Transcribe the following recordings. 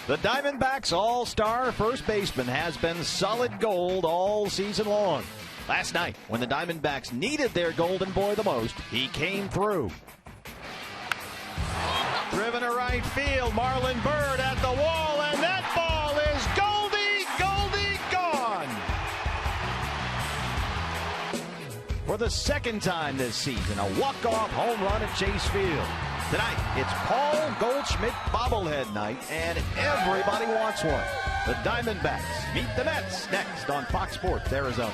The Diamondbacks' all-star first baseman has been solid gold all season long. Last night, when the Diamondbacks needed their golden boy the most, he came through. Driven to right field, Marlon Byrd at the wall, and that ball is Goldie gone. For the second time this season, a walk-off home run at Chase Field. Tonight, it's Paul Goldschmidt bobblehead night, and everybody wants one. The Diamondbacks meet the Mets next on Fox Sports Arizona.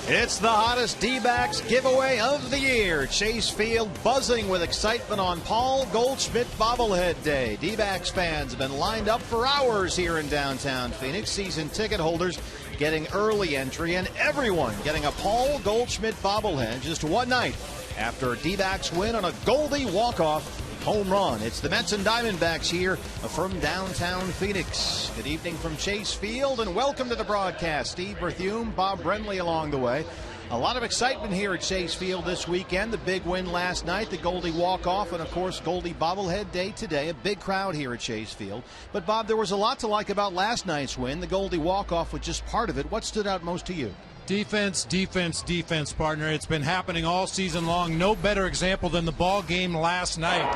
It's the hottest D-backs giveaway of the year. Chase Field buzzing with excitement on Paul Goldschmidt bobblehead day. D-backs fans have been lined up for hours here in downtown Phoenix. Season ticket holders getting early entry, and everyone getting a Paul Goldschmidt bobblehead just one night after a D-backs win on a Goldie walk-off home run. It's the Mets and Diamondbacks here from downtown Phoenix. Good evening from Chase Field, and welcome to the broadcast. Steve Berthume, Bob Brenly along the way. A lot of excitement here at Chase Field this weekend. The big win last night, the Goldie walk-off, and of course Goldie bobblehead day today. A big crowd here at Chase Field. But Bob, there was a lot to like about last night's win. The Goldie walk-off was just part of it. What stood out most to you? Defense, partner. It's been happening all season long. No better example than the ball game last night.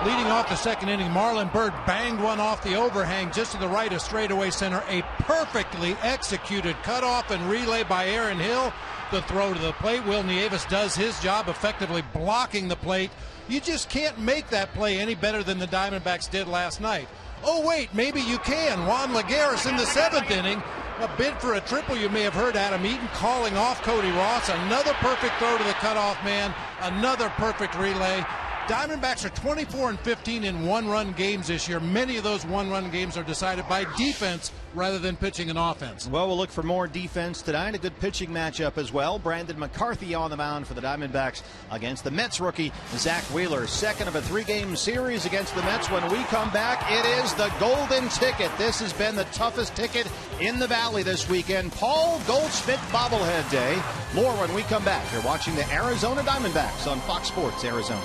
Leading off the second inning, Marlon Byrd banged one off the overhang just to the right of straightaway center. A perfectly executed cutoff and relay by Aaron Hill. The throw to the plate. Will Nieves does his job, effectively blocking the plate. You just can't make that play any better than the Diamondbacks did last night. Oh, wait, maybe you can. Juan Lagares in the seventh inning. A bid for a triple. You may have heard Adam Eaton calling off Cody Ross. Another perfect throw to the cutoff man. Another perfect relay. Diamondbacks are 24-15 in one-run games this year. Many of those one-run games are decided by defense rather than pitching and offense. Well, we'll look for more defense tonight. A good pitching matchup as well. Brandon McCarthy on the mound for the Diamondbacks against the Mets rookie Zach Wheeler. Second of a three-game series against the Mets. When we come back, it is the golden ticket. This has been the toughest ticket in the Valley this weekend. Paul Goldschmidt bobblehead day. More when we come back. You're watching the Arizona Diamondbacks on Fox Sports Arizona.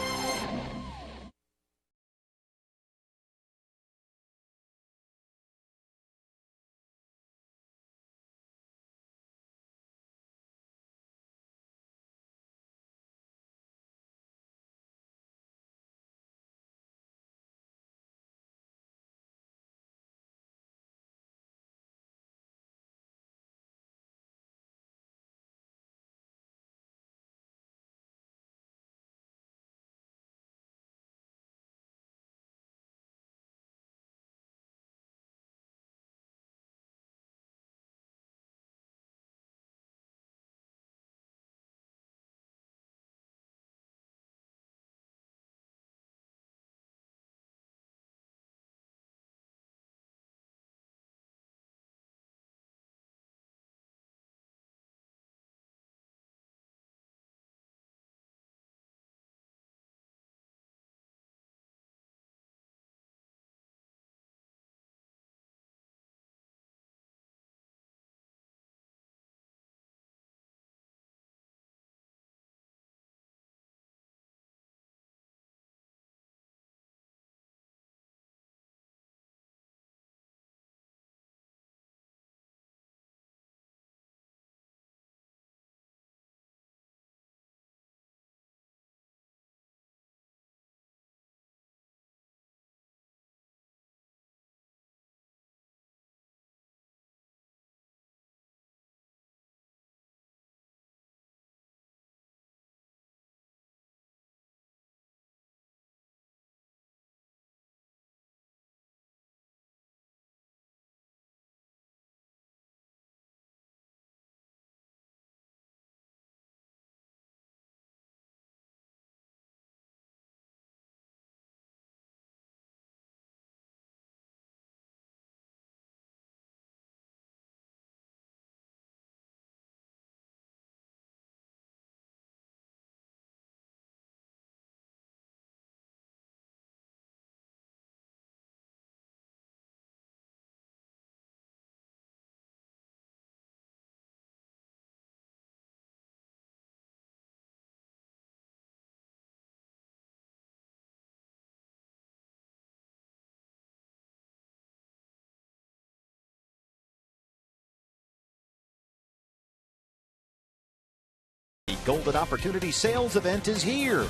Golden Opportunity Sales Event is here.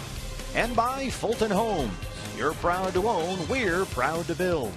And by Fulton Homes. You're proud to own, we're proud to build.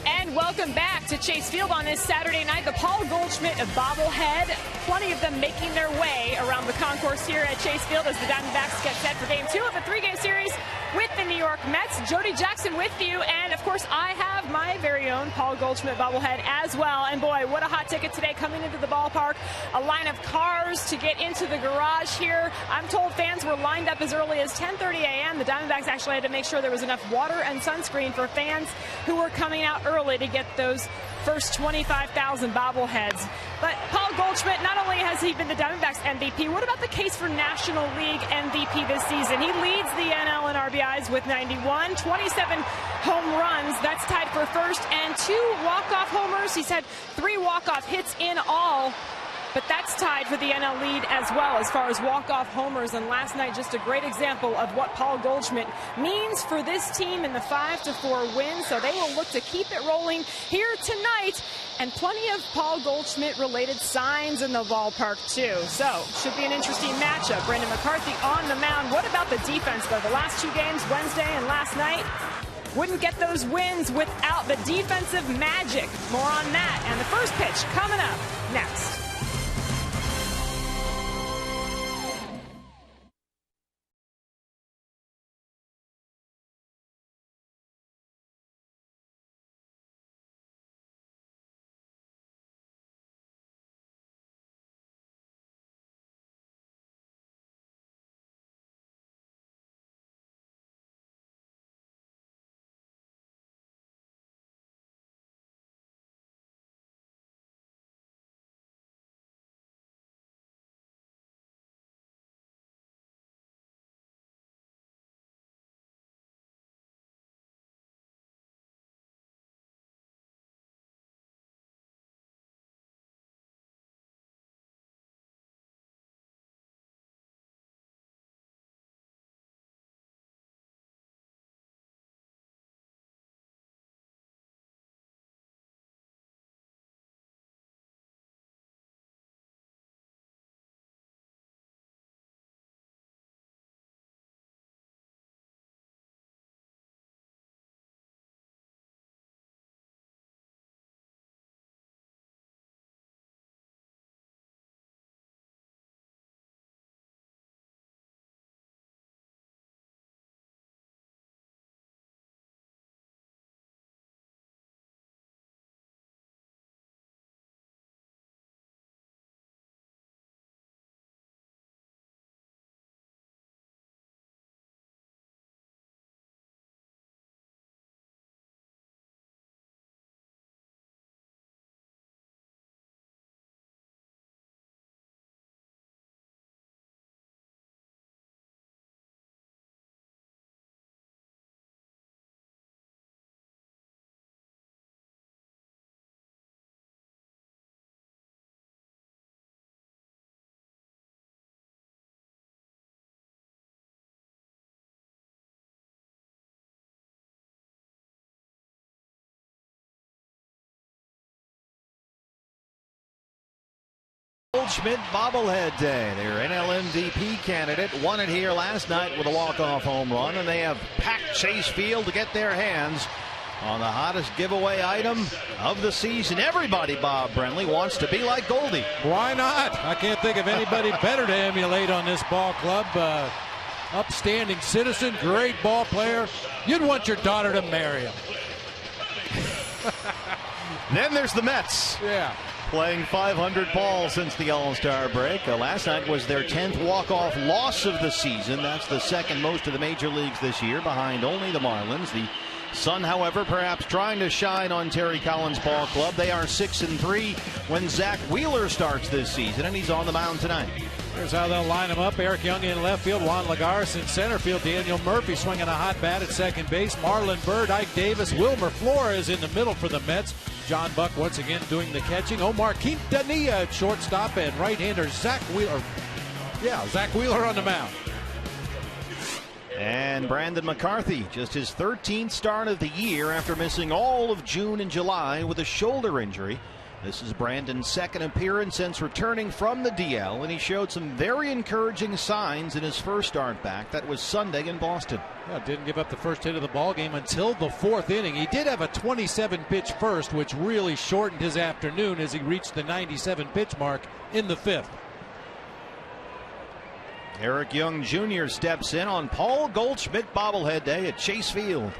And welcome back to Chase Field on this Saturday night. The Paul Goldschmidt bobblehead. Plenty of them making their way around the concourse here at Chase Field as the Diamondbacks get set for Game 2 of a 3-game series with the New York Mets. Jody Jackson with you, and of course I have my very own Paul Goldschmidt bobblehead as well. And boy, what a hot ticket today coming into the ballpark. A line of cars to get into the garage here. I'm told fans were lined up as early as 10:30 a.m. The Diamondbacks actually had to make sure there was enough water and sunscreen for fans who were coming out early to get those first 25,000 bobbleheads. But Paul Goldschmidt, not only has he been the Diamondbacks MVP, what about the case for National League MVP this season? He leads the NL in RBIs with 91, 27 home runs. That's tied for first, and 2 walk-off homers. He's had 3 walk-off hits in all. But that's tied for the NL lead as well as far as walk-off homers. And last night, just a great example of what Paul Goldschmidt means for this team in the 5-4 win. So they will look to keep it rolling here tonight. And plenty of Paul Goldschmidt-related signs in the ballpark, too. So, should be an interesting matchup. Brandon McCarthy on the mound. What about the defense, though? The last 2 games, Wednesday and last night, wouldn't get those wins without the defensive magic. More on that. And the first pitch coming up next. Goldschmidt bobblehead day. Their NL MVP candidate won it here last night with a walk-off home run, and they have packed Chase Field to get their hands on the hottest giveaway item of the season. Everybody, Bob Brenly, wants to be like Goldie. Why not? I can't think of anybody better to emulate on this ball club. Upstanding citizen, great ball player. You'd want your daughter to marry him. Then there's the Mets. Yeah. Playing 500 balls since the All-Star break. Last night was their 10th walk-off loss of the season. That's the second most of the major leagues this year, behind only the Marlins. The Sun, however, perhaps trying to shine on Terry Collins' ball club. They are 6-3 when Zach Wheeler starts this season, and he's on the mound tonight. Here's how they'll line them up. Eric Young in left field, Juan Lagares in center field, Daniel Murphy swinging a hot bat at second base, Marlon Byrd, Ike Davis, Wilmer Flores in the middle for the Mets. John Buck once again doing the catching. Omar Quintanilla at shortstop, and right-hander Zach Wheeler. Yeah, Zach Wheeler on the mound. And Brandon McCarthy, just his 13th start of the year after missing all of June and July with a shoulder injury. This is Brandon's second appearance since returning from the DL, and he showed some very encouraging signs in his first start back. That was Sunday in Boston. Yeah, didn't give up the first hit of the ball game until the fourth inning. He did have a 27-pitch first, which really shortened his afternoon as he reached the 97-pitch mark in the fifth. Eric Young Jr. steps in on Paul Goldschmidt bobblehead day at Chase Field.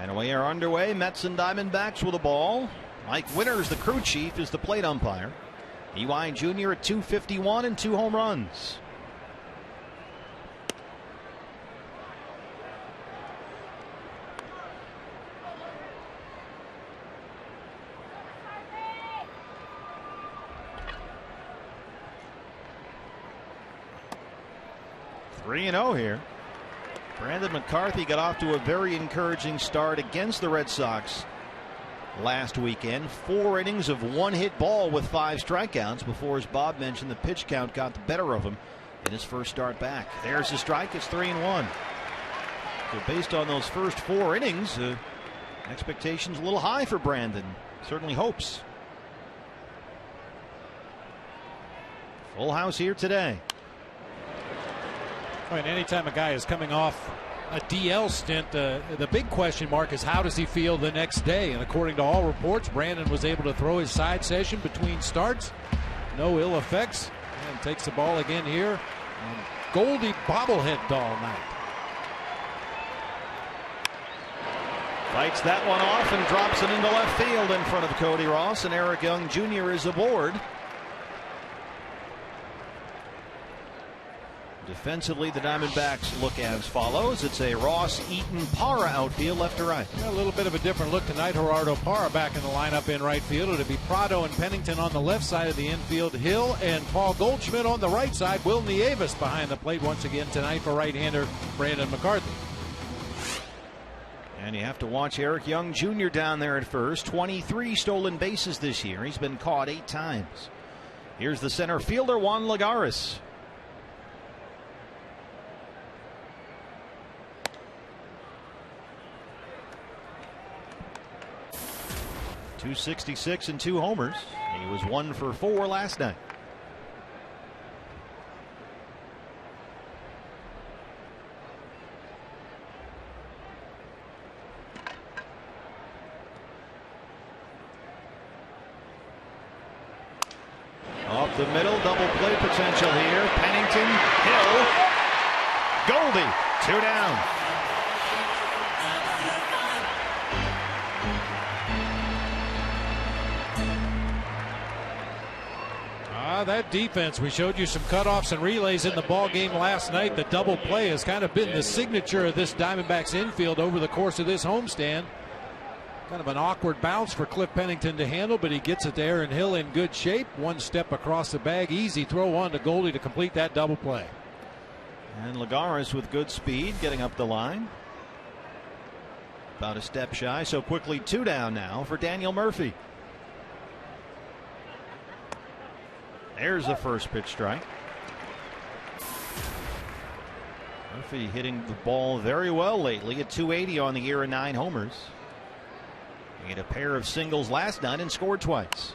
And we are underway. Mets and Diamondbacks with the ball. Mike Winters, the crew chief, is the plate umpire. NYN Jr. at 251 and 2 home runs. Three and 0 here. Brandon McCarthy got off to a very encouraging start against the Red Sox last weekend. 4 innings of one-hit ball with 5 strikeouts before, as Bob mentioned, the pitch count got the better of him in his first start back. There's the strike. It's 3-1. So based on those first 4 innings, expectations a little high for Brandon. Certainly hopes. Full house here today. And anytime a guy is coming off a DL stint, the big question mark is how does he feel the next day? And according to all reports, Brandon was able to throw his side session between starts. No ill effects. And takes the ball again here. And Goldie bobblehead all night. Fights that one off and drops it into left field in front of Cody Ross, and Eric Young Jr. is aboard. Defensively, the Diamondbacks look as follows. It's a Ross, Eaton, Parra outfield, left to right. A little bit of a different look tonight. Gerardo Parra back in the lineup in right field. It'll be Prado and Pennington on the left side of the infield. Hill and Paul Goldschmidt on the right side. Will Nieves behind the plate once again tonight for right-hander Brandon McCarthy. And you have to watch Eric Young Jr. down there at first. 23 stolen bases this year. He's been caught 8 times. Here's the center fielder, Juan Lagares. .266 and 2 homers. He was 1 for 4 last night. Off the middle, double play potential here. Pennington, Hill, Goldie, 2 down. That defense, we showed you some cutoffs and relays in the ball game last night. The double play has kind of been the signature of this Diamondbacks infield over the course of this homestand. Kind of an awkward bounce for Cliff Pennington to handle, but he gets it to Aaron Hill in good shape. 1 step across the bag, easy throw on to Goldie to complete that double play. And Lagares with good speed getting up the line. About a step shy, so quickly 2 down now for Daniel Murphy. There's the first pitch strike. Murphy hitting the ball very well lately at .280 on the year and 9 homers. He had a pair of singles last night and scored twice.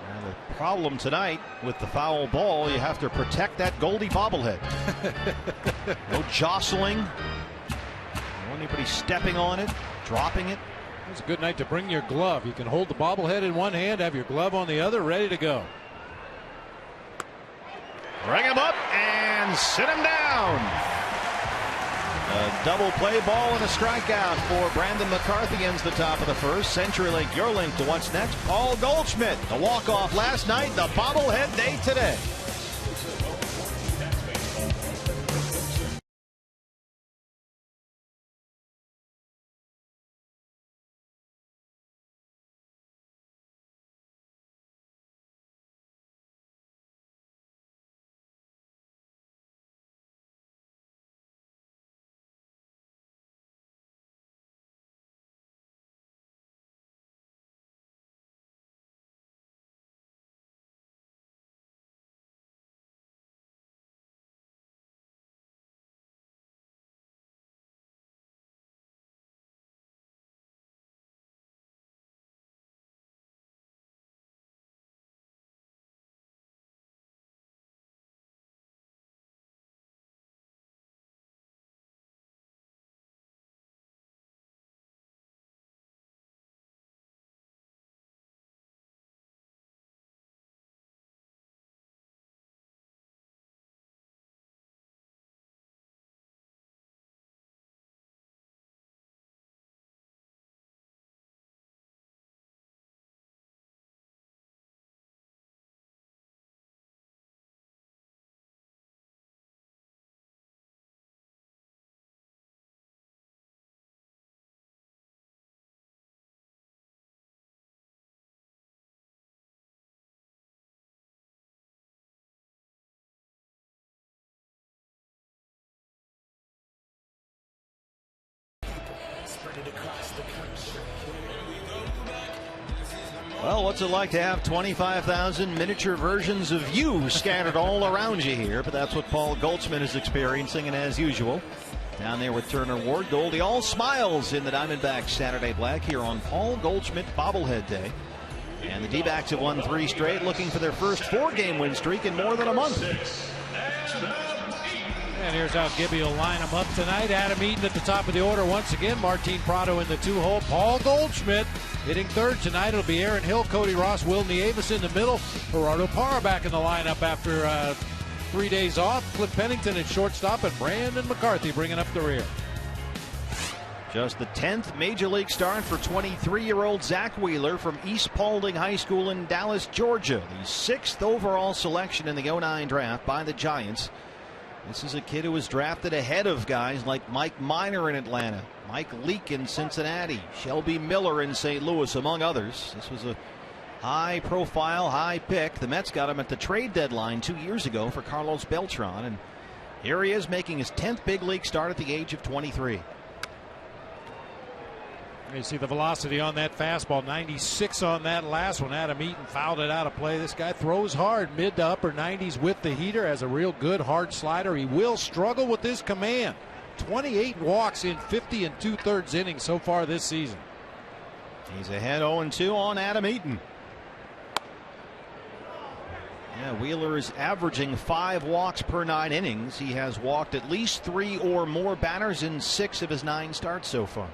Now the problem tonight with the foul ball, you have to protect that Goldie bobblehead. No jostling. No anybody stepping on it, dropping it. It's a good night to bring your glove. You can hold the bobblehead in one hand, have your glove on the other, ready to go. Bring him up and sit him down. A double play ball and a strikeout for Brandon McCarthy ends the top of the first. CenturyLink, your link to what's next. Paul Goldschmidt, the walk-off last night, the bobblehead day today. Well, what's it like to have 25,000 miniature versions of you scattered all around you here? But that's what Paul Goldschmidt is experiencing, and as usual, down there with Turner Ward, Goldie all smiles in the Diamondbacks Saturday Black here on Paul Goldschmidt Bobblehead Day. And the D-backs have won 3 straight, looking for their first 4-game win streak in more than a month. And here's how Gibby will line them up tonight. Adam Eaton at the top of the order once again. Martin Prado in the 2-hole. Paul Goldschmidt hitting third tonight. It'll be Aaron Hill, Cody Ross, Will Nieves in the middle. Gerardo Parra back in the lineup after 3 days off. Cliff Pennington at shortstop, and Brandon McCarthy bringing up the rear. Just the 10th Major League start for 23-year-old Zach Wheeler from East Paulding High School in Dallas, Georgia. The 6th overall selection in the 09 draft by the Giants. This is a kid who was drafted ahead of guys like Mike Minor in Atlanta, Mike Leake in Cincinnati, Shelby Miller in St. Louis, among others. This was a high-profile, high pick. The Mets got him at the trade deadline 2 years ago for Carlos Beltran, and here he is making his 10th big league start at the age of 23. You see the velocity on that fastball, 96 on that last one. Adam Eaton fouled it out of play. This guy throws hard, mid to upper 90s with the heater, has a real good hard slider. He will struggle with his command. 28 walks in 50 2/3 innings so far this season. He's ahead 0-2 on Adam Eaton. Yeah, Wheeler is averaging 5 walks per 9 innings. He has walked at least 3 or more batters in 6 of his 9 starts so far.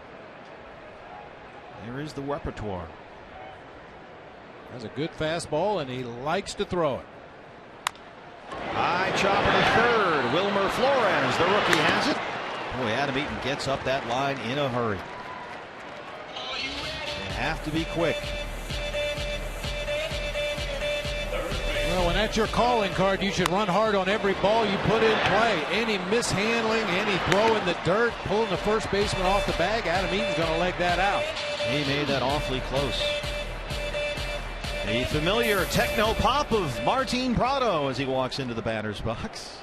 There is the repertoire. Has a good fastball, and he likes to throw it. High chopper to third. Wilmer Flores, the rookie, has it. Boy, Adam Eaton gets up that line in a hurry. They have to be quick. Well, when that's your calling card, you should run hard on every ball you put in play. Any mishandling, any throw in the dirt, pulling the first baseman off the bag, Adam Eaton's going to leg that out. He made that awfully close. A familiar techno pop of Martin Prado as he walks into the batter's box.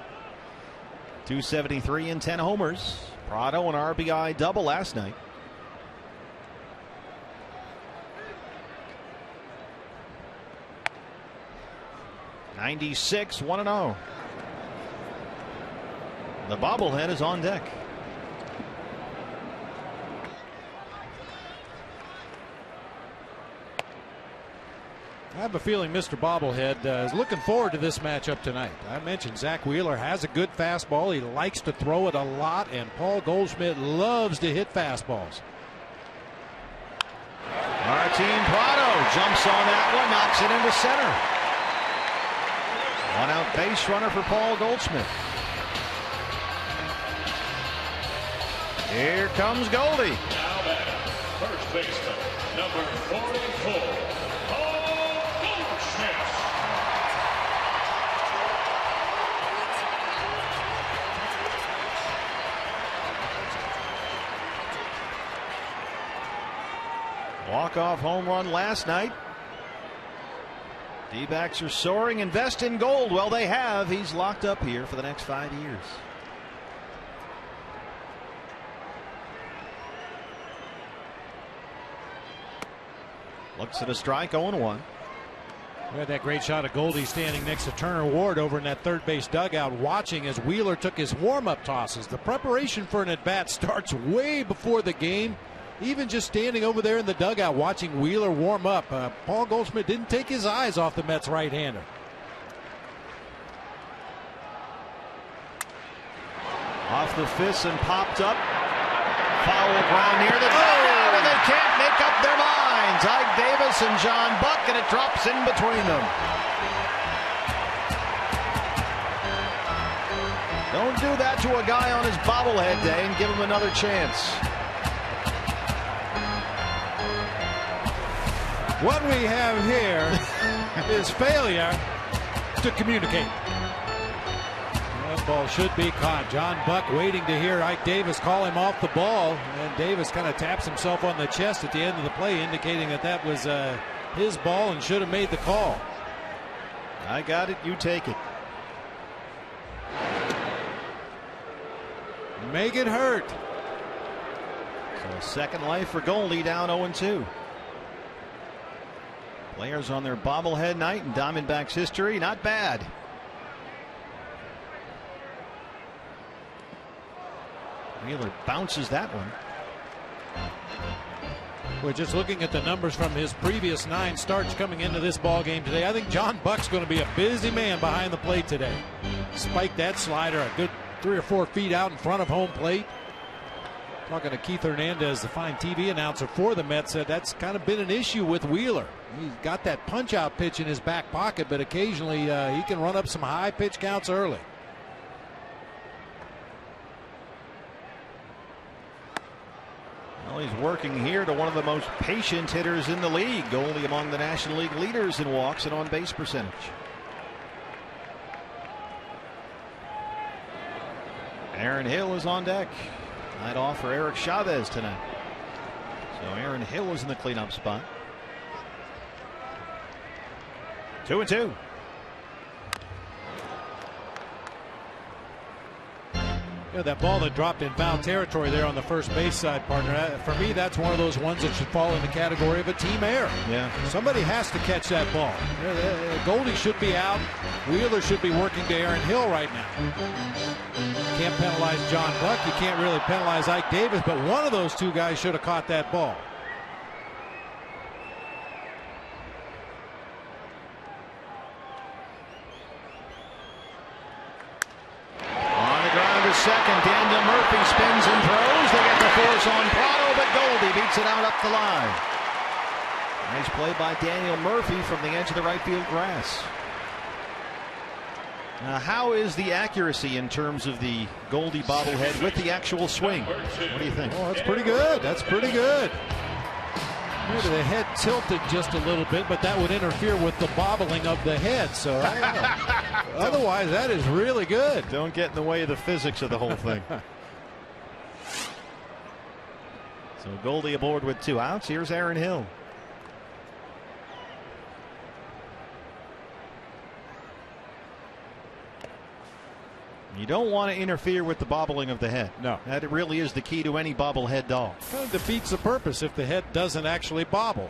273 and 10 homers. Prado an RBI double last night. '96 1-0. The bobblehead is on deck. I have a feeling Mr. Bobblehead is looking forward to this matchup tonight. I mentioned Zach Wheeler has a good fastball. He likes to throw it a lot, and Paul Goldschmidt loves to hit fastballs. Martin Prado jumps on that one, knocks it into center. 1-out base runner for Paul Goldschmidt. Here comes Goldie. Now batting, first baseman, number 44, Paul Goldschmidt. Walk-off home run last night. D-backs are soaring. Invest in gold. Well, they have. He's locked up here for the next 5 years. Looks at a strike, 0-1. We had that great shot of Goldie standing next to Turner Ward over in that third base dugout, watching as Wheeler took his warm-up tosses. The preparation for an at-bat starts way before the game. Even just standing over there in the dugout watching Wheeler warm up, Paul Goldschmidt didn't take his eyes off the Mets right-hander. Off the fist and popped up. Foul ground near the dugout, and they can't make up their minds. Ike Davis and John Buck, and it drops in between them. Don't do that to a guy on his bobblehead day and give him another chance. What we have here is failure to communicate. That ball should be caught. John Buck waiting to hear Ike Davis call him off the ball, and Davis kind of taps himself on the chest at the end of the play, indicating that that was his ball and should have made the call. I got it, you take it. Make it hurt. So second life for Goldie, down 0-2. Players on their bobblehead night in Diamondbacks history, not bad. Wheeler bounces that one. We're just looking at the numbers from his previous 9 starts coming into this ball game today. I think John Buck's going to be a busy man behind the plate today. Spiked that slider a good 3 or 4 feet out in front of home plate. Talking to Keith Hernandez, the fine TV announcer for the Mets, said that's kind of been an issue with Wheeler. He's got that punch-out pitch in his back pocket, but occasionally he can run up some high pitch counts early. Well, he's working here to one of the most patient hitters in the league. Goldie among the National League leaders in walks and on-base percentage. Aaron Hill is on deck. Night off for Eric Chavez tonight. So Aaron Hill is in the cleanup spot. 2-2. Yeah, that ball that dropped in foul territory there on the first base side, partner. For me, that's one of those ones that should fall in the category of a team error. Yeah. Somebody has to catch that ball. Goldie should be out. Wheeler should be working to Aaron Hill right now. Can't penalize John Buck. You can't really penalize Ike Davis, but one of those two guys should have caught that ball. Second, Daniel Murphy spins and throws. They get the force on Prado, but Goldie beats it out up the line. Nice play by Daniel Murphy from the edge of the right field grass. Now, how is the accuracy in terms of the Goldie bobblehead with the actual swing? What do you think? Oh, that's pretty good. That's pretty good. Maybe the head tilted just a little bit, but that would interfere with the bobbling of the head. So otherwise, that is really good. Don't get in the way of the physics of the whole thing. So Goldie aboard with 2 outs. Here's Aaron Hill. You don't want to interfere with the bobbling of the head. No. That really is the key to any bobblehead dog. Kind of defeats the purpose if the head doesn't actually bobble.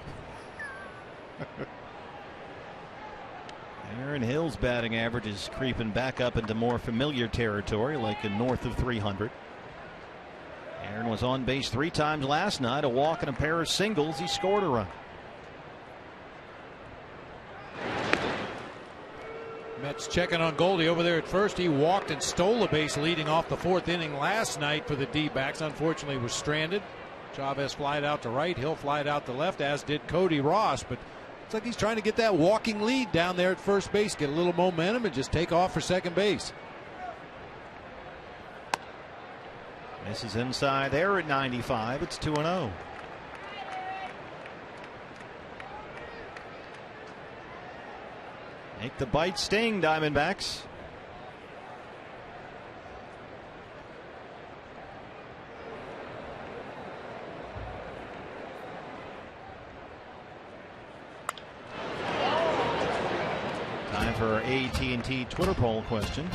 Aaron Hill's batting average is creeping back up into more familiar territory, like in north of 300. Aaron was on base 3 times last night, a walk and a pair of singles. He scored a run. Mets checking on Goldie over there at first. He walked and stole a base leading off the 4th inning last night for the D-backs. Unfortunately was stranded. Chavez flied out to right. Hill flied out to left, as did Cody Ross. But it's like he's trying to get that walking lead down there at first base, get a little momentum and just take off for second base. This is inside there at 95. It's 2-0. Make the bite sting, Diamondbacks. Time for our AT&T Twitter poll question.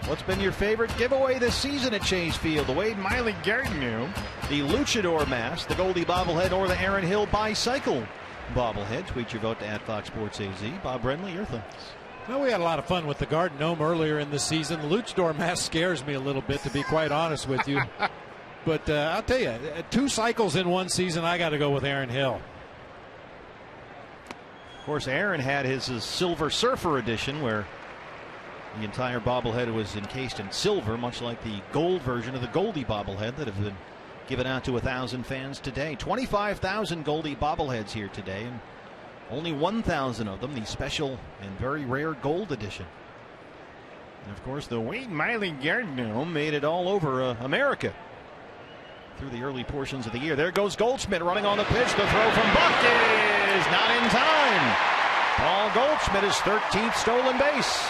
What's been your favorite giveaway this season at Chase Field? The Wade Miley Gardner, the Luchador mask, the Goldie bobblehead, or the Aaron Hill bicycle bobblehead? Tweet your vote to @FoxSportsAZ. Bob Brenly, your thoughts? Well, we had a lot of fun with the Garden Gnome earlier in the season. The Luchador mask scares me a little bit, to be quite honest with you. But I'll tell you, 2 cycles in one season, I got to go with Aaron Hill. Of course, Aaron had his Silver Surfer edition, where the entire bobblehead was encased in silver, much like the gold version of the Goldie bobblehead that have been given out to 1,000 fans today. 25,000 Goldie bobbleheads here today, and only 1,000 of them the special and very rare gold edition. And of course, the Wade Miley Gardner made it all over America through the early portions of the year. There goes Goldschmidt running on the pitch. The throw from Buck is not in time. Paul Goldschmidt, his 13th stolen base.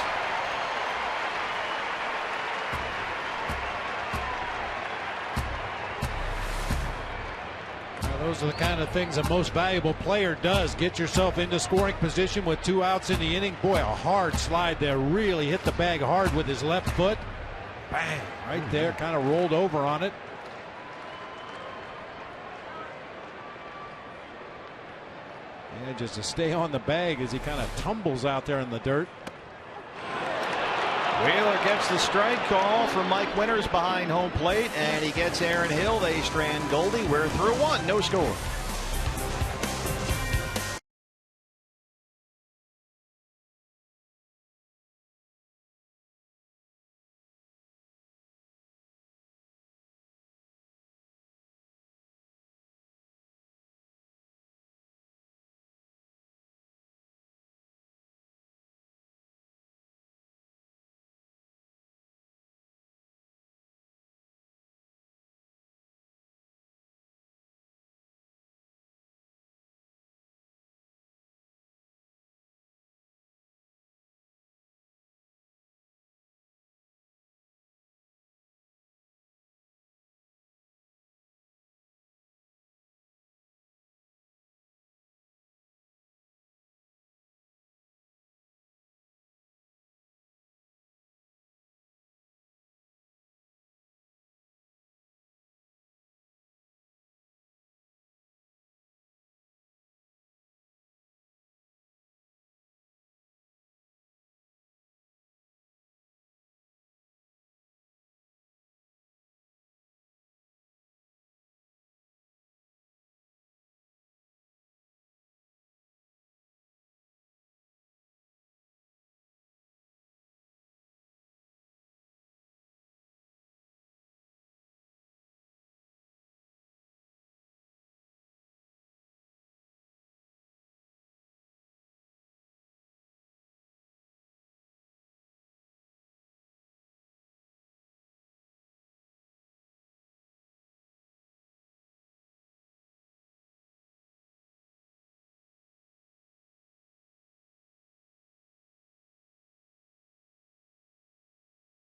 Those are the kind of things a most valuable player does. Get yourself into scoring position with 2 outs in the inning. Boy, a hard slide there. Really hit the bag hard with his left foot. Bang! Right there, kind of rolled over on it. Manages to stay on the bag as he kind of tumbles out there in the dirt. Wheeler gets the strike call from Mike Winters behind home plate, and he gets Aaron Hill. They strand Goldie. We're through one. No score.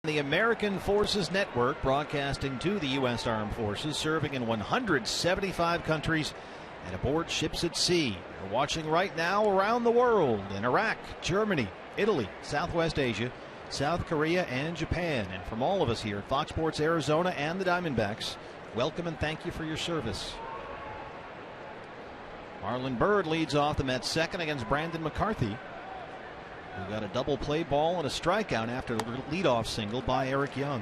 The American Forces Network, broadcasting to the U.S. Armed Forces, serving in 175 countries and aboard ships at sea. You're watching right now around the world in Iraq, Germany, Italy, Southwest Asia, South Korea, and Japan. And from all of us here at Fox Sports Arizona and the Diamondbacks, welcome and thank you for your service. Marlon Byrd leads off the Mets second against Brandon McCarthy, who got a double play ball and a strikeout after the leadoff single by Eric Young.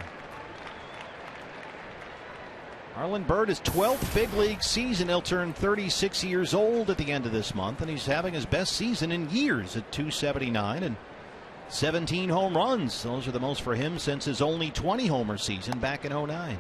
Marlon Byrd, his 12th big league season. He'll turn 36 years old at the end of this month, and he's having his best season in years at .279 and 17 home runs. Those are the most for him since his only 20 homer season back in '09.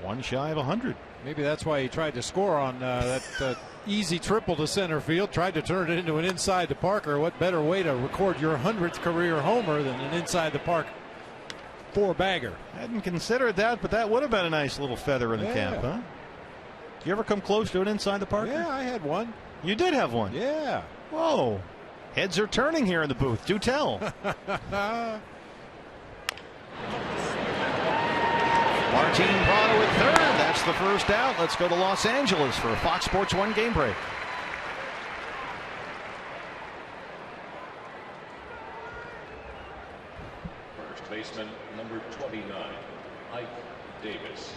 One shy of 100. Maybe that's why he tried to score on that easy triple to center field. Tried to turn it into an inside the Parker. What better way to record your 100th career homer than an inside the park four-bagger? Hadn't considered that, but that would have been a nice little feather in the cap, huh? You ever come close to an inside the Parker? Yeah, I had one. You did have one? Yeah. Whoa. Heads are turning here in the booth. Do tell. Martin Prado at third. That's the first out. Let's go to Los Angeles for a Fox Sports 1 game break. First baseman, number 29, Ike Davis.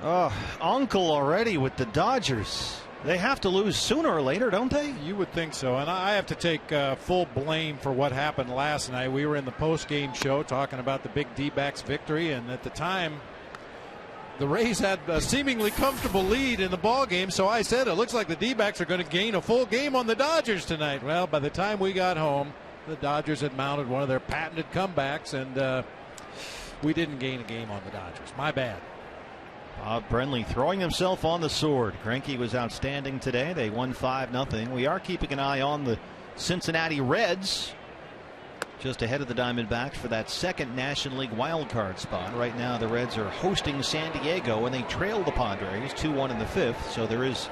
Oh, Uncle already with the Dodgers. They have to lose sooner or later, don't they? You would think so. And I have to take full blame for what happened last night. We were in the post-game show talking about the big D-backs victory, and at the time, the Rays had a seemingly comfortable lead in the ball game. So I said, it looks like the D-backs are going to gain a full game on the Dodgers tonight. Well, by the time we got home, the Dodgers had mounted one of their patented comebacks, and we didn't gain a game on the Dodgers. My bad. Bob Brenly throwing himself on the sword. Greinke was outstanding today. They won 5-0. We are keeping an eye on the Cincinnati Reds, just ahead of the Diamondbacks for that second National League wildcard spot. Right now the Reds are hosting San Diego, and they trail the Padres 2-1 in the fifth. So there is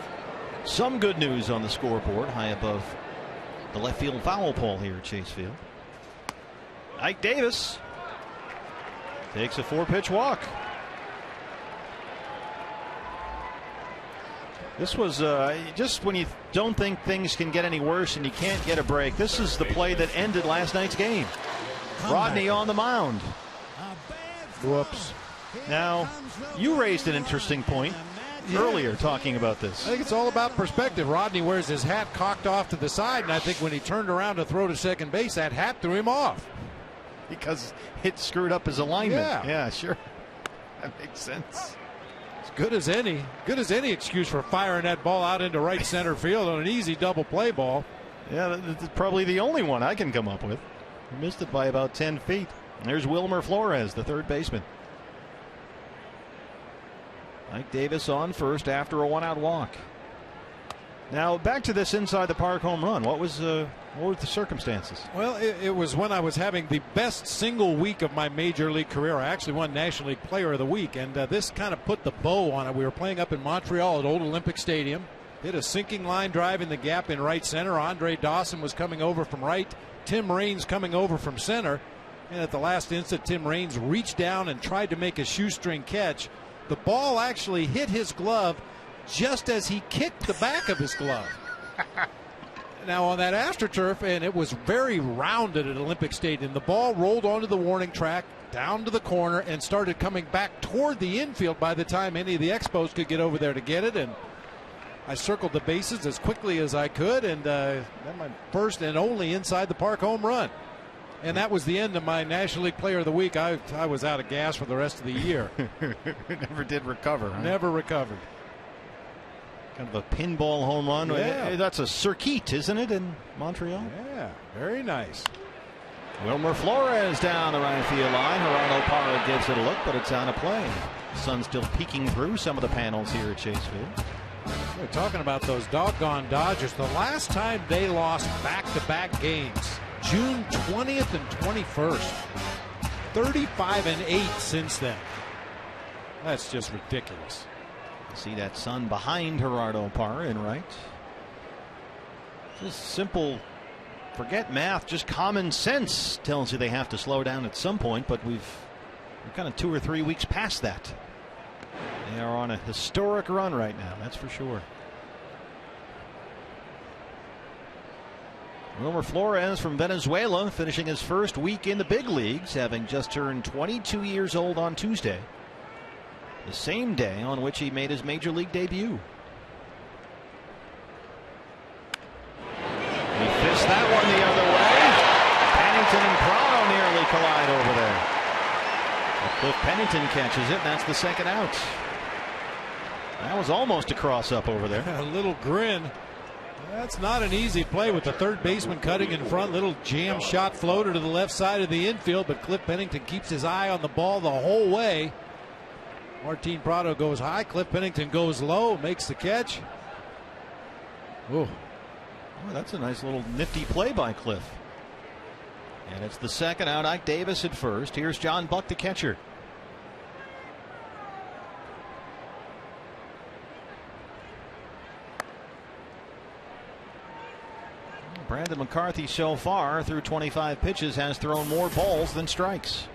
some good news on the scoreboard high above the left field foul pole here at Chase Field. Ike Davis takes a 4-pitch walk. This was just when you don't think things can get any worse and you can't get a break. This is the play that ended last night's game. Rodney on the mound. Whoops. Now, you raised an interesting point earlier talking about this. I think it's all about perspective. Rodney wears his hat cocked off to the side, and I think when he turned around to throw to second base, that hat threw him off. Because it screwed up his alignment. Yeah, sure. That makes sense. As good as any excuse for firing that ball out into right center field on an easy double play ball. Yeah, that's probably the only one I can come up with. He missed it by about 10 feet. There's Wilmer Flores, the third baseman. Mike Davis on first after a one-out walk. Now back to this inside the park home run. What were the circumstances? Well, it was when I was having the best single week of my major league career. I actually won National League Player of the Week, and this kind of put the bow on it. We were playing up in Montreal at Old Olympic Stadium. Hit a sinking line drive in the gap in right center. Andre Dawson was coming over from right. Tim Raines coming over from center. And at the last instant, Tim Raines reached down and tried to make a shoestring catch. The ball actually hit his glove just as he kicked the back of his glove. Now on that AstroTurf, and it was very rounded at Olympic Stadium, the ball rolled onto the warning track, down to the corner, and started coming back toward the infield by the time any of the Expos could get over there to get it. And I circled the bases as quickly as I could, and then my first and only inside the park home run. And that was the end of my National League Player of the Week. I was out of gas for the rest of the year. Never did recover. Huh? Never recovered. Kind of a pinball home run. Yeah. That's a circuit, isn't it, in Montreal? Yeah, very nice. Wilmer Flores down the right field line. Gerardo Parra gives it a look, but it's out of play. The sun's still peeking through some of the panels here at Chase Field. We're talking about those doggone Dodgers. The last time they lost back-to-back games, June 20th and 21st. 35-8 since then. That's just ridiculous. See that sun behind Gerardo Parra in right. Just simple, forget math, just common sense tells you they have to slow down at some point, but we're kind of 2 or 3 weeks past that. They are on a historic run right now, that's for sure. Wilmer Flores from Venezuela finishing his first week in the big leagues, having just turned 22 years old on Tuesday, the same day on which he made his major league debut. He fished that one the other way. Pennington and Prado nearly collide over there. But Cliff Pennington catches it, and that's the second out. That was almost a cross-up over there. A little grin. That's not an easy play with the third baseman cutting in front. Little jam shot floater to the left side of the infield, but Cliff Pennington keeps his eye on the ball the whole way. Martin Prado goes high. Cliff Pennington goes low, makes the catch. Oh, that's a nice little nifty play by Cliff. And it's the second out. Ike Davis at first. Here's John Buck, the catcher. Brandon McCarthy so far through 25 pitches has thrown more balls than strikes.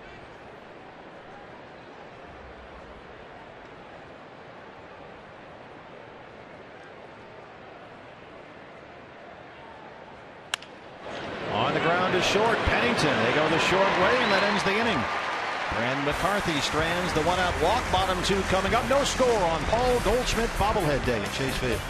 On the ground is short. Pennington. They go the short way, and that ends the inning. Brandon McCarthy strands the one-out walk. Bottom two coming up. No score on Paul Goldschmidt bobblehead day at Chase Field.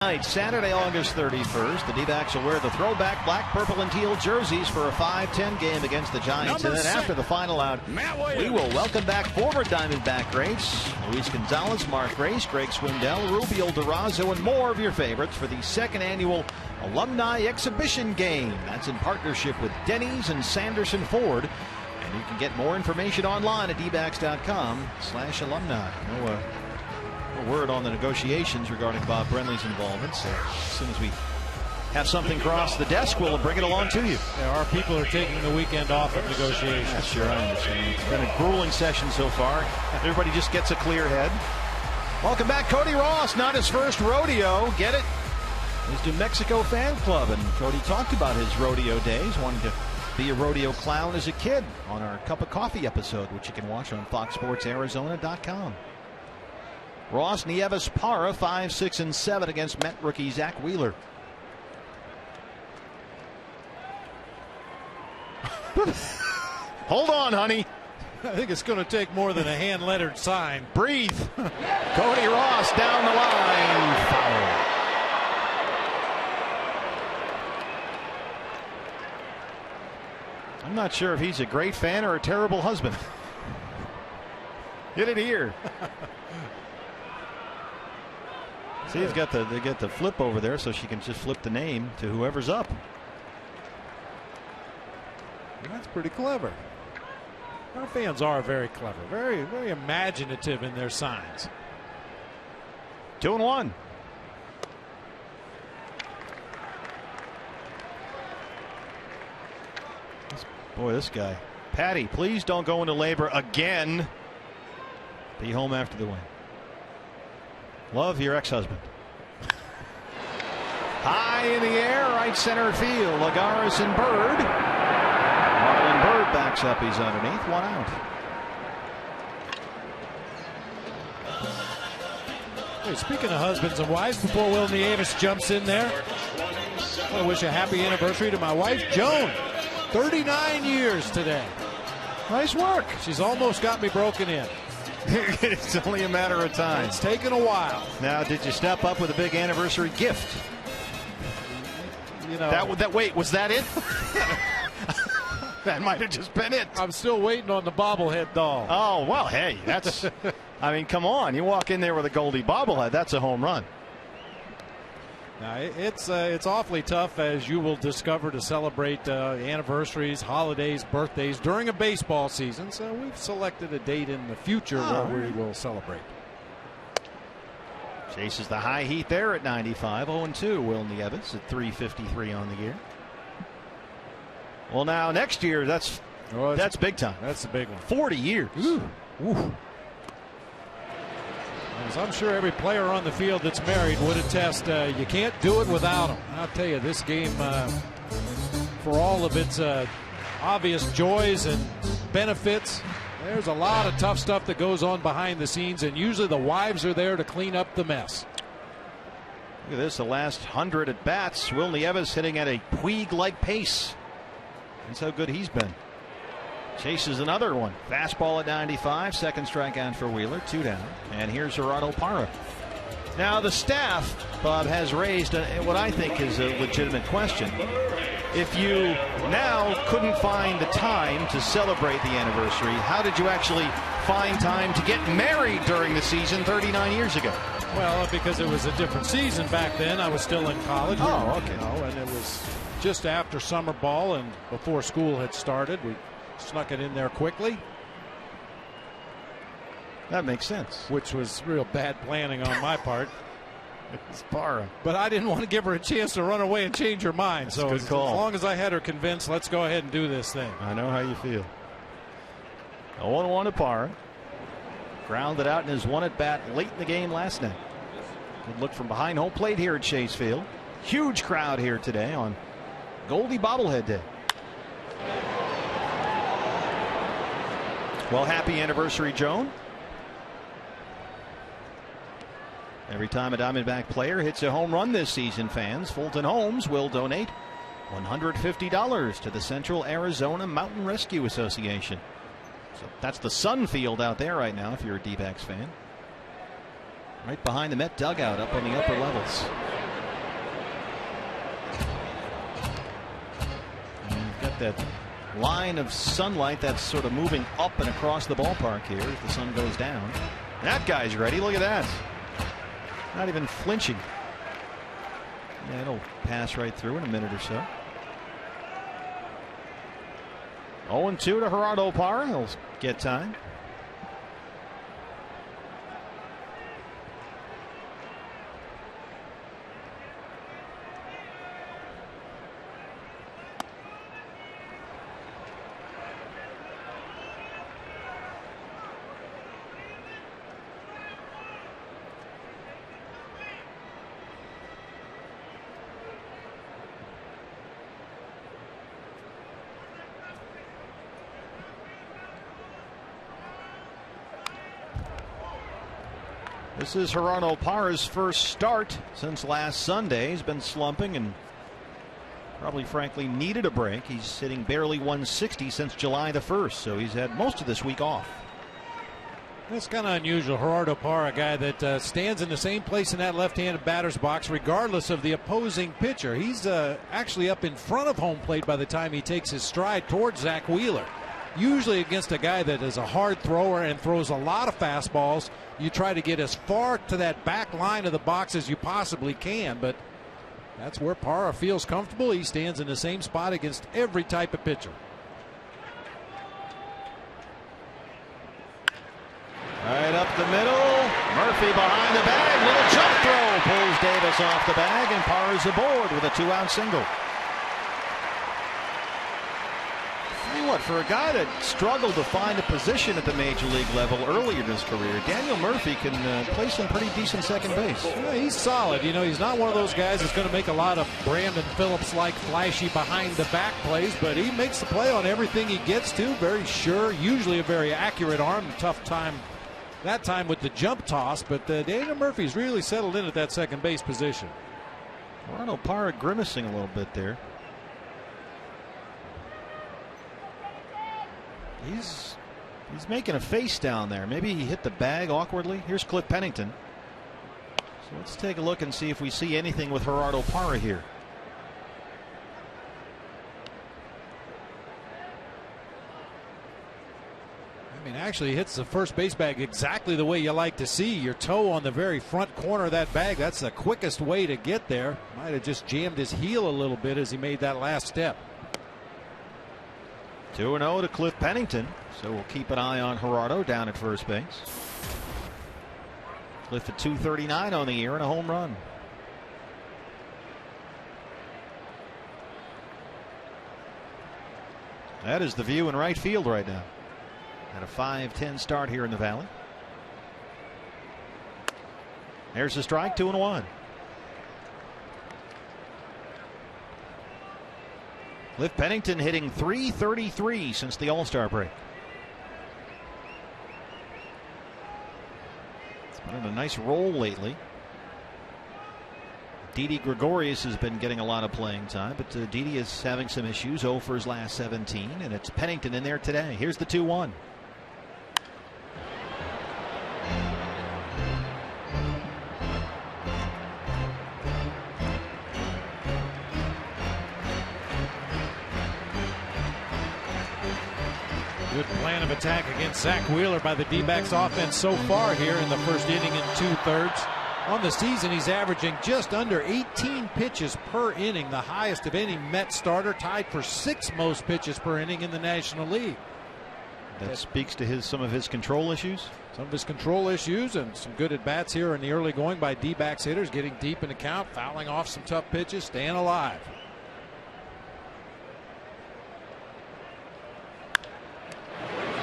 Saturday, August 31st, the D-backs will wear the throwback black, purple, and teal jerseys for a 5-10 game against the Giants. And then after the final out, we will welcome back former Diamondback greats Luis Gonzalez, Mark Grace, Greg Swindell, Rubio Durazo, and more of your favorites for the second annual Alumni Exhibition Game. That's in partnership with Denny's and Sanderson Ford. And you can get more information online at dbacks.com/alumni. No word on the negotiations regarding Bob Brenly's involvement. So as soon as we have something cross the desk, we'll bring it along to you. Yeah, our people are taking the weekend off of negotiations. Yeah, sure, I understand. It's been a grueling session so far. Everybody just gets a clear head. Welcome back, Cody Ross. Not his first rodeo. Get it? His New Mexico fan club. And Cody talked about his rodeo days, wanting to be a rodeo clown as a kid on our Cup of Coffee episode, which you can watch on FoxSportsArizona.com. Ross, Nieves, Parra, 5, 6, and 7 against Met rookie Zach Wheeler. Hold on, honey. I think it's going to take more than a hand-lettered sign. Breathe. Cody Ross down the line. Foul. I'm not sure if he's a great fan or a terrible husband. Get it here. See, they got the flip over there, so she can just flip the name to whoever's up. That's pretty clever. Our fans are very clever, very, very imaginative in their signs. 2-1. Boy, this guy. Patty, please don't go into labor again. Be home after the win. Love, your ex-husband. High in the air, right center field. Lagares and Bird. Marlon Bird backs up. He's underneath. 1 out. Hey, speaking of husbands and wives, before Will Nieves jumps in there, I want to wish a happy anniversary to my wife, Joan. 39 years today. Nice work. She's almost got me broken in. It's only a matter of time. It's taken a while. Now, did you step up with a big anniversary gift? You know, that wait, was that it? That might have just been it. I'm still waiting on the bobblehead doll. Oh, well, hey, that's, I mean, come on. You walk in there with a Goldie bobblehead, that's a home run. Now, it's awfully tough, as you will discover, to celebrate anniversaries, holidays, birthdays during a baseball season. So we've selected a date in the future where we will celebrate. Chases the high heat there at 95. 0-2. Will Nieves at 353 on the year. Well, now next year, that's big time. That's the big one. 40 years. Ooh. Ooh. As I'm sure every player on the field that's married would attest, you can't do it without them. I'll tell you, this game, for all of its obvious joys and benefits, there's a lot of tough stuff that goes on behind the scenes, and usually the wives are there to clean up the mess. Look at this, the last 100 at bats. Will Nieves hitting at a Puig-like pace. That's how good he's been. Chases another one. Fastball at 95. Second strikeout for Wheeler. 2 down. And here's Gerardo Parra. Now the staff, Bob, has raised what I think is a legitimate question. If you now couldn't find the time to celebrate the anniversary, how did you actually find time to get married during the season 39 years ago? Well, because it was a different season back then. I was still in college. Oh, okay. And it was just after summer ball and before school had started. We snuck it in there quickly. That makes sense. Which was real bad planning on my part. It's Parra. But I didn't want to give her a chance to run away and change her mind. That's so a good call. As long as I had her convinced, let's go ahead and do this thing. I know how you feel. 0-1 to Parra. Grounded out in his one at bat late in the game last night. Good look from behind home plate here at Chase Field. Huge crowd here today on Goldie Bobblehead Day. Well, happy anniversary, Joan. Every time a Diamondback player hits a home run this season, fans, Fulton Homes will donate $150 to the Central Arizona Mountain Rescue Association. So that's the Sun Field out there right now if you're a D-backs fan. Right behind the Met dugout up on the upper levels. that line of sunlight that's sort of moving up and across the ballpark here as the sun goes down. That guy's ready. Look at that. Not even flinching. Yeah, it'll pass right through in a minute or so. 0-2 to Gerardo Parra. He'll get time. This is Gerardo Parra's first start since last Sunday. He's been slumping and probably, frankly, needed a break. He's hitting barely 160 since July the 1st, so he's had most of this week off. It's kind of unusual. Gerardo Parra, a guy that stands in the same place in that left-handed batter's box regardless of the opposing pitcher. He's actually up in front of home plate by the time he takes his stride towards Zach Wheeler. Usually against a guy that is a hard thrower and throws a lot of fastballs, you try to get as far to that back line of the box as you possibly can, but that's where Parra feels comfortable. He stands in the same spot against every type of pitcher. Right up the middle. Murphy behind the bag. Little jump throw pulls Davis off the bag, and Parra's aboard with a 2-out single. What, for a guy that struggled to find a position at the major league level earlier in his career, Daniel Murphy can play some pretty decent second base. Yeah, he's solid. You know, he's not one of those guys that's going to make a lot of Brandon Phillips-like flashy behind the back plays, but he makes the play on everything he gets to. Very sure, usually a very accurate arm. Tough time that time with the jump toss, but Daniel Murphy's really settled in at that second base position. Gerardo Parra grimacing a little bit there. He's making a face down there. Maybe he hit the bag awkwardly. Here's Cliff Pennington. So let's take a look and see if we see anything with Gerardo Parra here. I mean, actually hits the first base bag exactly the way you like to see. Your toe on the very front corner of that bag. That's the quickest way to get there. Might have just jammed his heel a little bit as he made that last step. 2-0 to Cliff Pennington. So we'll keep an eye on Gerardo down at first base. Cliff at 239 on the year and a home run. That is the view in right field right now. At a 5-10 start here in the Valley. There's the strike, 2-1. Cliff Pennington hitting .333 since the All-Star break. It's been on a nice roll lately. Didi Gregorius has been getting a lot of playing time, but Didi is having some issues. 0 for his last 17, and it's Pennington in there today. Here's the 2-1. Good plan of attack against Zach Wheeler by the D-backs offense so far here in the first inning and 2/3. On the season, he's averaging just under 18 pitches per inning, the highest of any Met starter, tied for 6th most pitches per inning in the National League. That speaks to some of his control issues. Some of his control issues and some good at-bats here in the early going by D-backs hitters, getting deep in the count, fouling off some tough pitches, staying alive.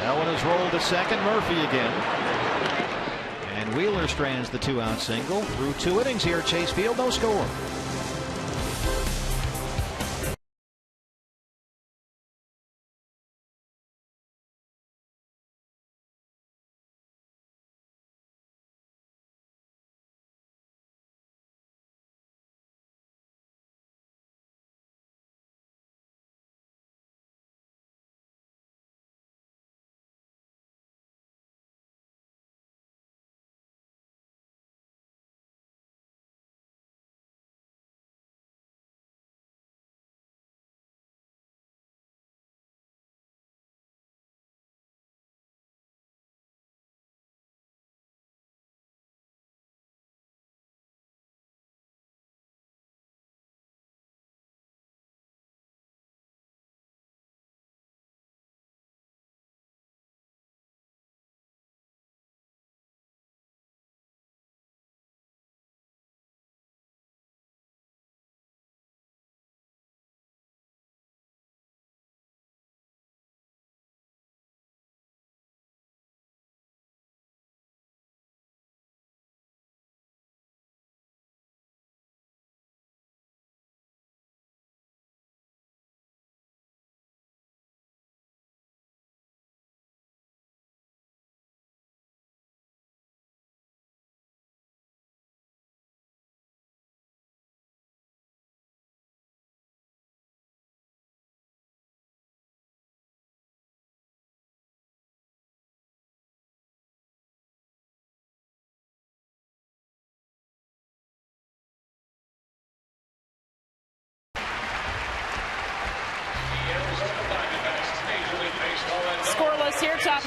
That one is rolled to second. Murphy again. And Wheeler strands the 2-out single. Through 2 innings here at Chase Field, no score.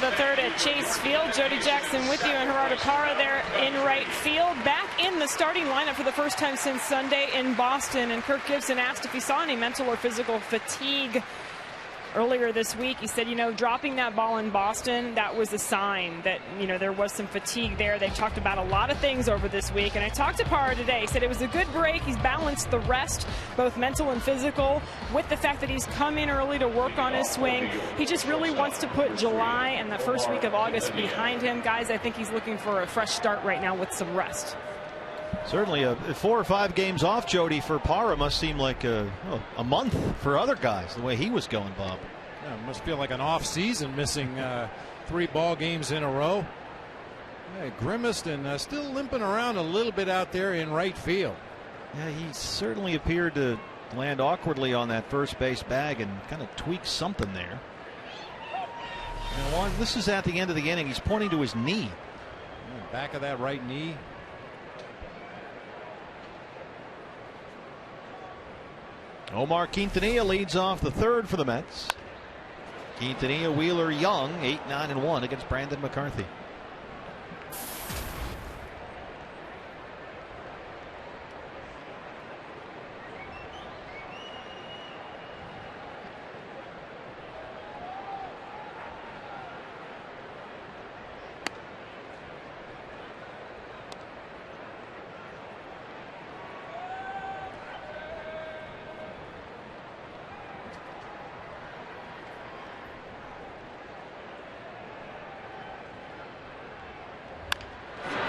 of the third at Chase Field. Jody Jackson with you, and Gerardo Parra there in right field. Back in the starting lineup for the first time since Sunday in Boston. And Kirk Gibson asked if he saw any mental or physical fatigue earlier this week. He said, dropping that ball in Boston, that was a sign that, there was some fatigue there. They talked about a lot of things over this week. And I talked to Parra today. He said it was a good break. He's balanced the rest, both mental and physical, with the fact that he's come in early to work on his swing. He just really wants to put July and the first week of August behind him. Guys, I think he's looking for a fresh start right now with some rest. Certainly, 4 or 5 games off, Jody, for Parra must seem like a month for other guys, the way he was going, Bob. Yeah, it must feel like an off season, missing 3 ball games in a row. Yeah, grimaced and still limping around a little bit out there in right field. Yeah, he certainly appeared to land awkwardly on that first base bag and kind of tweak something there. And this is at the end of the inning. He's pointing to his knee. Yeah, back of that right knee. Omar Quintanilla leads off the third for the Mets. Quintanilla, Wheeler, Young, 8-9-1 against Brandon McCarthy.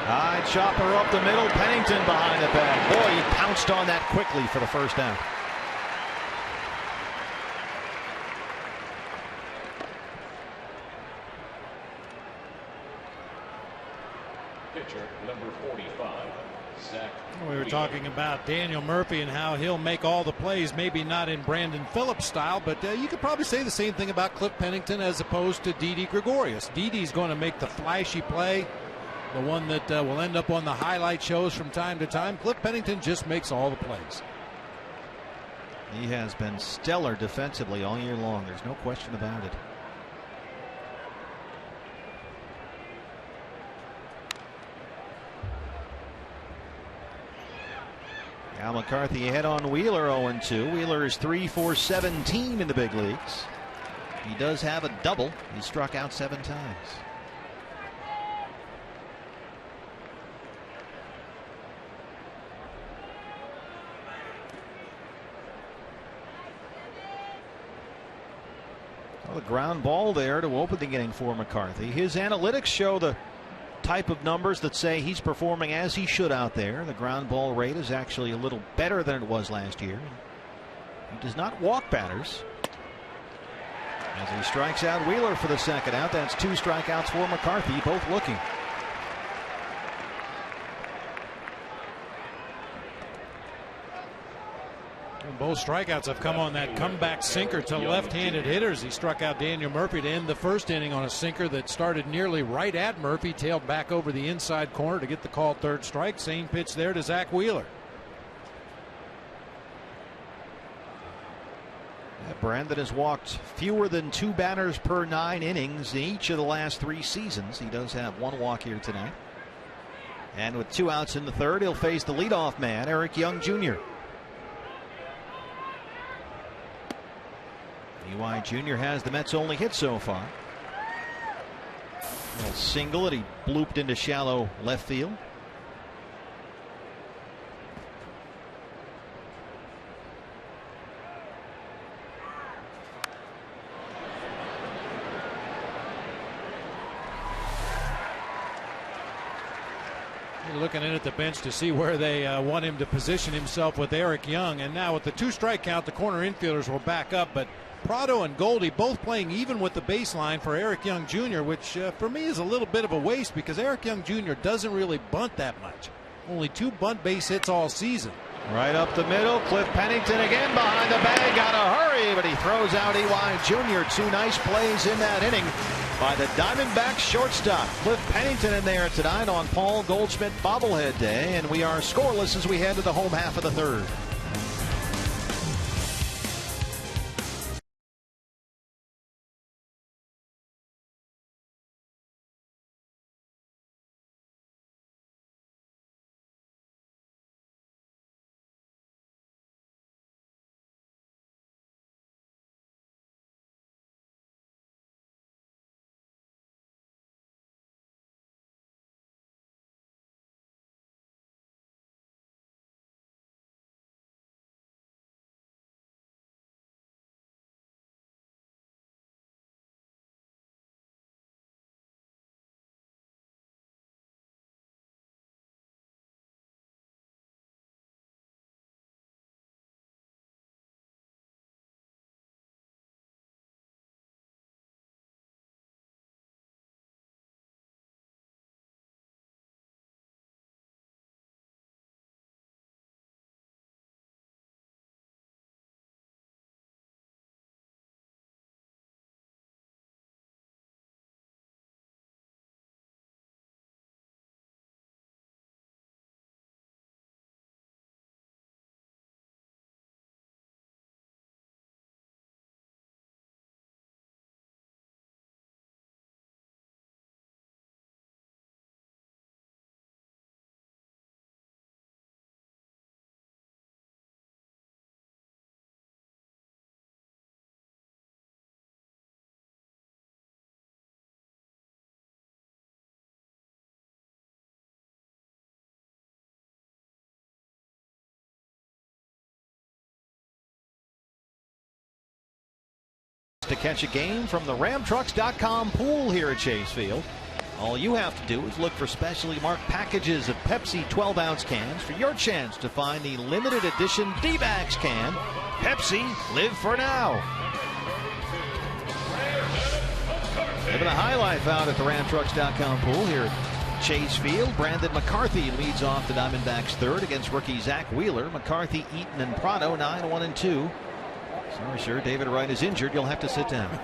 High chopper up the middle. Pennington behind the bag. Boy, he pounced on that quickly for the first out. Pitcher number 45, Zach. We were talking about Daniel Murphy and how he'll make all the plays, maybe not in Brandon Phillips style, but you could probably say the same thing about Cliff Pennington as opposed to Didi Gregorius. Didi's going to make the flashy play, the one that will end up on the highlight shows from time to time. Cliff Pennington just makes all the plays. He has been stellar defensively all year long. There's no question about it. Al McCarthy ahead on Wheeler, 0-2. Wheeler is 3 for 17 in the big leagues. He does have a double. He struck out 7 times. Well, the ground ball there to open the inning for McCarthy. His analytics show the type of numbers that say he's performing as he should out there. The ground ball rate is actually a little better than it was last year. He does not walk batters. As he strikes out Wheeler for the second out, that's 2 strikeouts for McCarthy, both looking. And both strikeouts have come on that comeback sinker to left-handed hitters. He struck out Daniel Murphy to end the first inning on a sinker that started nearly right at Murphy, tailed back over the inside corner to get the called third strike. Same pitch there to Zach Wheeler. Brandon has walked fewer than 2 batters per 9 innings in each of the last 3 seasons. He does have 1 walk here tonight. And with 2 outs in the third, he'll face the leadoff man, Eric Young Jr. EY Jr. has the Mets' only hit so far. A little single that he blooped into shallow left field. Looking in at the bench to see where they want him to position himself with Eric Young. And now with the 2-strike count, the corner infielders will back up. But Prado and Goldie both playing even with the baseline for Eric Young Jr., which for me is a little bit of a waste because Eric Young Jr. doesn't really bunt that much. Only 2 bunt base hits all season. Right up the middle, Cliff Pennington again behind the bag. Got to hurry, but he throws out EY Jr. 2 nice plays in that inning by the Diamondbacks shortstop. Cliff Pennington in there tonight on Paul Goldschmidt bobblehead day, and we are scoreless as we head to the home half of the third. to catch a game from the RamTrucks.com pool here at Chase Field. All you have to do is look for specially marked packages of Pepsi 12-ounce cans for your chance to find the limited edition D-backs can. Pepsi, live for now. Living a high life out at the RamTrucks.com pool here at Chase Field. Brandon McCarthy leads off the Diamondbacks third against rookie Zach Wheeler. McCarthy, Eaton, and Prado 9-1-2. Sorry, sir, David Wright is injured. You'll have to sit down.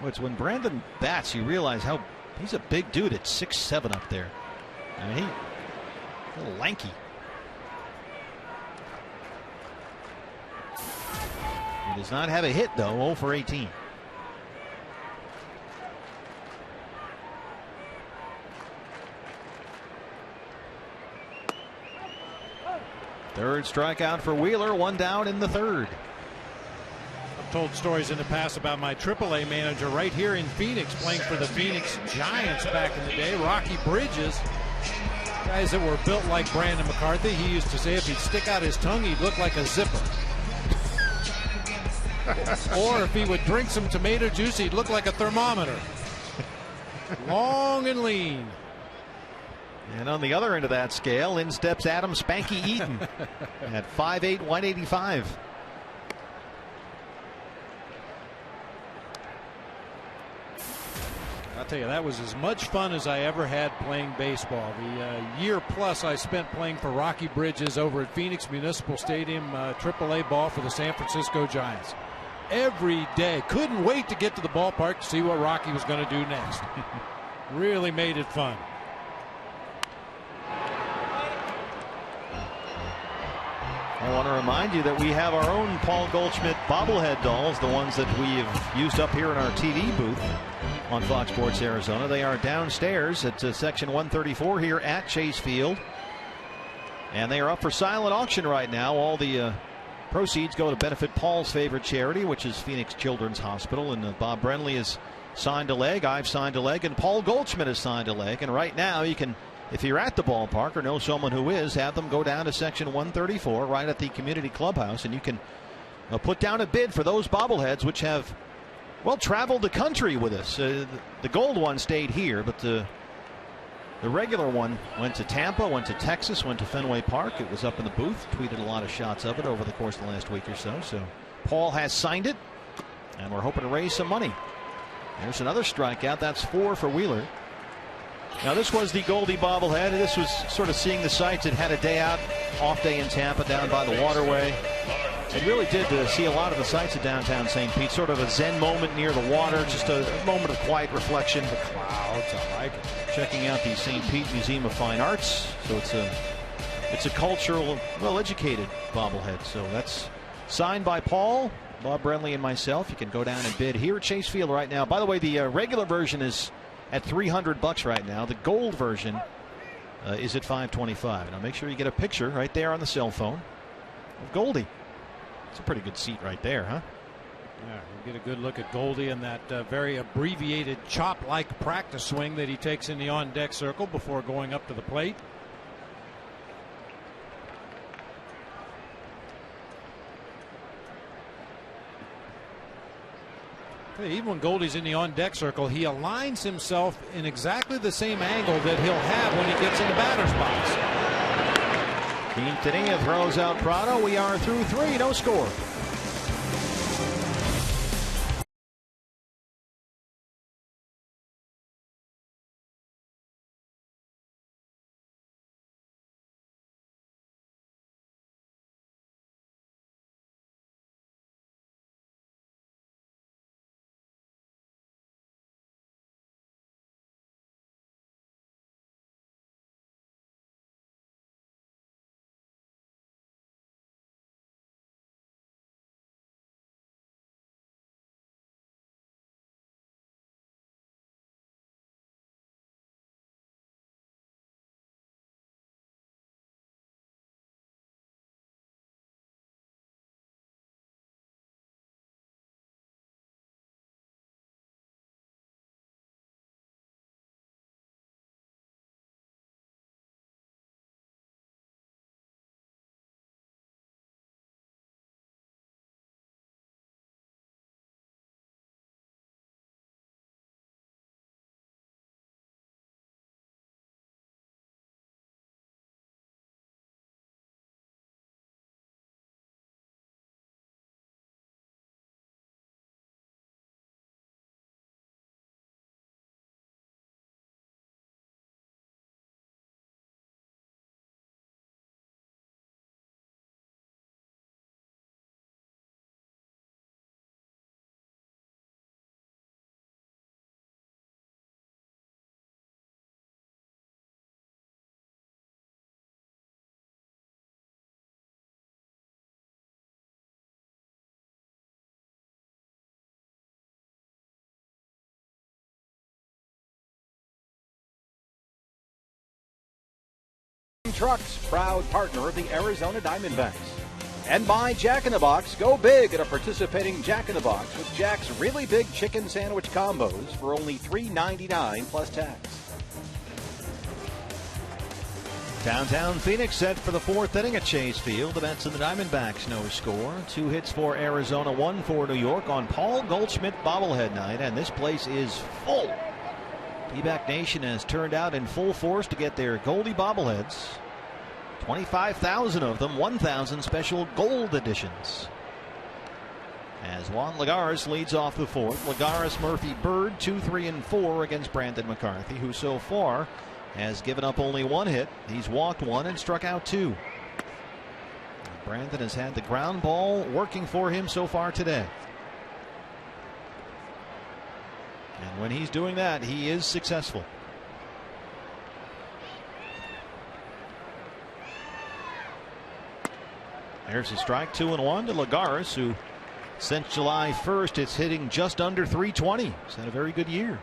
It's when Brandon bats, you realize how he's a big dude at 6'7" up there. I mean, he's a little lanky. He does not have a hit, though. 0 for 18. Third strikeout for Wheeler, one down in the third. I've told stories in the past about my AAA manager right here in Phoenix, playing for the Phoenix Giants back in the day, Rocky Bridges. Guys that were built like Brandon McCarthy. He used to say if he'd stick out his tongue, he'd look like a zipper. Or if he would drink some tomato juice, he'd look like a thermometer. Long and lean. And on the other end of that scale, in steps Adam Spanky Eaton at 5'8", 185. I'll tell you, that was as much fun as I ever had playing baseball. The year plus I spent playing for Rocky Bridges over at Phoenix Municipal Stadium, AAA ball for the San Francisco Giants. Every day. Couldn't wait to get to the ballpark to see what Rocky was going to do next. Really made it fun. I want to remind you that we have our own Paul Goldschmidt bobblehead dolls, the ones that we have used up here in our TV booth on Fox Sports Arizona. They are downstairs at section 134 here at Chase Field. And they are up for silent auction right now. All the proceeds go to benefit Paul's favorite charity, which is Phoenix Children's Hospital. And Bob Brenly has signed a leg, I've signed a leg, and Paul Goldschmidt has signed a leg. And right now you can, if you're at the ballpark or know someone who is, have them go down to section 134 right at the community clubhouse, and you can put down a bid for those bobbleheads, which have, well, traveled the country with us. The gold one stayed here, but the regular one went to Tampa, went to Texas, went to Fenway Park. It was up in the booth. Tweeted a lot of shots of it over the course of the last week or so. So Paul has signed it, and we're hoping to raise some money. There's another strikeout. That's 4 for Wheeler. Now, this was the Goldie bobblehead. This was sort of seeing the sights. It had a day out, off day in Tampa down by the waterway. It really did see a lot of the sights of downtown St. Pete. Sort of a zen moment near the water, just a moment of quiet reflection. The clouds, I like it. Checking out the St. Pete Museum of Fine Arts. So it's a cultural, well-educated bobblehead. So that's signed by Paul, Bob Brenly, and myself. You can go down and bid here at Chase Field right now. By the way, the regular version is at $300 right now. The gold version is at $525. Now make sure you get a picture right there on the cell phone of Goldie. It's a pretty good seat right there, huh? Yeah, you get a good look at Goldie and that very abbreviated chop-like practice swing that he takes in the on-deck circle before going up to the plate. Even when Goldie's in the on-deck circle, he aligns himself in exactly the same angle that he'll have when he gets in the batter's box. Quintanilla throws out Prado. We are through 3, no score. Trucks, proud partner of the Arizona Diamondbacks. And by Jack in the Box, go big at a participating Jack in the Box with Jack's really big chicken sandwich combos for only $3.99 plus tax. Downtown Phoenix set for the fourth inning at Chase Field. The Mets and the Diamondbacks no score. 2 hits for Arizona, 1 for New York on Paul Goldschmidt bobblehead night, and this place is full. D-back Nation has turned out in full force to get their Goldie bobbleheads. 25,000 of them, 1,000 special gold editions. As Juan Lagares leads off the fourth. Lagares, Murphy, Bird 2, 3, and 4 against Brandon McCarthy, who so far has given up only 1 hit. He's walked 1 and struck out 2. Brandon has had the ground ball working for him so far today. And when he's doing that, he is successful. There's a strike, 2-1 to Lagares, who since July 1st is hitting just under 320. He's had a very good year.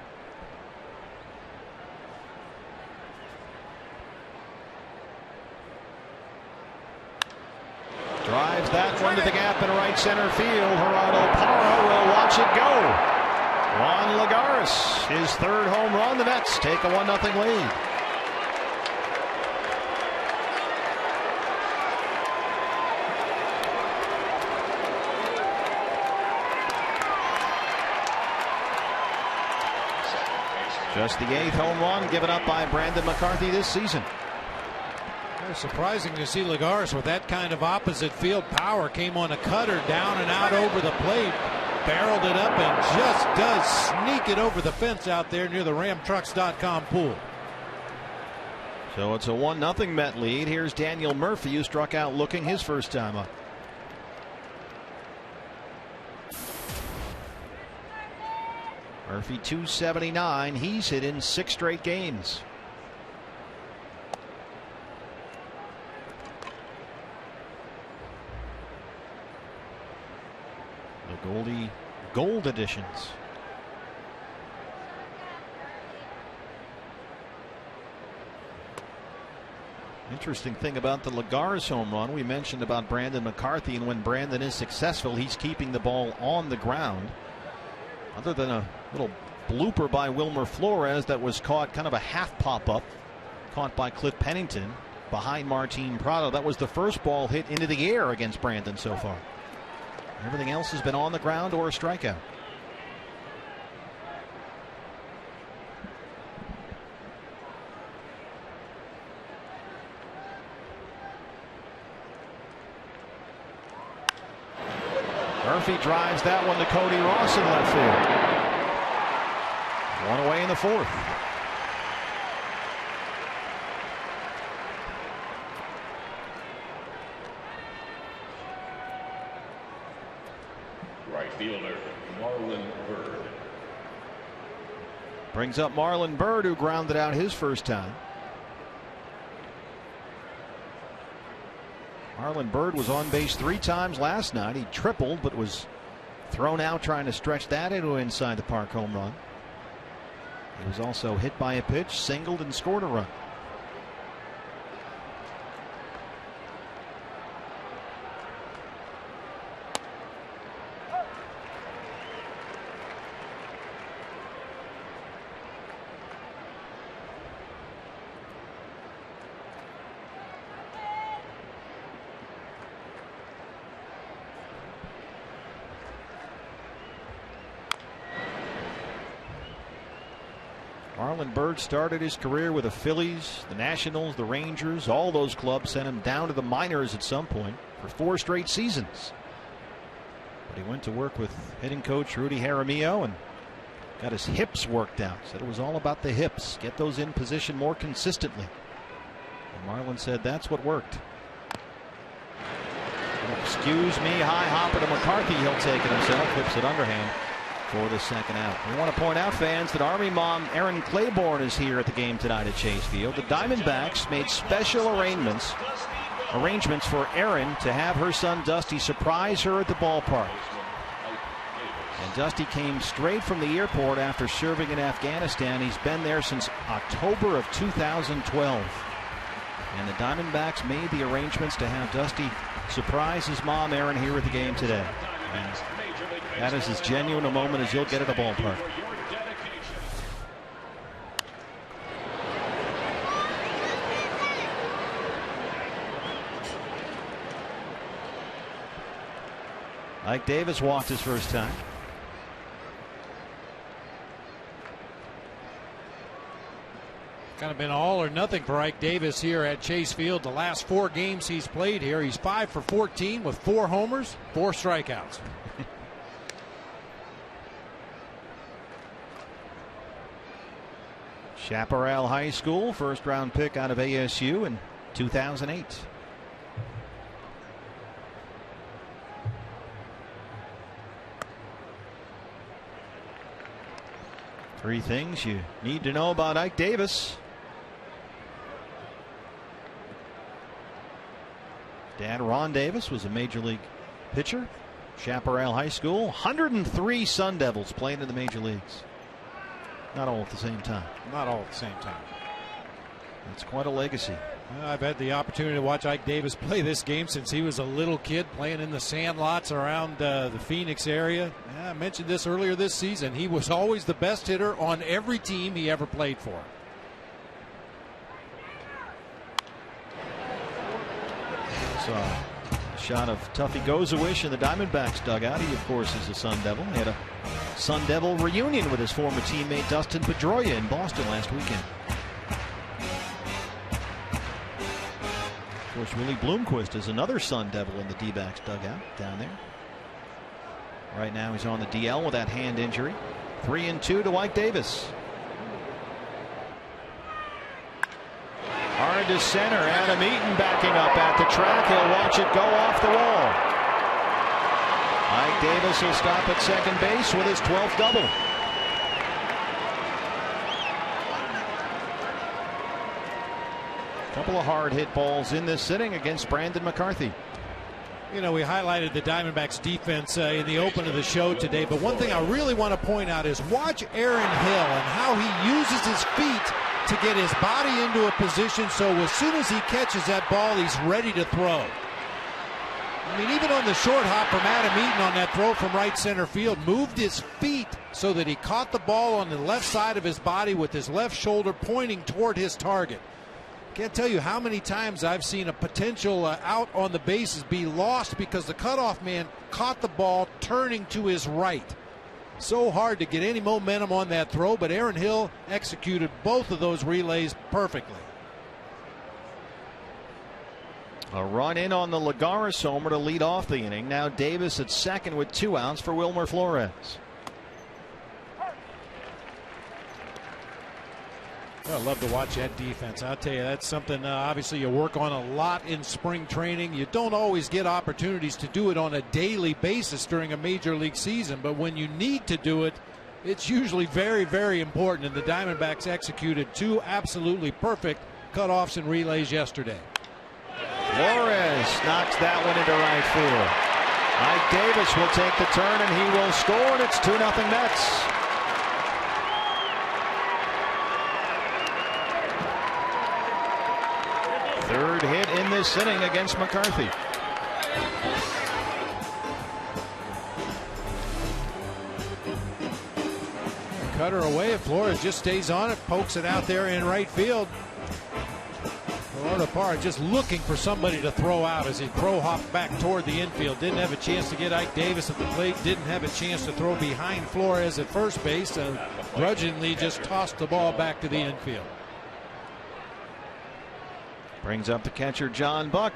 Drives that one to the gap in right center field. Gerardo Parra will watch it go. Juan Lagares, his 3rd home run. The Mets take a 1-0 lead. Just the 8th home run given up by Brandon McCarthy this season. It's surprising to see Lagares with that kind of opposite field power. Came on a cutter down and out over the plate. Barreled it up and just does sneak it over the fence out there near the RamTrucks.com pool. So it's a 1-0 Met lead. Here's Daniel Murphy, who struck out looking his first time up. Murphy 279. He's hit in 6 straight games. The Goldie Gold editions. Interesting thing about the Lagares home run, we mentioned about Brandon McCarthy, and when Brandon is successful, he's keeping the ball on the ground. Other than a little blooper by Wilmer Flores that was caught, kind of a half pop-up, caught by Cliff Pennington behind Martin Prado. That was the first ball hit into the air against Brandon so far. Everything else has been on the ground or a strikeout. Murphy drives that one to Cody Ross in left field. One away in the 4th. Right fielder Marlon Byrd. Brings up Marlon Byrd, who grounded out his first time. Marlon Byrd was on base 3 times last night. He tripled, but was thrown out trying to stretch that into an inside the park home run. He was also hit by a pitch, singled, and scored a run. Marlon Byrd started his career with the Phillies, the Nationals, the Rangers. All those clubs sent him down to the minors at some point for 4 straight seasons. But he went to work with hitting coach Rudy Jaramillo and got his hips worked out. Said it was all about the hips. Get those in position more consistently. And Marlon said that's what worked. Excuse me, high hopper to McCarthy. He'll take it himself. Clips it underhand for the second out. We want to point out, fans, that Army mom Erin Claiborne is here at the game tonight at Chase Field. The Diamondbacks made special arrangements for Erin to have her son Dusty surprise her at the ballpark. And Dusty came straight from the airport after serving in Afghanistan. He's been there since October of 2012. And the Diamondbacks made the arrangements to have Dusty surprise his mom, Erin, here at the game today. And that is as genuine a moment as you'll get at a ballpark. Ike Davis walked his first time. Kind of been all or nothing for Ike Davis here at Chase Field. The last 4 games he's played here, he's 5 for 14 with 4 homers, 4 strikeouts. Chaparral High School, first round pick out of ASU in 2008. Three things you need to know about Ike Davis. Dad Ron Davis was a major league pitcher, Chaparral High School. 103 Sun Devils playing in the major leagues. Not all at the same time. Not all at the same time. It's quite a legacy. I've had the opportunity to watch Ike Davis play this game since he was a little kid, playing in the sand lots around the Phoenix area. I mentioned this earlier this season. He was always the best hitter on every team he ever played for. So a shot of Tuffy Gozawish in the Diamondbacks dugout. He, of course, is a Sun Devil. He had a Sun Devil reunion with his former teammate Dustin Pedroia in Boston last weekend. Of course, Willie Bloomquist is another Sun Devil in the D-backs dugout down there. Right now he's on the DL with that hand injury. 3-2 to Ike Davis. Hard to center. Adam Eaton backing up at the track. He'll watch it go off the wall. Ike Davis will stop at second base with his 12th double. Couple of hard hit balls in this inning against Brandon McCarthy. You know, we highlighted the Diamondbacks defense in the open of the show today, but one thing I really want to point out is watch Aaron Hill and how he uses his feet to get his body into a position so as soon as he catches that ball, he's ready to throw. I mean, even on the short hop from Adam Eaton on that throw from right center field, moved his feet so that he caught the ball on the left side of his body with his left shoulder pointing toward his target. Can't tell you how many times I've seen a potential out on the bases be lost because the cutoff man caught the ball turning to his right. So hard to get any momentum on that throw, but Aaron Hill executed both of those relays perfectly. A run in on the Lagares homer to lead off the inning. Now Davis at second with 2 outs for Wilmer Flores. I love to watch that defense. I'll tell you, that's something obviously you work on a lot in spring training. You don't always get opportunities to do it on a daily basis during a major league season, but when you need to do it, it's usually very, very important. And the Diamondbacks executed 2 absolutely perfect cutoffs and relays yesterday. Flores knocks that one into right field. Ike Davis will take the turn and he will score, and it's 2-0 Mets. Third hit in this inning against McCarthy. Cutter away. Flores just stays on it, pokes it out there in right field. Florida Parr just looking for somebody to throw out as he throw hopped back toward the infield. Didn't have a chance to get Ike Davis at the plate. Didn't have a chance to throw behind Flores at first base. And grudgingly just tossed the ball back to the infield. Brings up the catcher, John Buck.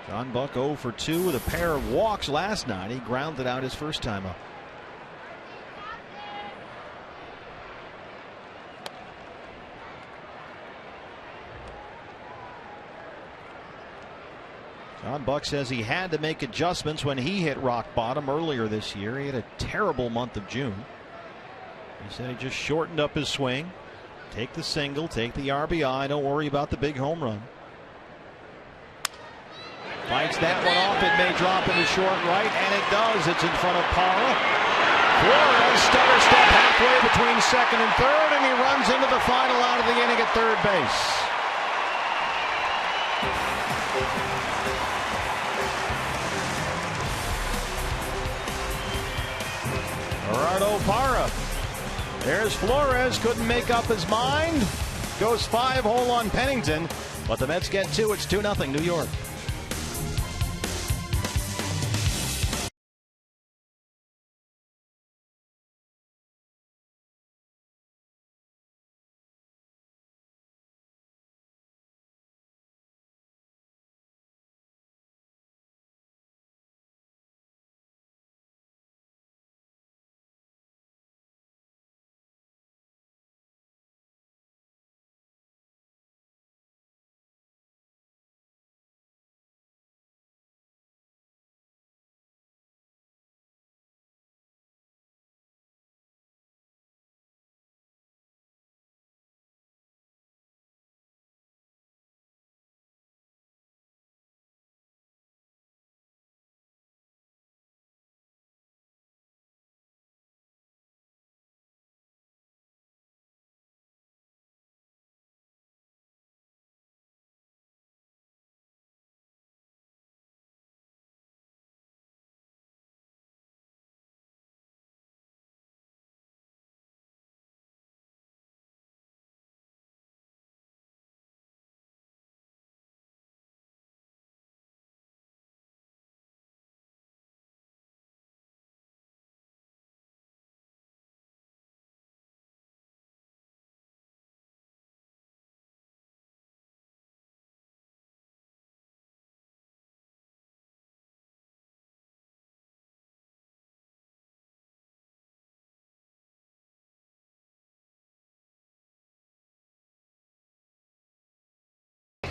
John Buck 0 for 2 with a pair of walks last night. He grounded out his first time up. John Buck says he had to make adjustments when he hit rock bottom earlier this year. He had a terrible month of June. He said he just shortened up his swing. Take the single, take the RBI, don't worry about the big home run. Fights that one off. It may drop into short right, and it does. It's in front of Parra. Flores stutter step halfway between second and third, and he runs into the final out of the inning at third base. Gerardo Parra. There's Flores, couldn't make up his mind. Goes 5-hole on Pennington, but the Mets get two. It's 2-0 New York.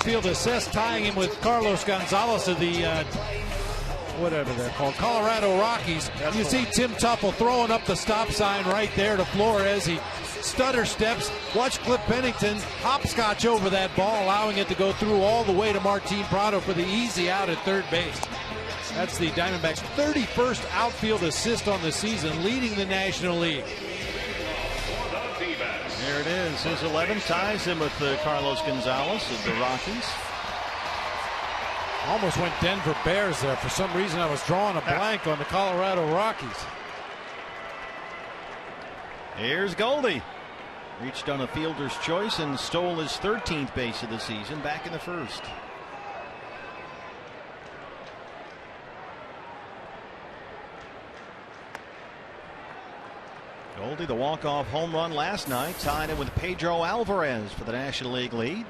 Field assessed tying him with Carlos Gonzalez of the whatever they're called, Colorado Rockies. You see Tim Tuffle throwing up the stop sign right there to Flores. He stutter steps. Watch Cliff Pennington hopscotch over that ball, allowing it to go through all the way to Martin Prado for the easy out at third base. That's the Diamondbacks' 31st outfield assist on the season, leading the National League. There it is. His 11 ties him with Carlos Gonzalez of the Rockies. Almost went Denver Bears there. For some reason, I was drawing a blank on the Colorado Rockies. Here's Goldie. Reached on a fielder's choice and stole his 13th base of the season back in the first. Goldie, the walk-off home run last night, tied him with Pedro Alvarez for the National League lead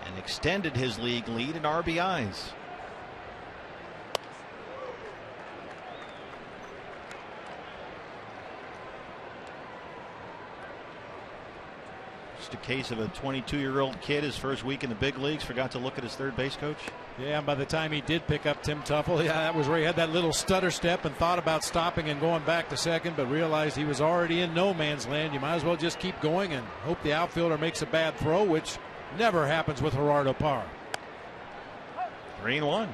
and extended his league lead in RBIs. Just a case of a 22-year-old kid, his first week in the big leagues, forgot to look at his third base coach. Yeah, and by the time he did pick up Tim Tuffle, yeah, that was where he had that little stutter step and thought about stopping and going back to second, but realized he was already in no man's land. You might as well just keep going and hope the outfielder makes a bad throw, which never happens with Gerardo Parra. 3-1.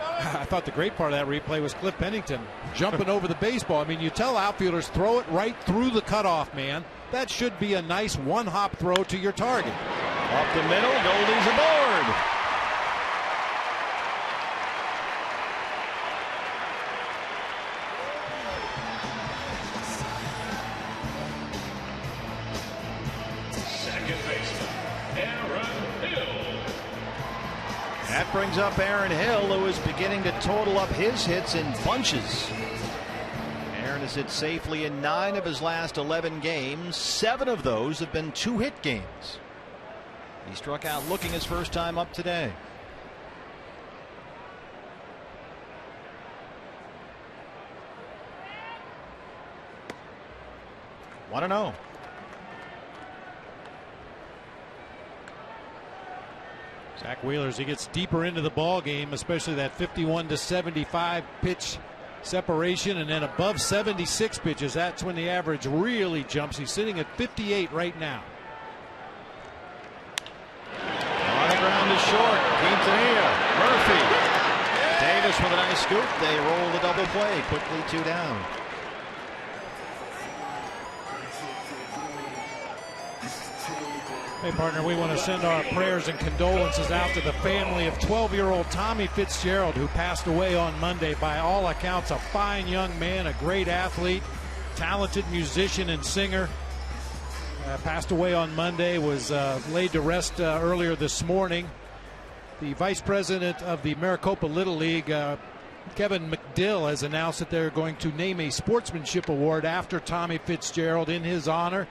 I thought the great part of that replay was Cliff Pennington jumping over the baseball. I mean, you tell outfielders throw it right through the cutoff man. That should be a nice one-hop throw to your target. Up the middle, Goldie's aboard. Second baseman, Aaron Hill. That brings up Aaron Hill, who is beginning to total up his hits in bunches. Aaron has hit safely in 9 of his last 11 games. 7 of those have been 2-hit games. He struck out looking his first time up today. Want to know? Zach Wheeler, as he gets deeper into the ball game, especially that 51 to 75 pitch separation, and then above 76 pitches, that's when the average really jumps. He's sitting at 58 right now. On the ground is short. Quintanilla. Murphy. Davis Walsh with a nice scoop. They roll the double play. Quickly 2 down. Hey, partner, we want to send our prayers and condolences out to the family of 12-year-old Tommy Fitzgerald, who passed away on Monday. By all accounts, a fine young man, a great athlete, talented musician and singer. Passed away on Monday, was laid to rest earlier this morning. The vice president of the Maricopa Little League, Kevin McDill, has announced that they're going to name a sportsmanship award after Tommy Fitzgerald in his honor.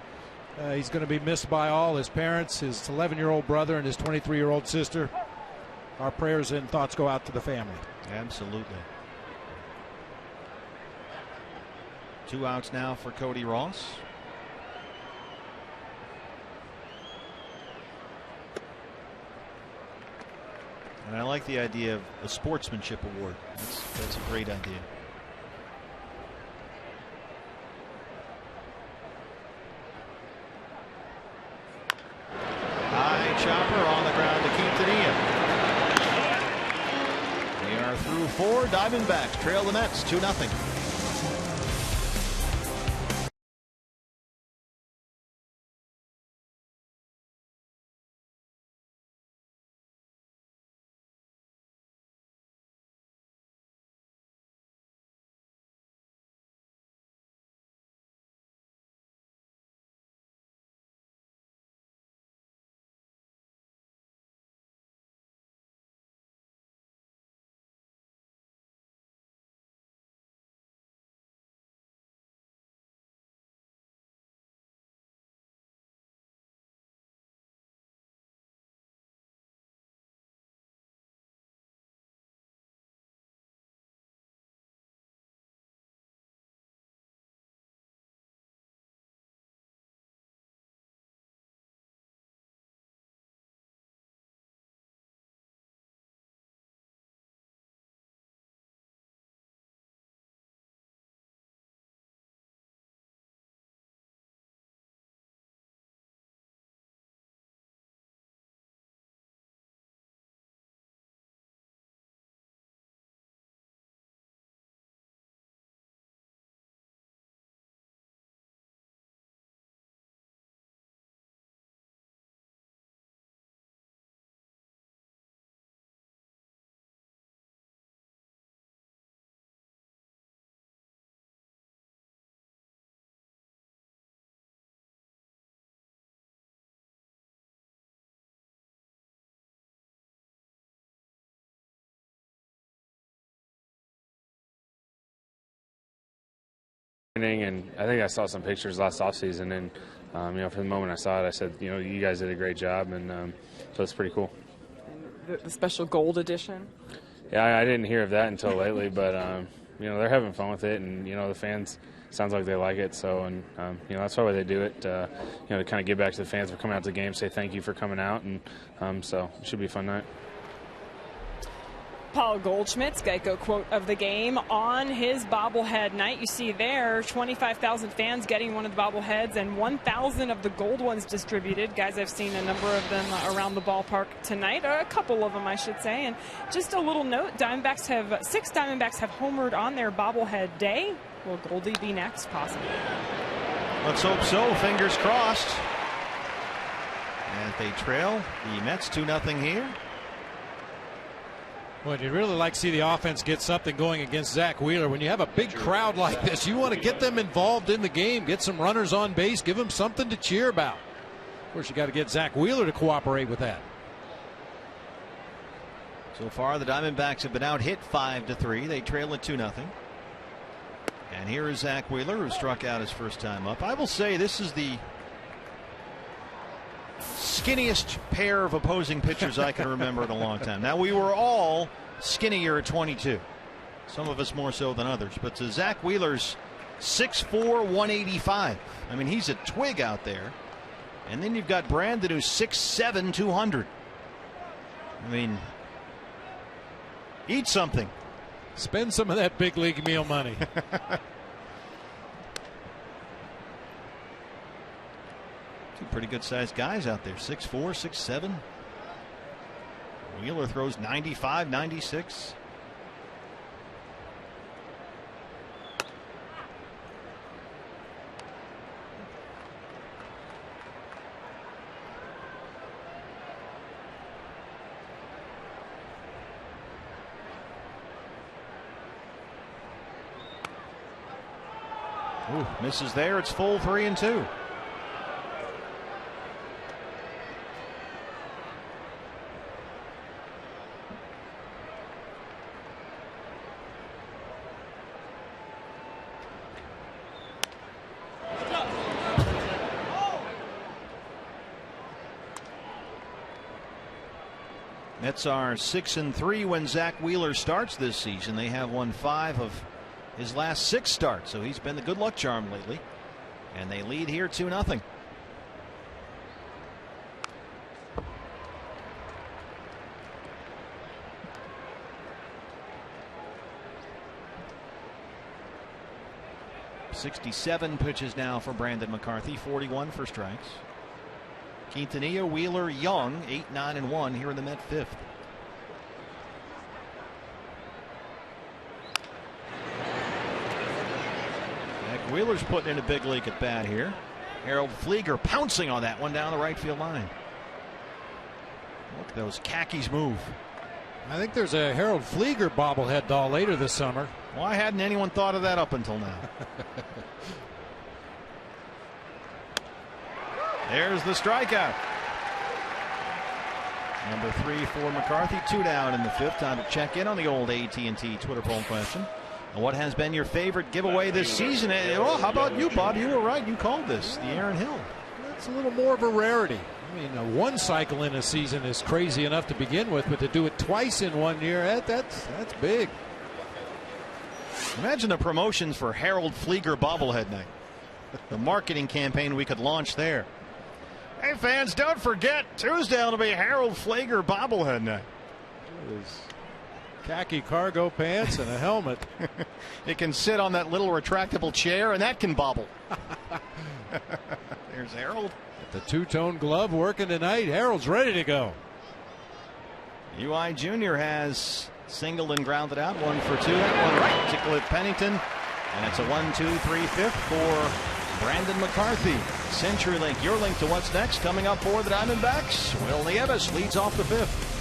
He's going to be missed by all, his parents, his 11-year-old brother, and his 23-year-old sister. Our prayers and thoughts go out to the family. Absolutely. 2 outs now for Cody Ross. And I like the idea of a sportsmanship award. That's a great idea. High chopper on the ground to keep it in. We are through 4. Diamondbacks trail the Mets 2-0. And I think I saw some pictures last offseason, and you know, from the moment I saw it, I said, you know, you guys did a great job, and so it's pretty cool. The special gold edition. Yeah, I didn't hear of that until lately, but you know, they're having fun with it, and you know, the fans sounds like they like it. So, and you know, that's why they do it. You know, to kind of give back to the fans for coming out to the game, say thank you for coming out, and so it should be a fun night. Paul Goldschmidt's Geico quote of the game on his bobblehead night. You see there 25,000 fans getting one of the bobbleheads and 1,000 of the gold ones distributed. Guys, I've seen a number of them around the ballpark tonight, or a couple of them I should say. And just a little note, 6 Diamondbacks have homered on their bobblehead day. Will Goldie be next? Possibly. Let's hope so. Fingers crossed. And they trail the Mets 2-0 here. Well, you'd really like to see the offense get something going against Zach Wheeler. When you have a big crowd like this, you want to get them involved in the game, get some runners on base, give them something to cheer about. Of course, you got to get Zach Wheeler to cooperate with that. So far, the Diamondbacks have been out hit 5-3. They trail at 2-0. And here is Zach Wheeler, who struck out his first time up. I will say this is the skinniest pair of opposing pitchers I can remember in a long time. Now, we were all skinnier at 22. Some of us more so than others. But Zach Wheeler's 6'4", 185. I mean, he's a twig out there. And then you've got Brandon, who's 6'7", 200. I mean, eat something. Spend some of that big league meal money. Two pretty good sized guys out there, 6'4", 6'7". Wheeler throws 95, 96. Ooh, misses there. It's full 3-2. Mets are 6-3 when Zach Wheeler starts this season. They have won 5 of his last 6 starts, so he's been the good luck charm lately. And they lead here 2-0. .67 pitches now for Brandon McCarthy, 41 for strikes. Quintanilla, Wheeler, Young, 8, 9, and 1 here in the Met fifth. Zach Wheeler's putting in a big leak at bat here. Harold Flieger pouncing on that one down the right field line. Look, those khakis move. I think there's a Harold Flieger bobblehead doll later this summer. Why hadn't anyone thought of that up until now? There's the strikeout. Number 3 for McCarthy. 2 down in the fifth. Time to check in on the old AT&T Twitter poll question. And what has been your favorite giveaway this season? Oh, how about you, Bob? You were right. You called this, the Aaron Hill. That's a little more of a rarity. I mean, one cycle in a season is crazy enough to begin with, but to do it twice in 1 year, that's big. Imagine the promotions for Harold Flieger bobblehead night. The marketing campaign we could launch there. Hey fans, don't forget Tuesday will be Harold Flieger bobblehead night. His khaki cargo pants and a helmet. It can sit on that little retractable chair and that can bobble. There's Harold. The two-tone glove working tonight. Harold's ready to go. UI Jr. has singled and grounded out. 1 for 2. That one right to Cliff Pennington. And it's a 1-2-3 fifth for Brandon McCarthy. CenturyLink, your link to what's next. Coming up for the Diamondbacks, Will Nieves leads off the fifth.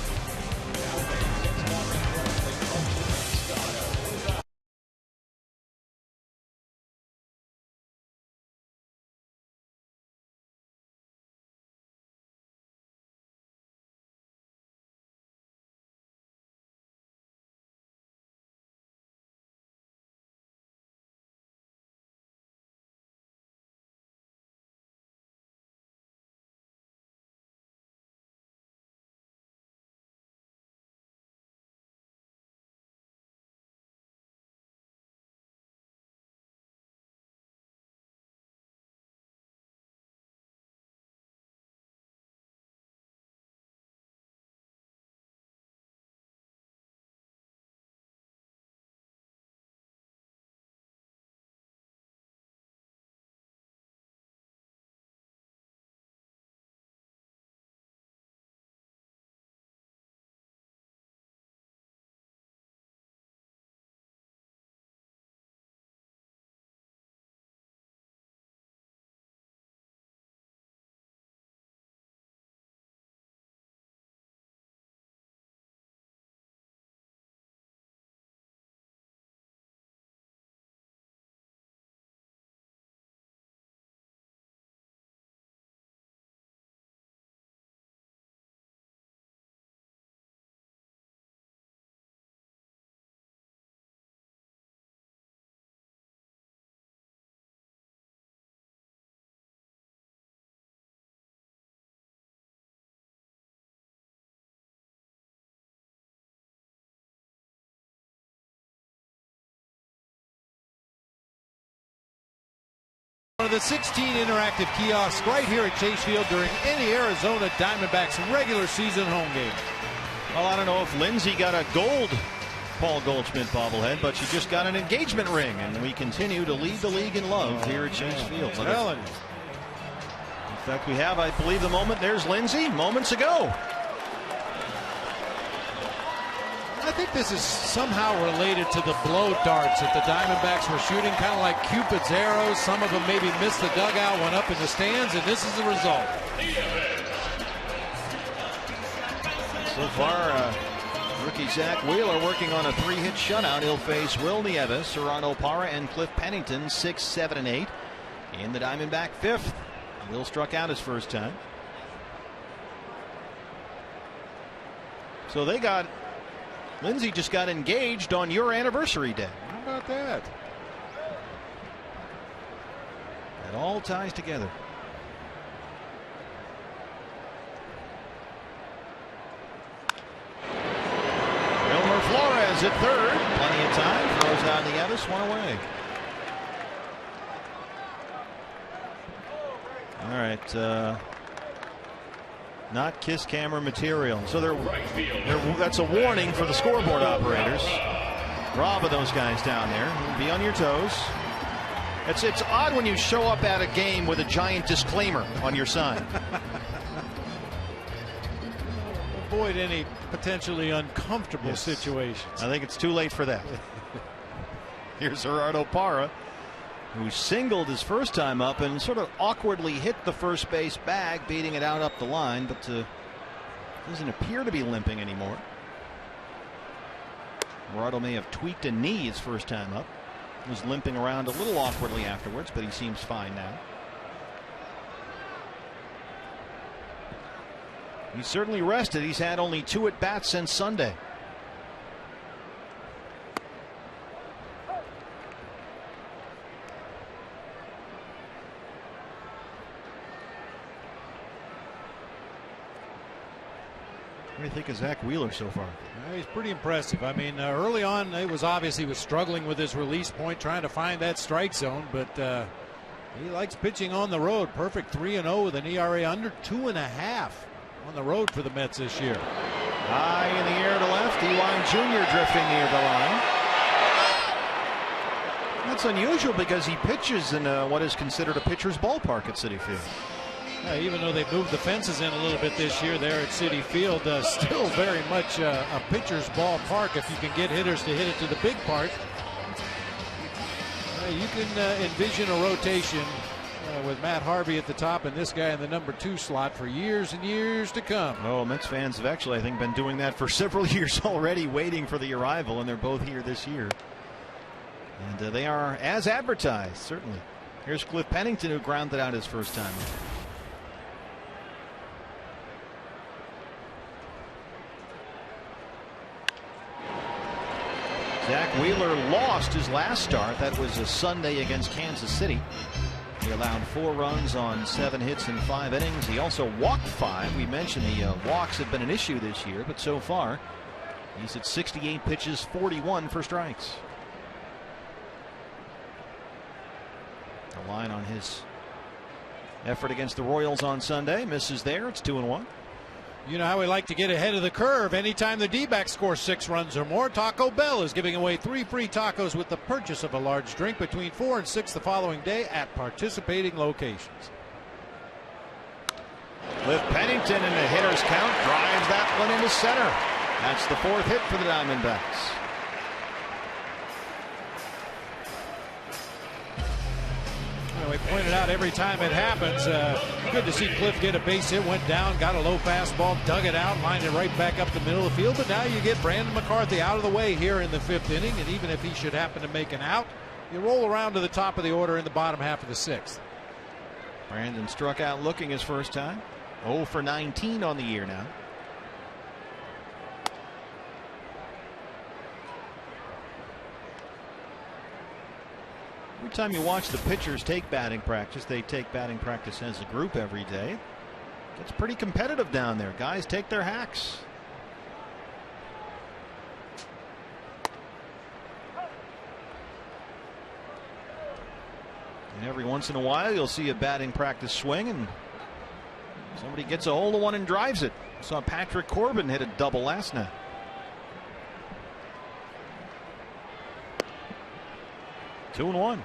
One of the 16 interactive kiosks right here at Chase Field during any Arizona Diamondbacks regular season home game. Well, I don't know if Lindsay got a gold Paul Goldschmidt bobblehead, but she just got an engagement ring, and we continue to lead the league in love here at Chase Field. In fact, we have, I believe, the moment. There's Lindsay moments ago. I think this is somehow related to the blow darts that the Diamondbacks were shooting, kind of like Cupid's arrows. Some of them maybe missed the dugout, went up in the stands, and this is the result. So far, Rookie Zach Wheeler working on a 3-hit shutout. He'll face Will Nieves, Gerardo Parra, and Cliff Pennington 6, 7, and 8 in the Diamondback 5th. Will struck out his first time. So they got Lindsay just got engaged on your anniversary day. How about that? It all ties together. Wilmer Flores at third. Plenty of time. Throws out Nieves, one away. All right. Not kiss camera material. So that's a warning for the scoreboard operators. Rob of those guys down there. Be on your toes. It's odd when you show up at a game with a giant disclaimer on your sign. Avoid any potentially uncomfortable situations. I think it's too late for that. Here's Gerardo Parra, who singled his first time up and sort of awkwardly hit the first base bag, beating it out up the line, but doesn't appear to be limping anymore. Gerardo may have tweaked a knee his first time up. Was limping around a little awkwardly afterwards, but he seems fine now. He's certainly rested. He's had only 2 at-bats since Sunday. What do you think of Zach Wheeler so far? He's pretty impressive. I mean, early on, it was obvious he was struggling with his release point, trying to find that strike zone, but he likes pitching on the road. Perfect 3-0 with an ERA under 2.5 on the road for the Mets this year. High in the air to left. Ewine Jr. drifting near the line. That's unusual because he pitches in what is considered a pitcher's ballpark at Citi Field. Even though they've moved the fences in a little bit this year there at Citi Field, still very much a pitcher's ballpark if you can get hitters to hit it to the big part. You can envision a rotation with Matt Harvey at the top and this guy in the number 2 slot for years and years to come. Oh, Mets fans have actually, I think, been doing that for several years already, waiting for the arrival, and they're both here this year. And they are as advertised, certainly. Here's Cliff Pennington, who grounded out his first time. Zach Wheeler lost his last start. That was a Sunday against Kansas City. He allowed 4 runs on 7 hits in 5 innings. He also walked 5. We mentioned the walks have been an issue this year, but so far he's at 68 pitches, 41 for strikes. The line on his effort against the Royals on Sunday misses there. It's 2-1. You know how we like to get ahead of the curve. Anytime the D-backs score 6 runs or more, Taco Bell is giving away 3 free tacos with the purchase of a large drink between 4 and 6 the following day at participating locations. Cliff Pennington in the hitter's count drives that one into center. That's the 4th hit for the Diamondbacks. We pointed out every time it happens. Good to see Cliff get a base hit, went down, got a low fastball, dug it out, lined it right back up the middle of the field. But now you get Brandon McCarthy out of the way here in the 5th inning, and even if he should happen to make an out, you roll around to the top of the order in the bottom half of the 6th. Brandon struck out looking his first time. 0 for 19 on the year now. Every time you watch the pitchers take batting practice, they take batting practice as a group every day. It's pretty competitive down there. Guys take their hacks. And every once in a while you'll see a batting practice swing and somebody gets a hold of one and drives it. Saw Patrick Corbin hit a double last night. Two and one.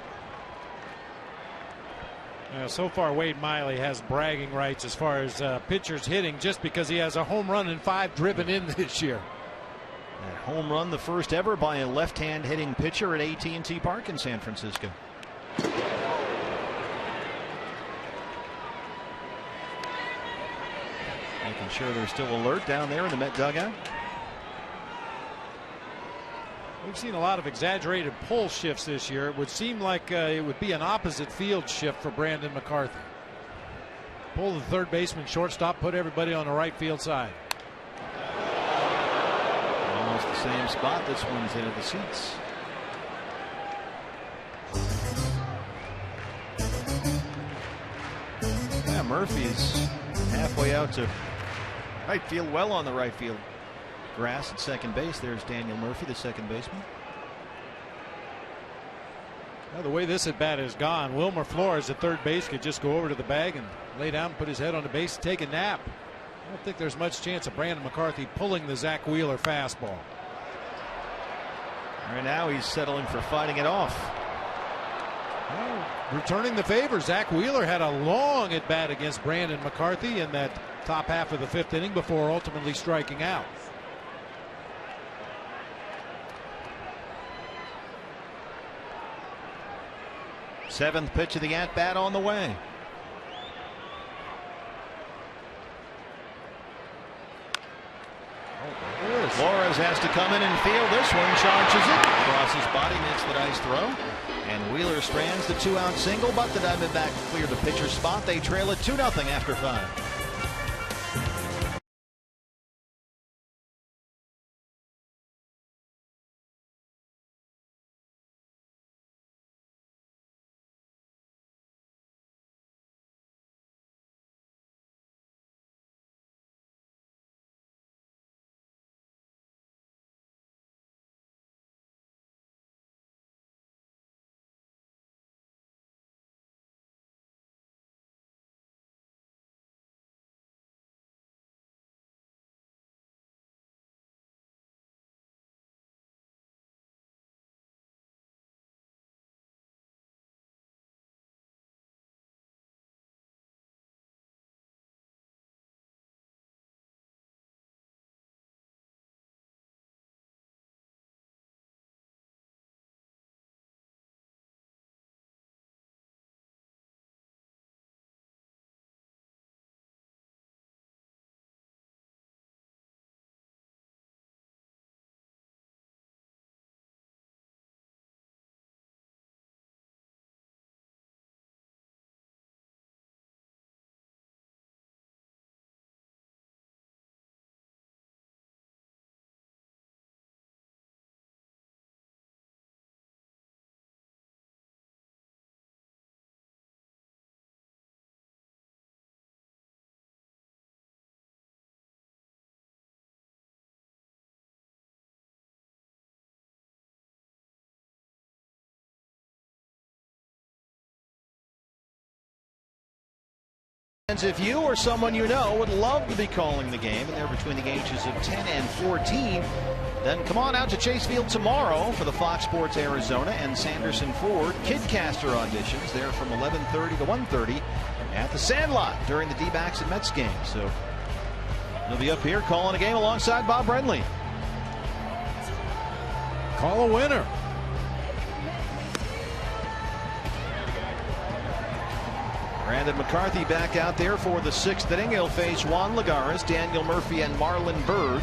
So far, Wade Miley has bragging rights as far as pitchers hitting, just because he has a home run and 5 driven in this year. That home run, the first ever by a left-hand hitting pitcher at AT&T Park in San Francisco. Making sure they're still alert down there in the Met dugout. We've seen a lot of exaggerated pull shifts this year. It would seem like it would be an opposite field shift for Brandon McCarthy. Pull the third baseman, shortstop, put everybody on the right field side. Almost the same spot. This one's into the seats. Yeah, Murphy's halfway out to right field, well on the right field grass at second base. There's Daniel Murphy, the second baseman. Well, the way this at bat has gone, Wilmer Flores at third base could just go over to the bag and lay down, put his head on the base, and take a nap. I don't think there's much chance of Brandon McCarthy pulling the Zach Wheeler fastball. Right now he's settling for fighting it off. Well, returning the favor, Zach Wheeler had a long at bat against Brandon McCarthy in that top half of the fifth inning before ultimately striking out. Seventh pitch of the at-bat on the way. Flores has to come in and field this one, charges it, crosses body, makes the nice throw, and Wheeler strands the 2-out single, but the Diamondbacks clear the pitcher's spot. They trail it 2-0 after 5. If you or someone you know would love to be calling the game and they're between the ages of 10 and 14, then come on out to Chase Field tomorrow for the Fox Sports Arizona and Sanderson Ford Kidcaster auditions. They're from 11:30 to 1:30 at the Sandlot during the D-backs and Mets game. So he'll be up here calling a game alongside Bob Brenly. Call a winner. Brandon McCarthy back out there for the sixth inning. He'll face Juan Lagares, Daniel Murphy, and Marlon Byrd.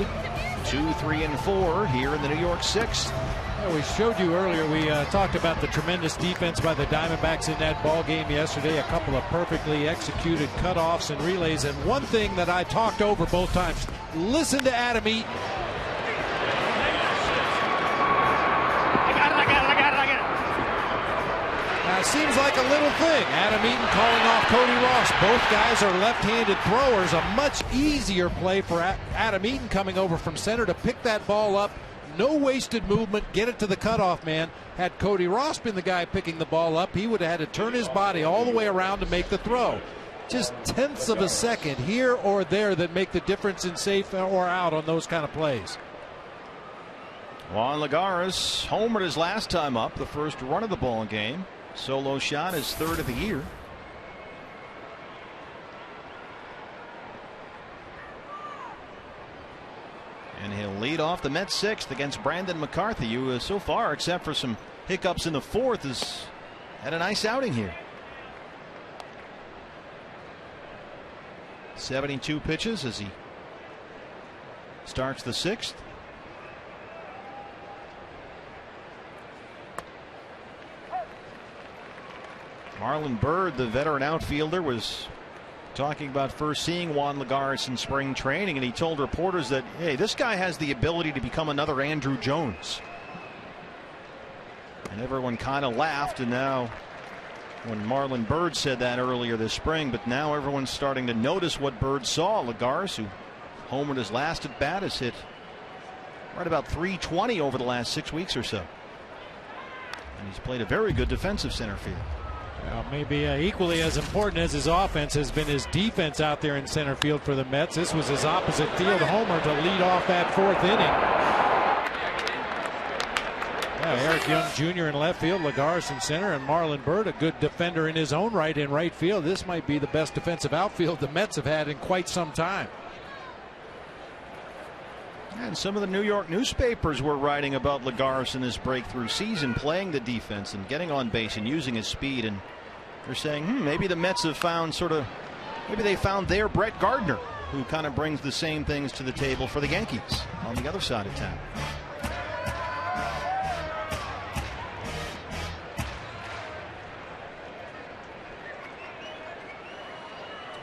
2, 3, and 4 here in the New York sixth. Yeah, we showed you earlier, we talked about the tremendous defense by the Diamondbacks in that ball game yesterday. A couple of perfectly executed cutoffs and relays. And one thing that I talked over both times, listen to Adam Eaton. Now, it seems like a little thing. Adam Eaton calling off Cody Ross. Both guys are left-handed throwers. A much easier play for Adam Eaton coming over from center to pick that ball up. No wasted movement. Get it to the cutoff man. Had Cody Ross been the guy picking the ball up, he would have had to turn his body all the way around to make the throw. Just tenths of a second here or there that make the difference in safe or out on those kind of plays. Juan Lagares homered his last time up, the first run of the ball game. Solo shot, his third of the year. And he'll lead off the Mets sixth against Brandon McCarthy, who so far, except for some hiccups in the fourth, has had a nice outing here. 72 pitches as he starts the sixth. Marlon Byrd, the veteran outfielder, was talking about first seeing Juan Lagares in spring training, and he told reporters that, hey, this guy has the ability to become another Andrew Jones. And everyone kind of laughed, and now when Marlon Byrd said that earlier this spring, but now everyone's starting to notice what Byrd saw. Lagares, who homered his last at bat, has hit right about .320 over the last 6 weeks or so. And he's played a very good defensive center field. Well, maybe equally as important as his offense has been his defense out there in center field for the Mets. This was his opposite field homer to lead off that fourth inning. Eric Young Jr. in left field, Lagares in center, and Marlon Byrd, a good defender in his own right in right field. This might be the best defensive outfield the Mets have had in quite some time. And some of the New York newspapers were writing about Lagares in his breakthrough season, playing the defense and getting on base and using his speed. And they're saying, maybe the Mets have found maybe they found their Brett Gardner, who kind of brings the same things to the table for the Yankees on the other side of town.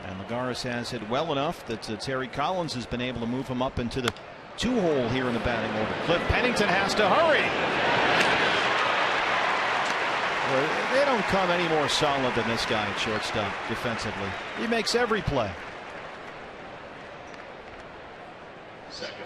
And Lagares has hit well enough that Terry Collins has been able to move him up into the 2-hole here in the batting order. Cliff Pennington has to hurry. They don't come any more solid than this guy at shortstop defensively. He makes every play.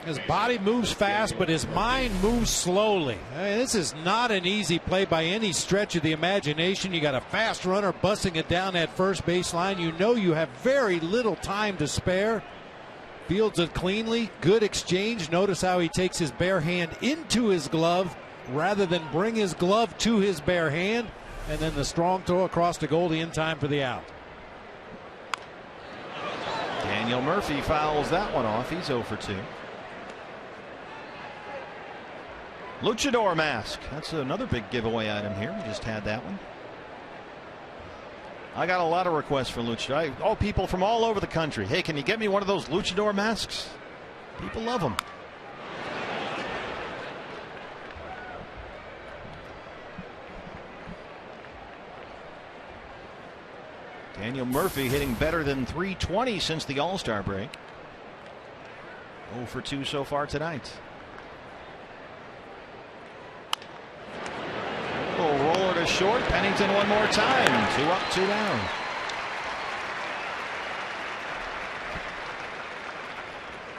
His body moves fast, but his mind moves slowly. I mean, this is not an easy play by any stretch of the imagination. You got a fast runner busting it down that first baseline. You know you have very little time to spare. Fields it cleanly. Good exchange. Notice how he takes his bare hand into his glove rather than bring his glove to his bare hand. And then the strong throw across to Goldie in time for the out. Daniel Murphy fouls that one off. He's 0 for 2. Luchador mask. That's another big giveaway item here. We just had that one. I got a lot of requests for luchador. People from all over the country. Hey, can you get me one of those luchador masks? People love them. Daniel Murphy hitting better than .320 since the All-Star break. 0 for 2 so far tonight. Roller to short. Pennington one more time. 2 up, 2 down.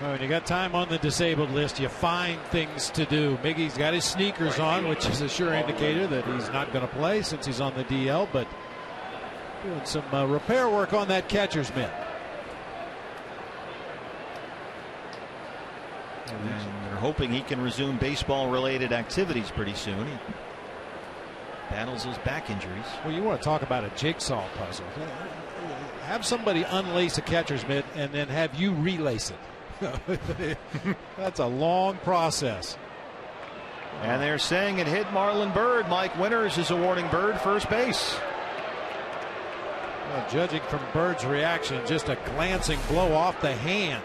Well, when you got time on the disabled list, you find things to do. Miggy's got his sneakers on, which is a sure indicator that he's not going to play since he's on the DL, but doing some repair work on that catcher's mitt. And they're hoping he can resume baseball-related activities pretty soon. He battles those back injuries. Well, you want to talk about a jigsaw puzzle. Have somebody unlace a catcher's mitt and then have you relace it. That's a long process. And they're saying it hit Marlon Byrd. Mike Winters is awarding Byrd first base. Well, judging from Bird's reaction, just a glancing blow off the hand.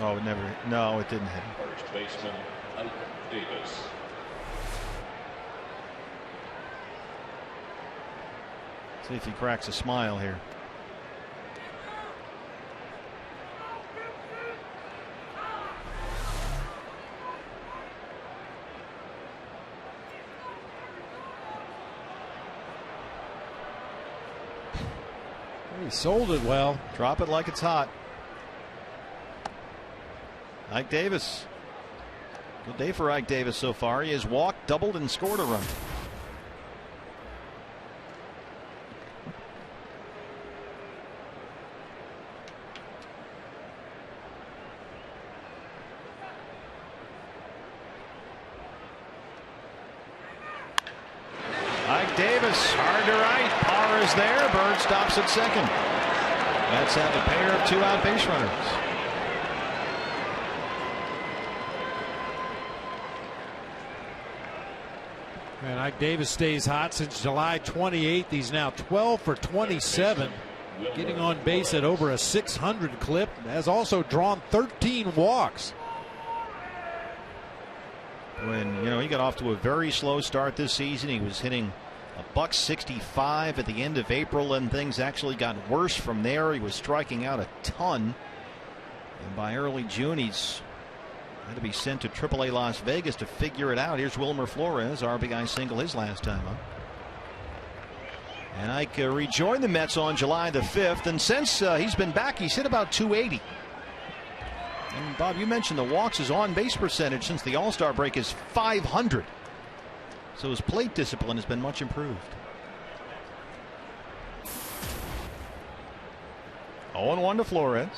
Oh, no, it didn't hit him. First baseman, Ike Davis. See if he cracks a smile here. He sold it well. Drop it like it's hot. Ike Davis. Good day for Ike Davis so far. He has walked, doubled, and scored a run. Ike Davis, hard to right. Parr is there. Byrd stops at second. Mets have a pair of 2-out base runners. And Ike Davis stays hot since July 28th. He's now 12 for 27, getting on base at over a 600 clip. Has also drawn 13 walks. when, he got off to a very slow start this season. He was hitting $165 at the end of April, and things actually got worse from there. He was striking out a ton, and by early June he's had to be sent to AAA Las Vegas to figure it out. Here's Wilmer Flores, RBI single his last time up. And Ike rejoined the Mets on July the 5th, and since he's been back, he's hit about 280. And Bob, you mentioned the walks. His on-base percentage since the All-Star break is .500. So his plate discipline has been much improved. 0-1 to Flores.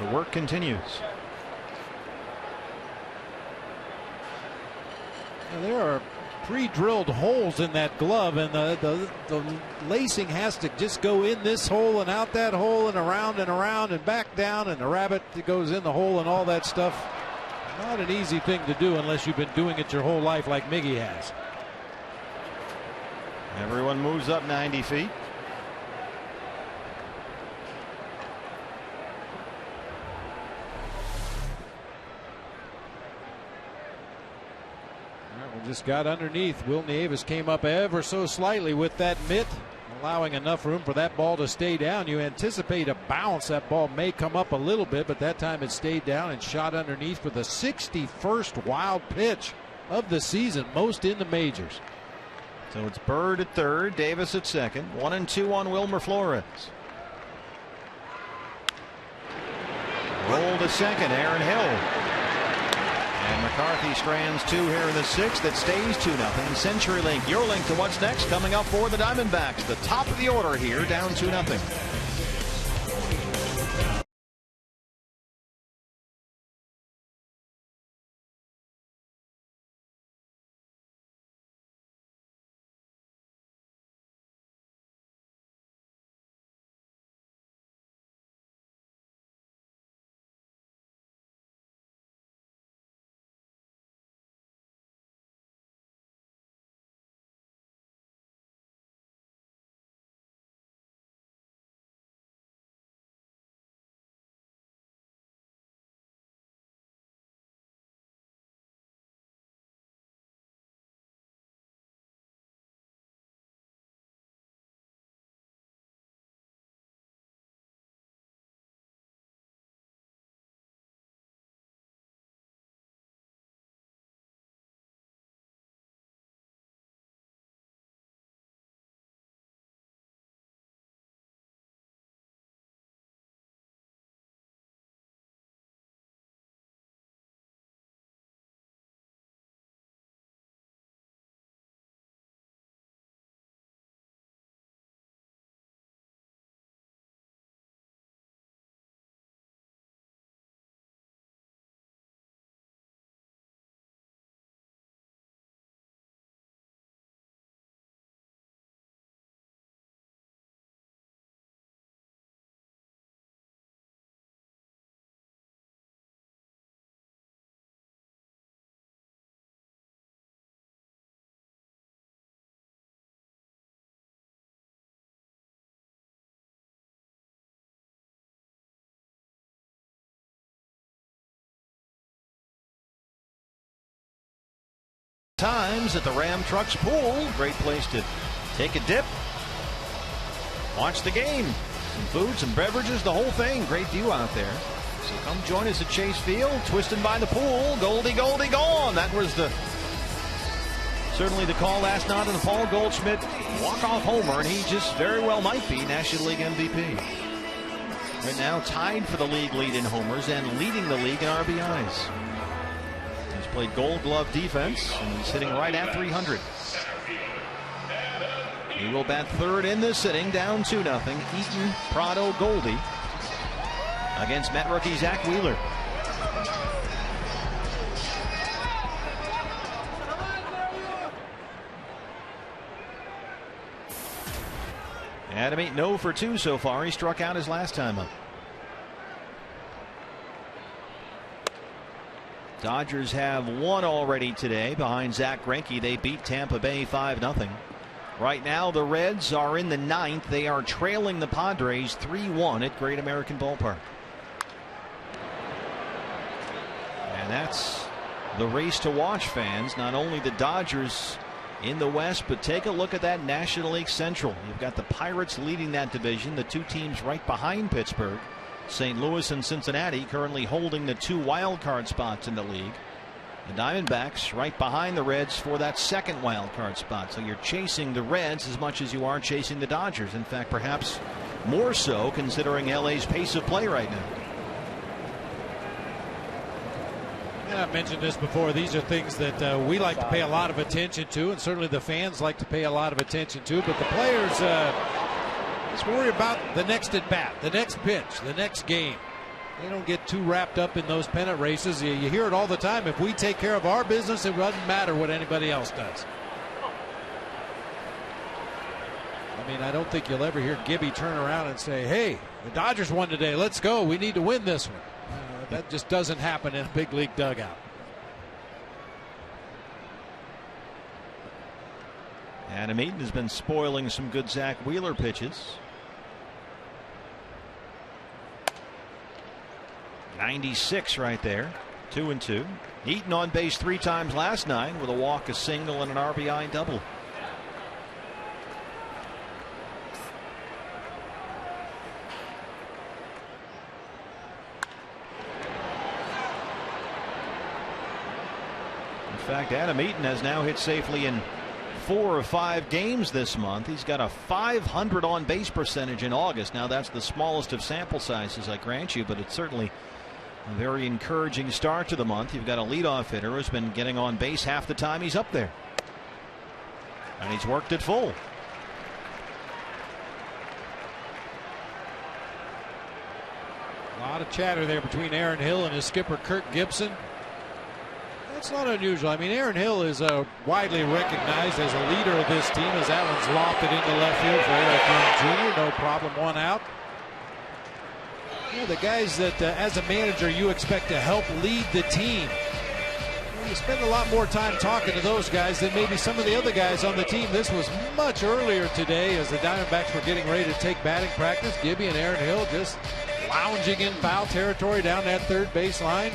The work continues. There are pre-drilled holes in that glove, and the lacing has to just go in this hole and out that hole and around and back down, and the rabbit goes in the hole and all that stuff. Not an easy thing to do unless you've been doing it your whole life like Miggy has. Everyone moves up 90 feet. Just got underneath. Will Nieves came up ever so slightly with that mitt, allowing enough room for that ball to stay down. You anticipate a bounce. That ball may come up a little bit, but that time it stayed down and shot underneath for the 61st wild pitch of the season, most in the majors. So it's Bird at third, Davis at second, 1-2 on Wilmer Flores. Roll to second, Aaron Hill. And McCarthy strands two here in the sixth. That stays 2-0. CenturyLink, your link to what's next coming up for the Diamondbacks. The top of the order here, down 2-0. Times at the Ram Trucks pool. Great place to take a dip, watch the game, some food, some beverages, the whole thing. Great view out there. So come join us at Chase Field, twisting by the pool. Goldie, Goldie, gone. That was certainly the call last night on the Paul Goldschmidt walk-off homer, and he just very well might be National League MVP. Right now tied for the league lead in homers and leading the league in RBIs. Played Gold Glove defense, and he's hitting right at 300. He will bat third in this inning, down 2-0. Eaton, Prado, Goldie against Met rookie Zach Wheeler. Adam Eaton 0 for 2 so far. He struck out his last time up. Dodgers have won already today behind Zach Greinke. They beat Tampa Bay 5-0. Right now the Reds are in the 9th. They are trailing the Padres 3-1 at Great American Ballpark. And that's the race to watch, fans. Not only the Dodgers in the West, but take a look at that National League Central. You've got the Pirates leading that division, the two teams right behind Pittsburgh. St. Louis and Cincinnati currently holding the 2 wild card spots in the league. The Diamondbacks right behind the Reds for that second wild card spot. So you're chasing the Reds as much as you are chasing the Dodgers. In fact, perhaps more so considering LA's pace of play right now. And I've mentioned this before. These are things that we like to pay a lot of attention to, and certainly the fans like to pay a lot of attention to. But the players just worry about the next at bat, the next pitch, the next game. They don't get too wrapped up in those pennant races. You hear it all the time. If we take care of our business, it doesn't matter what anybody else does. I mean, I don't think you'll ever hear Gibby turn around and say, hey, the Dodgers won today. Let's go. We need to win this one. That just doesn't happen in a big league dugout. Adam Eaton has been spoiling some good Zach Wheeler pitches. 96 right there. 2-2. Eaton on base 3 times last night with a walk, a single, and an RBI double. In fact, Adam Eaton has now hit safely in 4 of 5 games this month. He's got a 500 on base percentage in August. Now that's the smallest of sample sizes, I grant you, but it's certainly a very encouraging start to the month. You've got a leadoff hitter who's been getting on base half the time he's up there, and he's worked it full. A lot of chatter there between Aaron Hill and his skipper Kirk Gibson. That's not unusual. I mean, Aaron Hill is widely recognized as a leader of this team, as Allen's lofted into left field for Eric Young Jr. No problem, 1 out. You know, the guys that as a manager you expect to help lead the team. You spend a lot more time talking to those guys than maybe some of the other guys on the team. This was much earlier today as the Diamondbacks were getting ready to take batting practice. Gibby and Aaron Hill just lounging in foul territory down that third base line.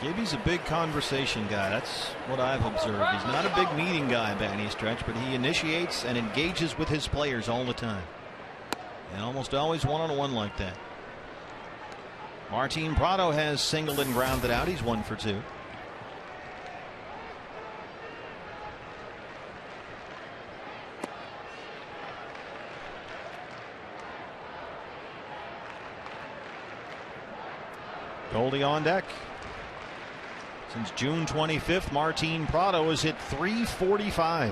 Gibby's a big conversation guy. That's what I've observed. He's not a big meeting guy by any stretch, but he initiates and engages with his players all the time. And almost always one-on-one like that. Martin Prado has singled and grounded out. He's 1 for 2. Goldie on deck. Since June 25th, Martin Prado has hit .345.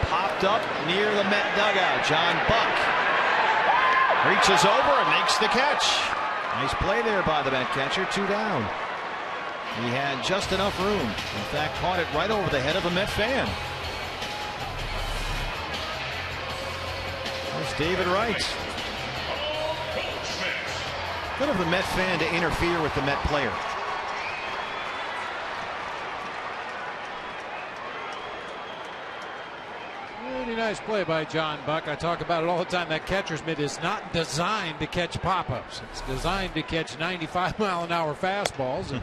Popped up near the Met dugout. John Buck reaches over and makes the catch. Nice play there by the Met catcher. 2 down. He had just enough room. In fact, caught it right over the head of a Met fan. There's David Wright. Good of the Met fan to interfere with the Met player. Really nice play by John Buck. I talk about it all the time. That catcher's mitt is not designed to catch pop-ups. It's designed to catch 95-mile-an-hour fastballs. And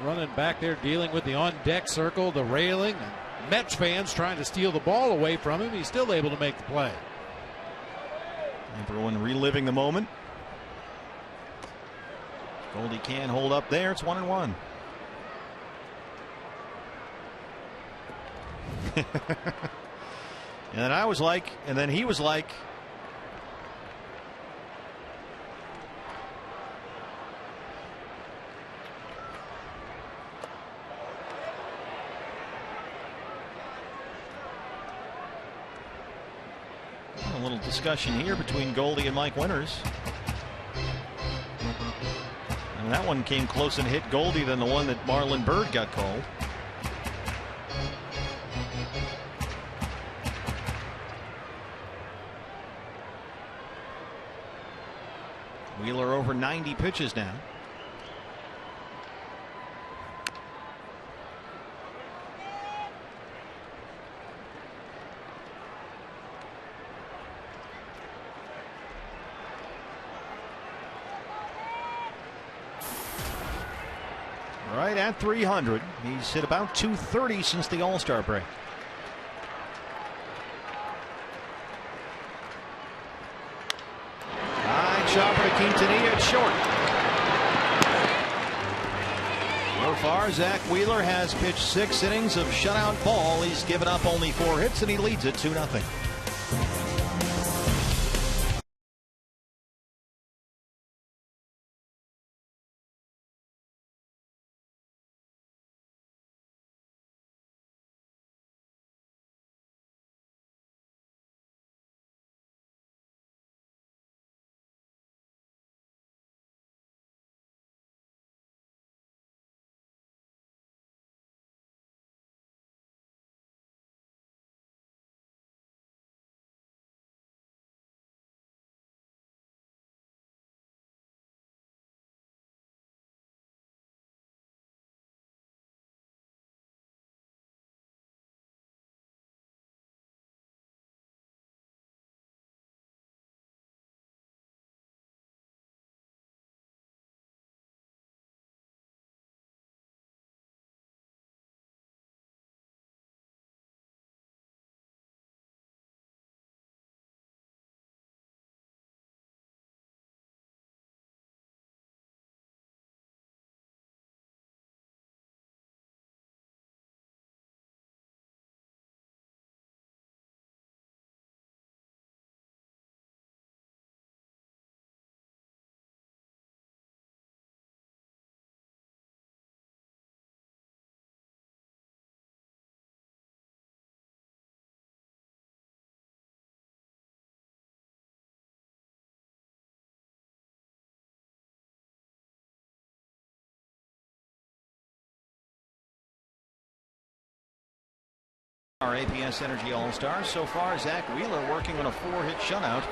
running back there, dealing with the on-deck circle, the railing. And Mets fans trying to steal the ball away from him. He's still able to make the play. Everyone reliving the moment. Goldie can hold up there. It's 1-1. And then I was like, and then he was like, a little discussion here between Goldie and Mike Winters. And that one came close and hit Goldie than the one that Marlon Byrd got called. Wheeler over 90 pitches now. Right at 300. He's hit about 230 since the All-Star break. High chopper to Quintanilla at short. So far, Zach Wheeler has pitched 6 innings of shutout ball. He's given up only 4 hits, and he leads it 2-0. Our APS Energy All-Stars. So far, Zach Wheeler working on a 4-hit shutout.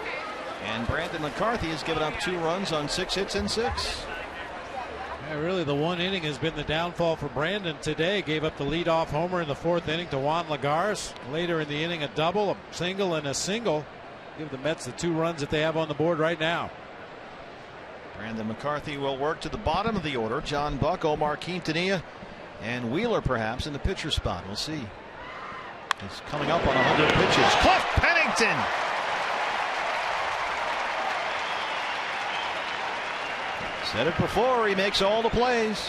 And Brandon McCarthy has given up 2 runs on 6 hits and 6. Yeah, really, the 1 inning has been the downfall for Brandon today. Gave up the leadoff homer in the 4th inning to Juan Lagares. Later in the inning, a double, a single, and a single. Give the Mets the 2 runs that they have on the board right now. Brandon McCarthy will work to the bottom of the order. John Buck, Omar Quintanilla, and Wheeler perhaps in the pitcher spot. We'll see. He's coming up on 100 pitches. Cliff Pennington. Said it before, he makes all the plays.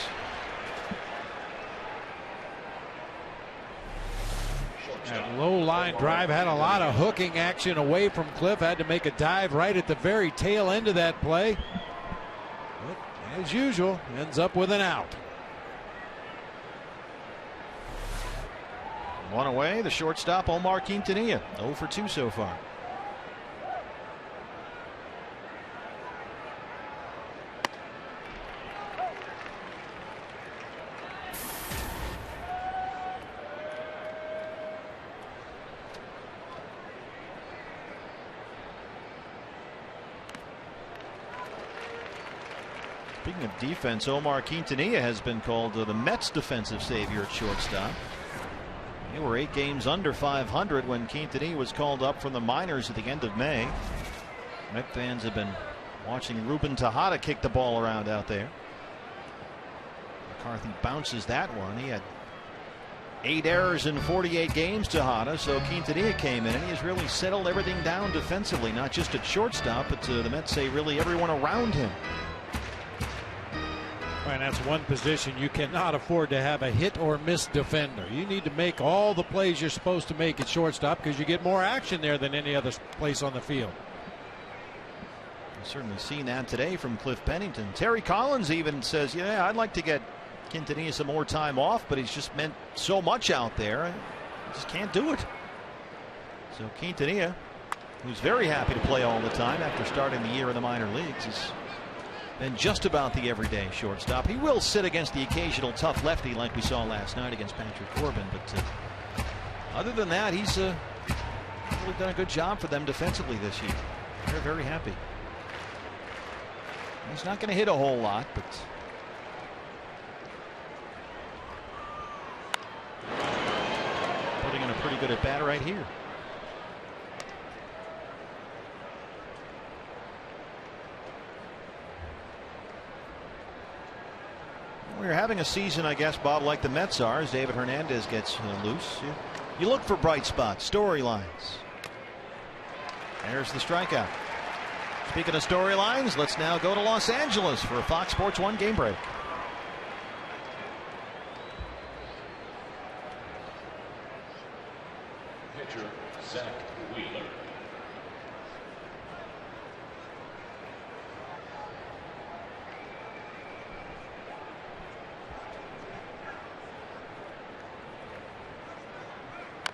That low line drive had a lot of hooking action away from Cliff. Had to make a dive right at the very tail end of that play. But as usual, ends up with an out. 1 away, the shortstop Omar Quintanilla, 0 for 2 so far. Speaking of defense, Omar Quintanilla has been called the Mets defensive savior at shortstop. They were 8 games under 500 when Quintanilla was called up from the minors at the end of May. Met fans have been watching Ruben Tejada kick the ball around out there. McCarthy bounces that one. He had 8 errors in 48 games, Tejada, so Quintanilla came in and he has really settled everything down defensively, not just at shortstop, but the Mets say really everyone around him. And that's one position you cannot afford to have a hit or miss defender. You need to make all the plays you're supposed to make at shortstop because you get more action there than any other place on the field. We've certainly seen that today from Cliff Pennington. Terry Collins even says, yeah, I'd like to get Quintanilla some more time off, but he's just meant so much out there. I just can't do it. So Quintanilla, who's very happy to play all the time after starting the year in the minor leagues, is and just about the everyday shortstop. He will sit against the occasional tough lefty like we saw last night against Patrick Corbin, but other than that, he's really done a good job for them defensively this year. They're very happy. He's not going to hit a whole lot, but putting in a pretty good at bat right here. We're having a season, I guess, Bob, like the Mets are, as David Hernandez gets loose. You look for bright spots, storylines. There's the strikeout. Speaking of storylines, let's now go to Los Angeles for a Fox Sports 1 game break. Pitcher, Zach Wheeler.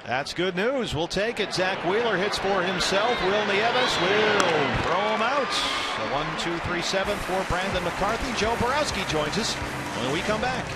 That's good news. We'll take it. Zach Wheeler hits for himself. Will Nieves will throw him out. The 1-2-3 7 for Brandon McCarthy. Joe Borowski joins us when we come back.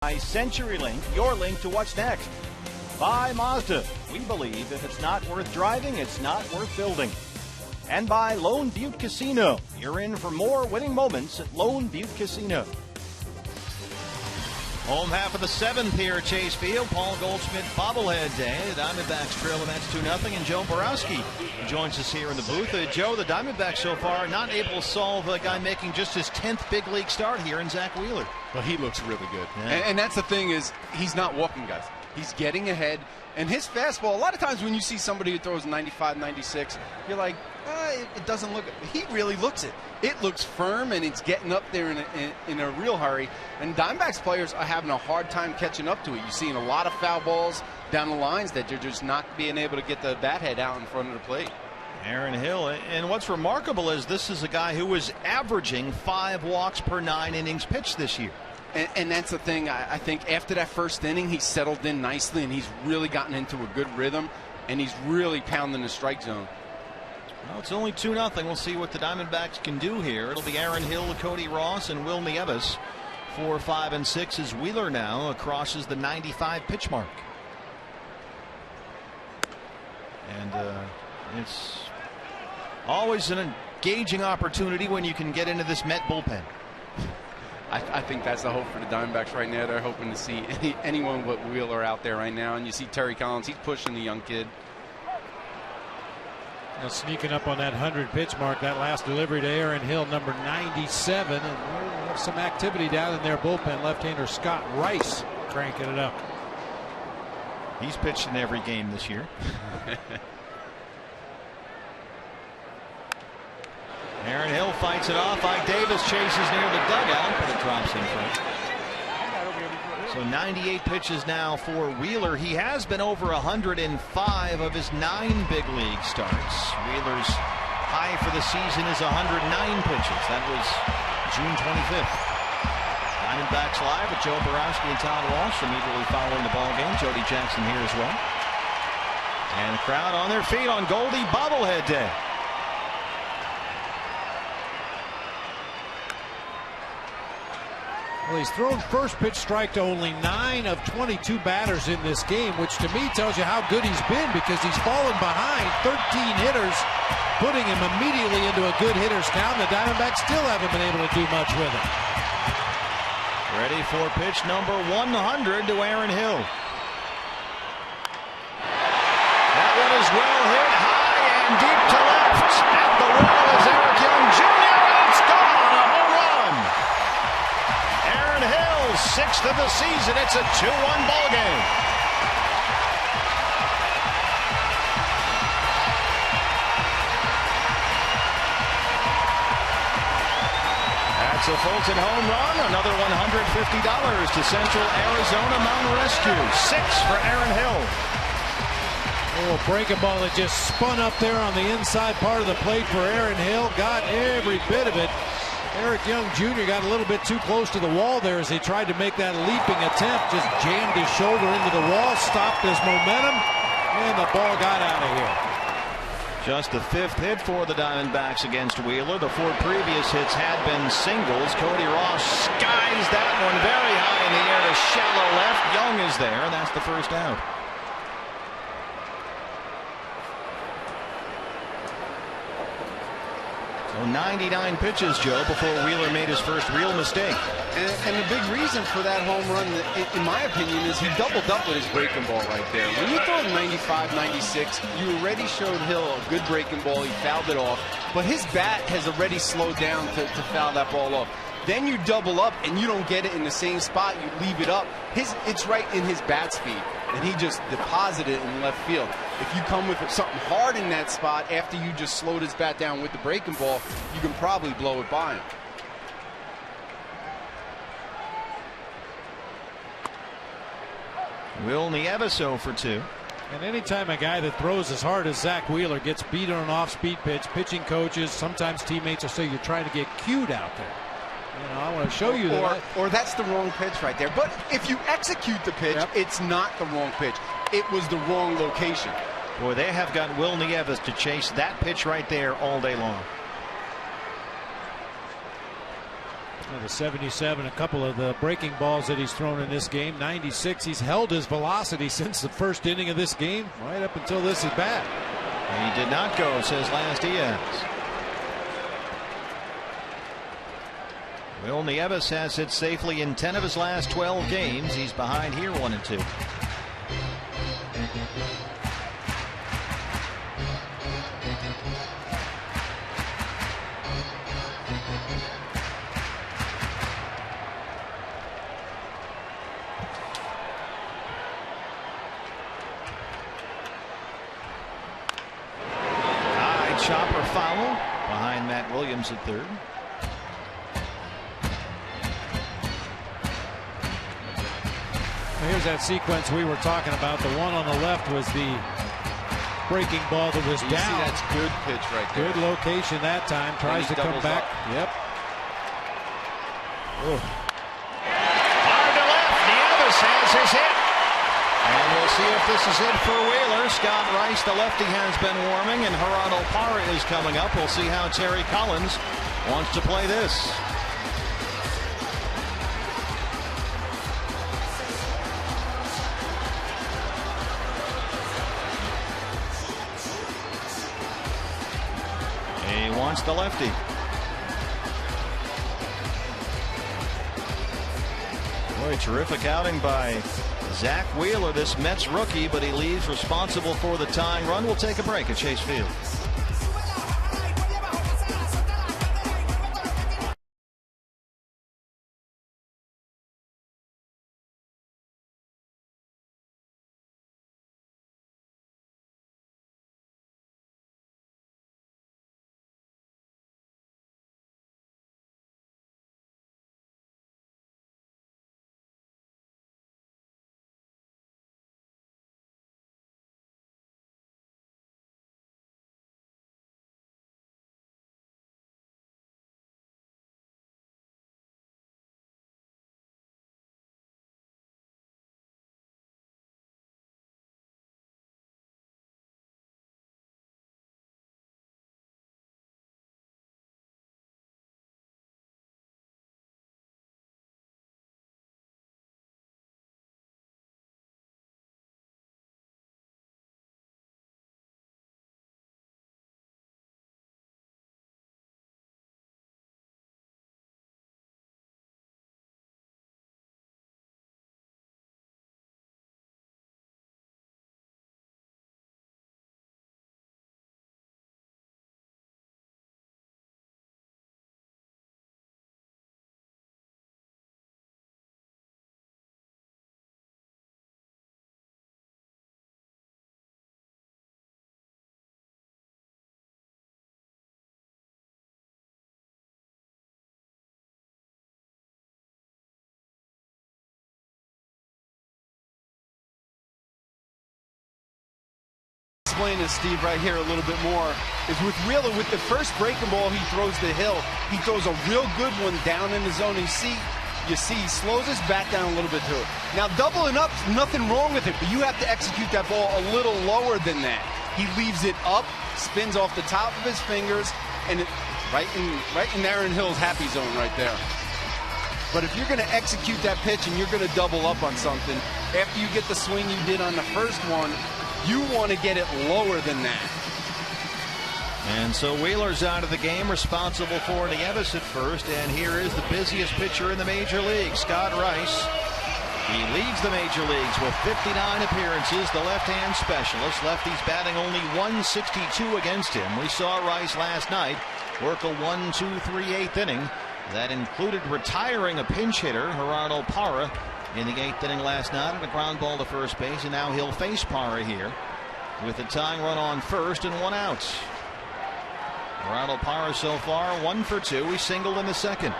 By CenturyLink, your link to what's next. By Mazda, we believe if it's not worth driving, it's not worth building. And by Lone Butte Casino, you're in for more winning moments at Lone Butte Casino. Home half of the 7th here at Chase Field. Paul Goldschmidt bobblehead day. The Diamondbacks trail the Mets 2-0, and Joe Borowski joins us here in the booth. Joe, the Diamondbacks so far not able to solve a guy making just his 10th big league start here in Zach Wheeler. Well, he looks really good. Yeah. And that's the thing is he's not walking guys. He's getting ahead. And his fastball, a lot of times when you see somebody who throws 95, 96, you're like, it doesn't look – he really looks it. It looks firm, and it's getting up there in a real hurry. And Diamondbacks players are having a hard time catching up to it. You're seeing a lot of foul balls down the lines that you're just not being able to get the bat head out in front of the plate. Aaron Hill, and what's remarkable is this is a guy who was averaging 5 walks per 9 innings pitched this year. And that's the thing. I think after that first inning, he settled in nicely, and he's really gotten into a good rhythm, and he's really pounding the strike zone. Well, it's only 2-0. We'll see what the Diamondbacks can do here. It'll be Aaron Hill, Cody Ross, and Will Nieves. 4, 5, and 6 as Wheeler now crosses the 95 pitch mark. And it's always an engaging opportunity when you can get into this Met bullpen. I think that's the hope for the Diamondbacks right now. They're hoping to see anyone but Wheeler out there right now. And you see Terry Collins, he's pushing the young kid. Now sneaking up on that 100 pitch mark, that last delivery to Aaron Hill, number 97. And we have some activity down in their bullpen. Left-hander Scott Rice cranking it up. He's pitched in every game this year. Aaron Hill fights it off. Ike Davis chases near the dugout, but it drops in front. So 98 pitches now for Wheeler. He has been over 105 of his 9 big league starts. Wheeler's high for the season is 109 pitches. That was June 25th. Diamondbacks live with Joe Borowski and Todd Walsh immediately following the ball game. Jody Jackson here as well. And the crowd on their feet on Goldie Bobblehead Day. Well, he's thrown first pitch strike to only 9 of 22 batters in this game, which to me tells you how good he's been, because he's fallen behind 13 hitters, putting him immediately into a good hitter's count. The Diamondbacks still haven't been able to do much with him. Ready for pitch number 100 to Aaron Hill. That one is well hit, high and deep to left. At the wall is Eric Young Jr. It's gone. A home run. Aaron Hill, 6th of the season. It's a 2-1 ball game. That's a Fulton home run. Another $150 to Central Arizona Mountain Rescue. 6 for Aaron Hill. Oh, breaking ball that just spun up there on the inside part of the plate for Aaron Hill. Got every bit of it. Eric Young Jr. got a little bit too close to the wall there as he tried to make that leaping attempt. Just jammed his shoulder into the wall, stopped his momentum, and the ball got out of here. Just the 5th hit for the Diamondbacks against Wheeler. The 4 previous hits had been singles. Cody Ross skies that one very high in the air to shallow left. Young is there, and that's the first out. So 99 pitches, Joe, before Wheeler made his first real mistake. And the big reason for that home run, in my opinion, is he doubled up with his breaking ball right there. When you throw 95, 96, you already showed Hill a good breaking ball. He fouled it off. But his bat has already slowed down to foul that ball off. Then you double up and you don't get it in the same spot. You leave it up. It's right in his bat speed. And he just deposited it in left field. If you come with something hard in that spot after you just slowed his bat down with the breaking ball, you can probably blow it by him. Will Nieves 0 for 2. And anytime a guy that throws as hard as Zach Wheeler gets beat on an off-speed pitch, pitching coaches, sometimes teammates will say you're trying to get cued out there. You know, I want to show you that. Or that's the wrong pitch right there. But if you execute the pitch, it's not the wrong pitch. It was the wrong location. Boy, they have got Will Nieves to chase that pitch right there all day long. The 77, a couple of the breaking balls that he's thrown in this game. 96, he's held his velocity since the first inning of this game, right up until this at bat. He did not go, says Lance Diaz. Will Nieves has hit safely in 10 of his last 12 games. He's behind here 1-2. Chopper foul behind Matt Williams at third. Here's that sequence we were talking about. The one on the left was the breaking ball that was down. See, that's good pitch right there. Good location that time. Tries to come back. Yep. Ooh. Hard to left. Nieves has his hit. And we'll see if this is it for Wheeler. Scott Rice, the lefty, has been warming, and Gerardo Parra is coming up. We'll see how Terry Collins wants to play this. He wants the lefty. Boy, terrific outing by Zach Wheeler, this Mets rookie, but he leaves responsible for the tying run. We'll take a break at Chase Field. Explain this, Steve, right here a little bit more, is with Wheeler, with the first breaking ball he throws the hill, he throws a real good one down in the zone. You see he slows his bat down a little bit to it. Now, doubling up, nothing wrong with it, but you have to execute that ball a little lower than that. He leaves it up, spins off the top of his fingers, and right in Aaron Hill's happy zone right there. But if you're going to execute that pitch and you're going to double up on something, after you get the swing you did on the first one, you want to get it lower than that. And so Wheeler's out of the game, responsible for Nieves at first. And here is the busiest pitcher in the major league, Scott Rice. He leads the major leagues with 59 appearances. The left-hand specialist. Lefty's batting only 162 against him. We saw Rice last night work a 1-2-3/8 inning. That included retiring a pinch hitter, Gerardo Parra, in the 8th inning last night on a ground ball to first base. And now he'll face Parra here with a tying run on first and 1 out. Gerardo Parra so far 1 for 2. He singled in the second.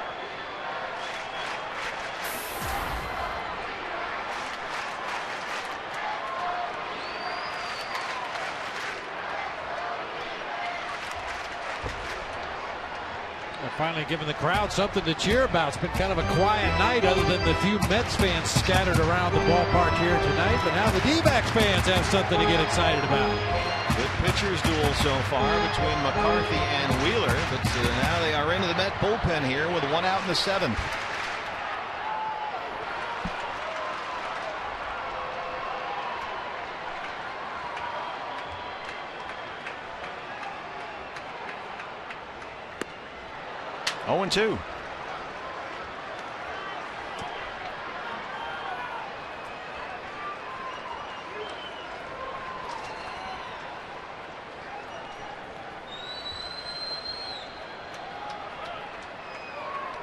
Finally giving the crowd something to cheer about. It's been kind of a quiet night other than the few Mets fans scattered around the ballpark here tonight. But now the D-backs fans have something to get excited about. Good pitchers duel so far between McCarthy and Wheeler. But now they are into the Met bullpen here with 1 out in the 7th. Oh, 0-2.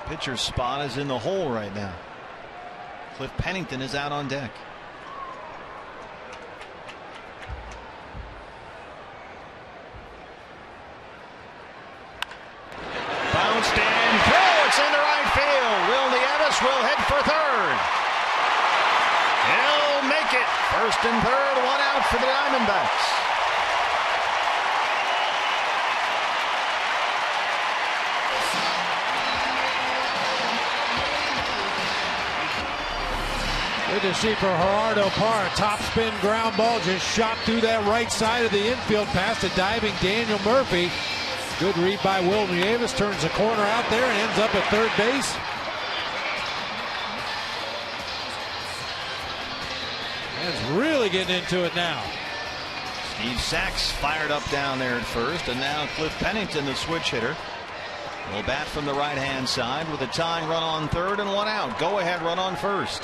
Pitcher's spot is in the hole right now. Cliff Pennington is out on deck. Bounced and throw. It's into right field. Will Nieves will head for third. He'll make it. First and third, 1 out for the Diamondbacks. Good to see for Gerardo Parra. Top spin ground ball just shot through that right side of the infield past a diving Daniel Murphy. Good read by Will Nieves. Turns the corner out there and ends up at third base. And really getting into it now. Steve Sachs fired up down there at first, and now Cliff Pennington, the switch hitter, will bat from the right-hand side with a tying run on third and 1 out. Go-ahead run on first.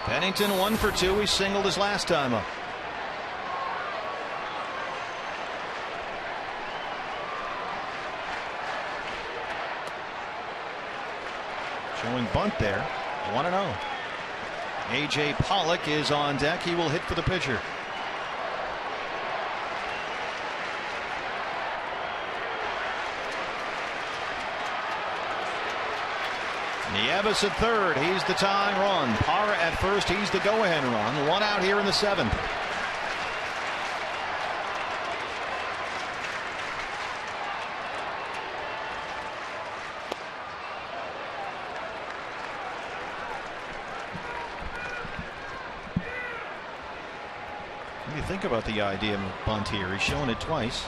Pennington 1 for 2. He singled his last time up. Showing bunt there. 1-0. A.J. Pollock is on deck. He will hit for the pitcher. Nieves at third. He's the tying run. Parra at first. He's the go-ahead run. 1 out here in the 7th. What do you think about the idea of a bunt here? He's shown it twice.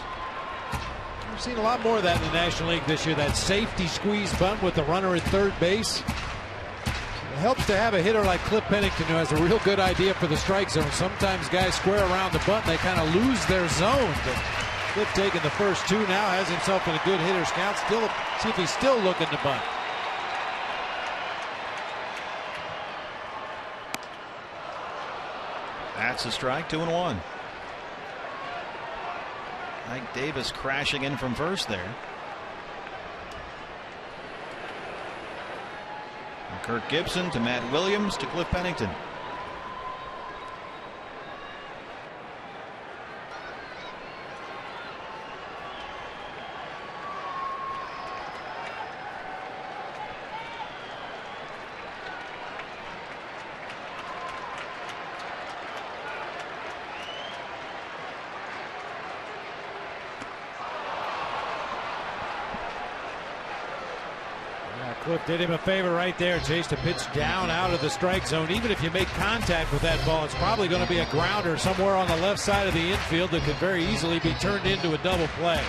We've seen a lot more of that in the National League this year. That safety squeeze bunt with the runner at third base. It helps to have a hitter like Cliff Pennington who has a real good idea for the strike zone. Sometimes guys square around the bunt and they kind of lose their zone. But Cliff taking the first 2 now, has himself in a good hitter's count. Still, see if he's still looking to bunt. That's a strike. 2-1. Mike Davis crashing in from first there. From Kirk Gibson to Matt Williams to Cliff Pennington. Cliff did him a favor right there. Chased a pitch down out of the strike zone. Even if you make contact with that ball, it's probably going to be a grounder somewhere on the left side of the infield that could very easily be turned into a double play.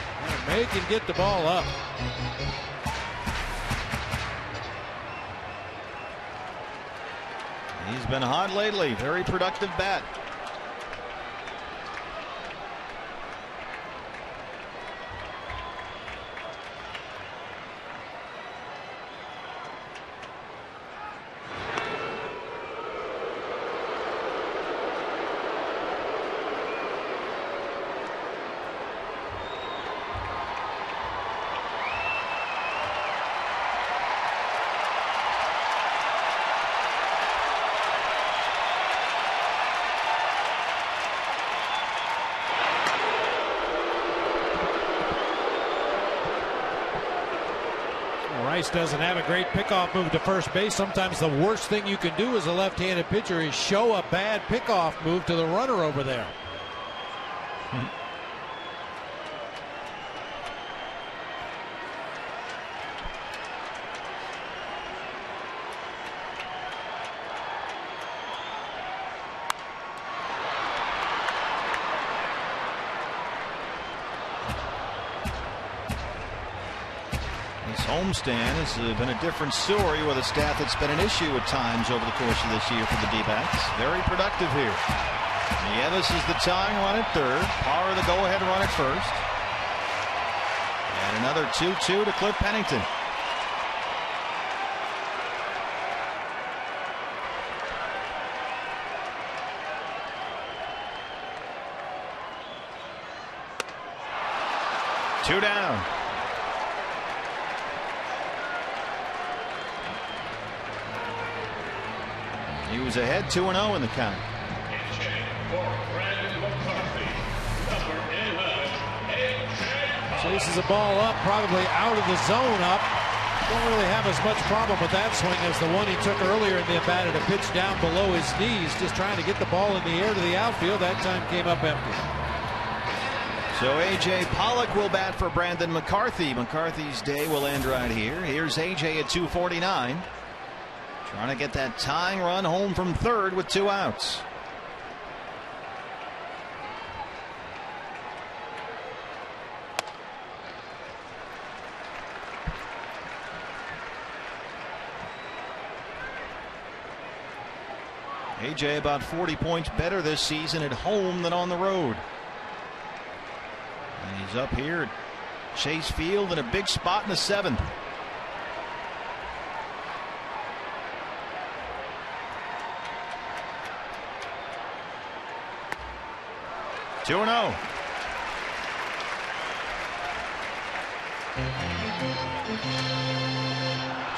Make him get the ball up. He's been hot lately. Very productive bat. Rice doesn't have a great pickoff move to first base. Sometimes the worst thing you can do as a left-handed pitcher is show a bad pickoff move to the runner over there. Homestand has been a different story with a staff that's been an issue at times over the course of this year for the D-backs. Very productive here. Nieves is the tying run at third. Parr the go-ahead run at first. And another 2-2 to Cliff Pennington. Two down. He was ahead 2-0 in the count. Chases a ball up, probably out of the zone up. Don't really have as much problem with that swing as the one he took earlier in the at-bat at a pitch down below his knees, just trying to get the ball in the air to the outfield. That time came up empty. So A.J. Pollock will bat for Brandon McCarthy. McCarthy's day will end right here. Here's A.J. at 249. Trying to get that tying run home from third with 2 outs. AJ about 40 points better this season at home than on the road. And he's up here at Chase Field in a big spot in the 7th. Two and 0.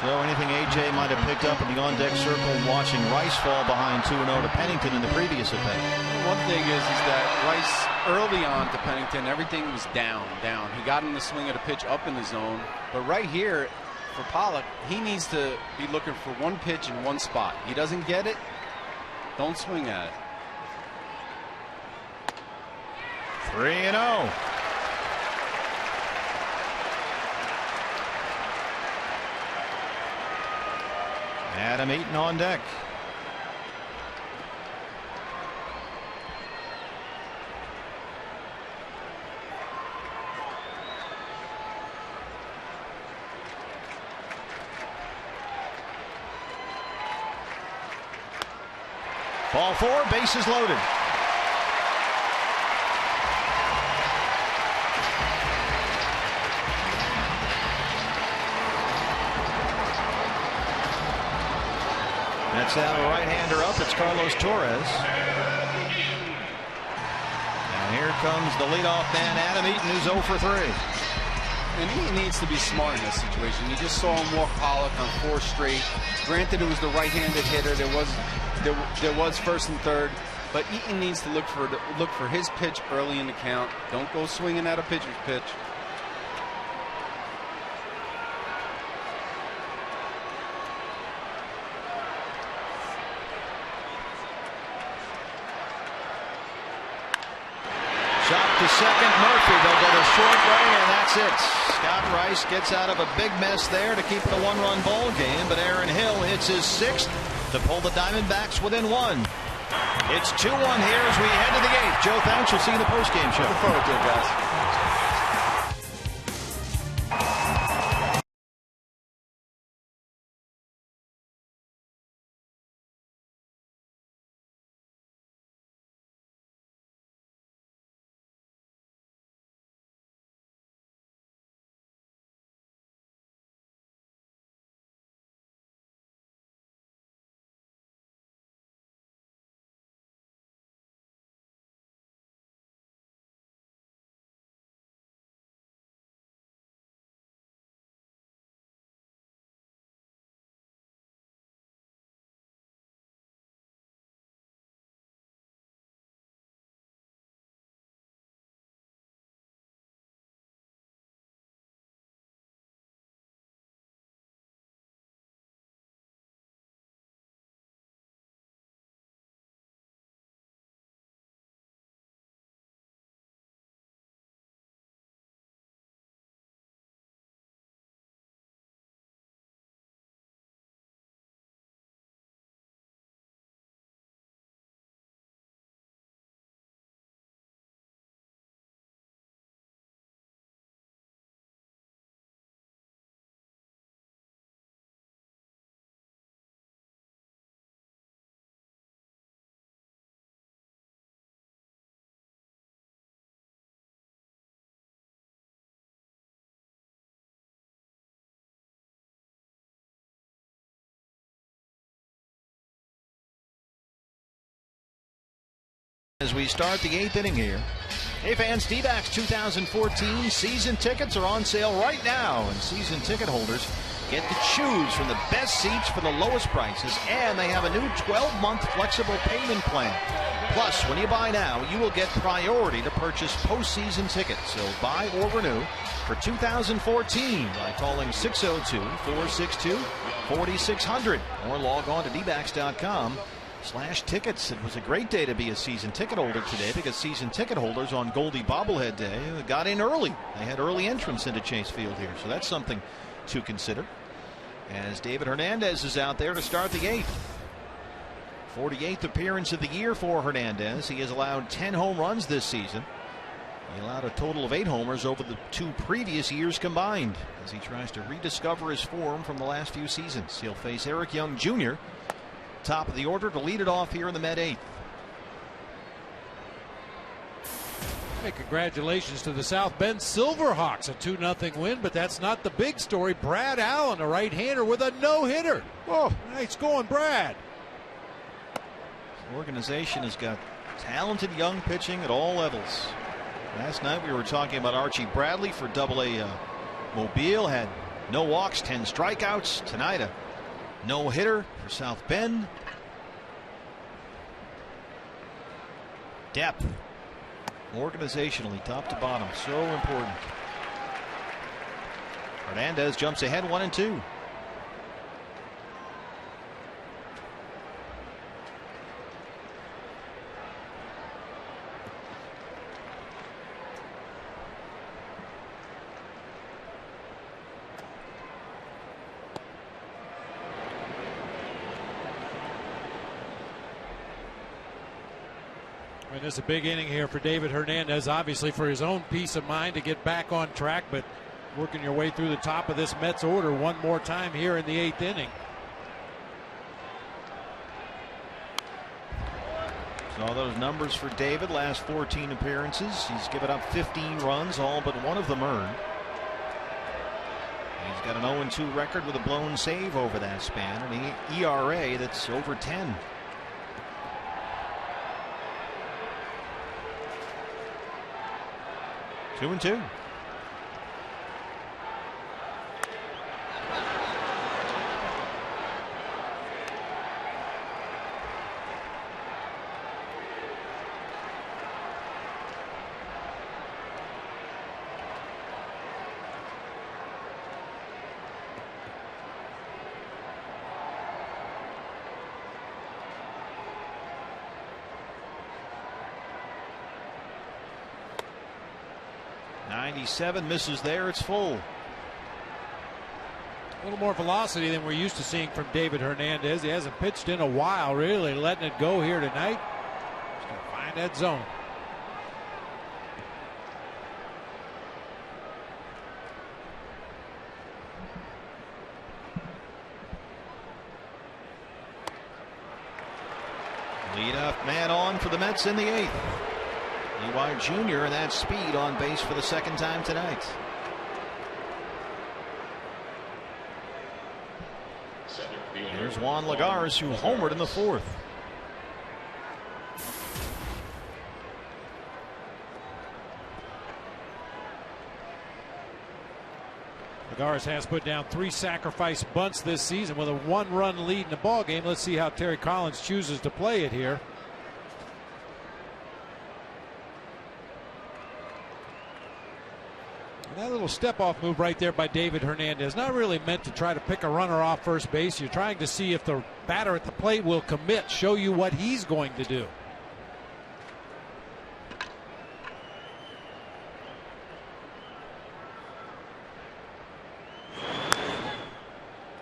So anything AJ might have picked up in the on-deck circle watching Rice fall behind 2-0 to Pennington in the previous at bat. One thing is that Rice early on to Pennington, everything was down. He got him to swing at a pitch up in the zone, but right here for Pollock, he needs to be looking for one pitch in one spot. He doesn't get it, don't swing at it. 3-0. Adam Eaton on deck. Ball 4, bases loaded. That's out a right-hander up. It's Carlos Torres. And here comes the leadoff man, Adam Eaton, who's 0 for 3. And he needs to be smart in this situation. You just saw him walk Pollock on 4 straight. Granted, it was the right-handed hitter. There was first and third, but Eaton needs to look for his pitch early in the count. Don't go swinging at a pitcher's pitch. second, Murphy. They'll go the short way, and that's it. Scott Rice gets out of a big mess there to keep it a one-run ball game, but Aaron Hill hits his sixth to pull the Diamondbacks within one. It's 2-1 here as we head to the eighth. Joe, thanks. We'll see you in the postgame show. Look forward to it, guys. As we start the eighth inning here. Hey fans, D-backs 2014 season tickets are on sale right now, and season ticket holders get to choose from the best seats for the lowest prices, and they have a new 12-month flexible payment plan. Plus, when you buy now, you will get priority to purchase postseason tickets. So buy or renew for 2014 by calling 602-462-4600 or log on to dbacks.com/tickets. It was a great day to be a season ticket holder today because season ticket holders on Goldie Bobblehead Day got in early. They had early entrance into Chase Field here, so that's something to consider. As David Hernandez is out there to start the eighth. 48th appearance of the year for Hernandez. He has allowed 10 home runs this season. He allowed a total of 8 homers over the 2 previous years combined as he tries to rediscover his form from the last few seasons. He'll face Eric Young Jr. top of the order to lead it off here in the mid-8th. Hey, congratulations to the South Bend Silverhawks, a 2-0 win, but that's not the big story. Brad Allen, a right-hander with a no-hitter. Whoa, nice going, Brad. The organization has got talented young pitching at all levels. Last night we were talking about Archie Bradley for AA Mobile, had no walks, 10 strikeouts. Tonight a no-hitter for South Bend. Depth, organizationally, top to bottom, so important. Hernandez jumps ahead 1-2. And it's a big inning here for David Hernandez, obviously for his own peace of mind to get back on track, but working your way through the top of this Mets order one more time here in the 8th inning. Saw those numbers for David, last 14 appearances. He's given up 15 runs, all but one of them earned. He's got an 0-2 record with a blown save over that span, and an ERA that's over 10. Two and two. 97 misses there. It's full. A little more velocity than we're used to seeing from David Hernandez. He hasn't pitched in a while, really letting it go here tonight. Just going to find that zone. Leadoff man on for the Mets in the 8th. Levi Jr. and that speed on base for the second time tonight. Here's Juan Lagares, who homered in the 4th. Lagares has put down 3 sacrifice bunts this season with a 1-run lead in the ball game. Let's see how Terry Collins chooses to play it here. That little step-off move right there by David Hernandez, not really meant to try to pick a runner off first base. You're trying to see if the batter at the plate will commit, show you what he's going to do.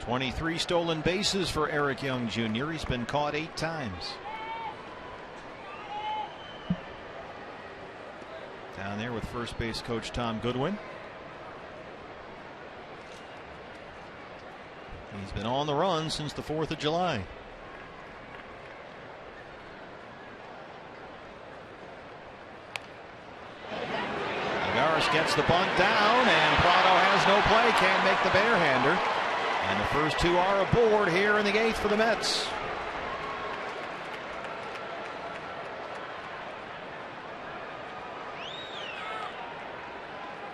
.23 stolen bases for Eric Young Jr. He's been caught 8 times. Down there with first base coach Tom Goodwin. He's been on the run since the 4th of July. Lagares gets the bunt down, and Prado has no play, can't make the barehander. And the first 2 are aboard here in the 8th for the Mets.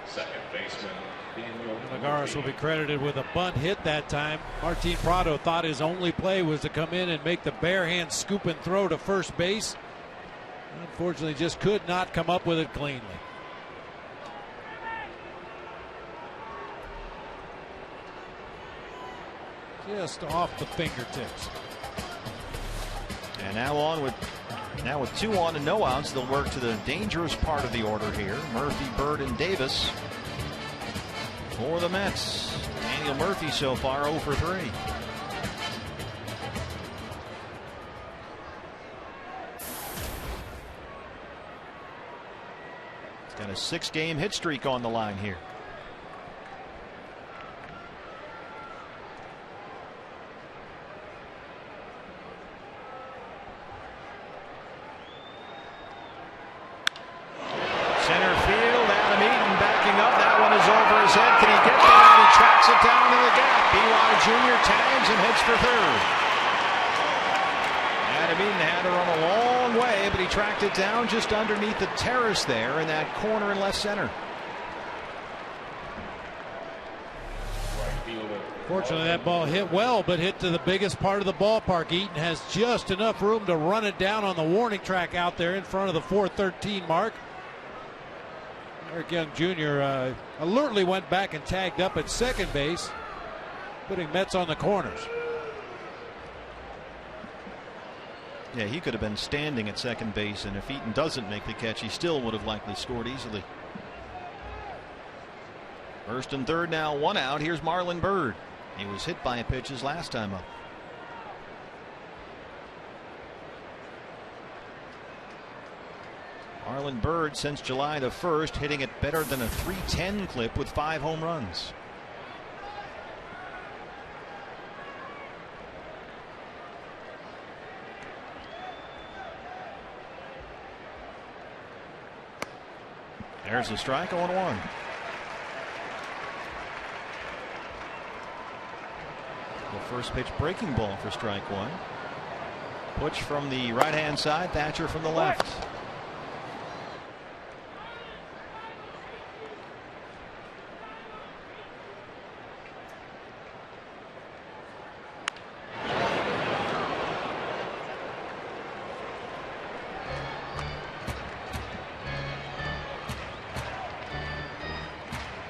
Second baseman. Lagares will be credited with a bunt hit that time. Martin Prado thought his only play was to come in and make the bare hand scoop and throw to first base. Unfortunately, just could not come up with it cleanly. Just off the fingertips. And now with 2 on and no outs, they'll work to the dangerous part of the order here. Murphy, Bird, and Davis for the Mets. Daniel Murphy so far 0 for 3. He's got a 6-game hit streak on the line here. Center field, Adam Eaton backing up. That one is over his head. Can he get there? And he tracks it down in the gap. B.Y. Jr. tags and hits for third. Adam Eaton had to run a long way, but he tracked it down just underneath the terrace there in that corner in left center. Fortunately, that ball hit well, but hit to the biggest part of the ballpark. Eaton has just enough room to run it down on the warning track out there in front of the 413 mark. Eric Young Jr. Alertly went back and tagged up at second base, putting Mets on the corners. Yeah, he could have been standing at second base, and if Eaton doesn't make the catch, he still would have likely scored easily. First and third now, 1 out. Here's Marlon Byrd. He was hit by a pitch his last time up. Marlon Byrd since July the 1st hitting it better than a .310 clip with 5 home runs. There's a strike, 0-1. The first pitch breaking ball for strike 1. Butch from the right hand side, Thatcher from the left.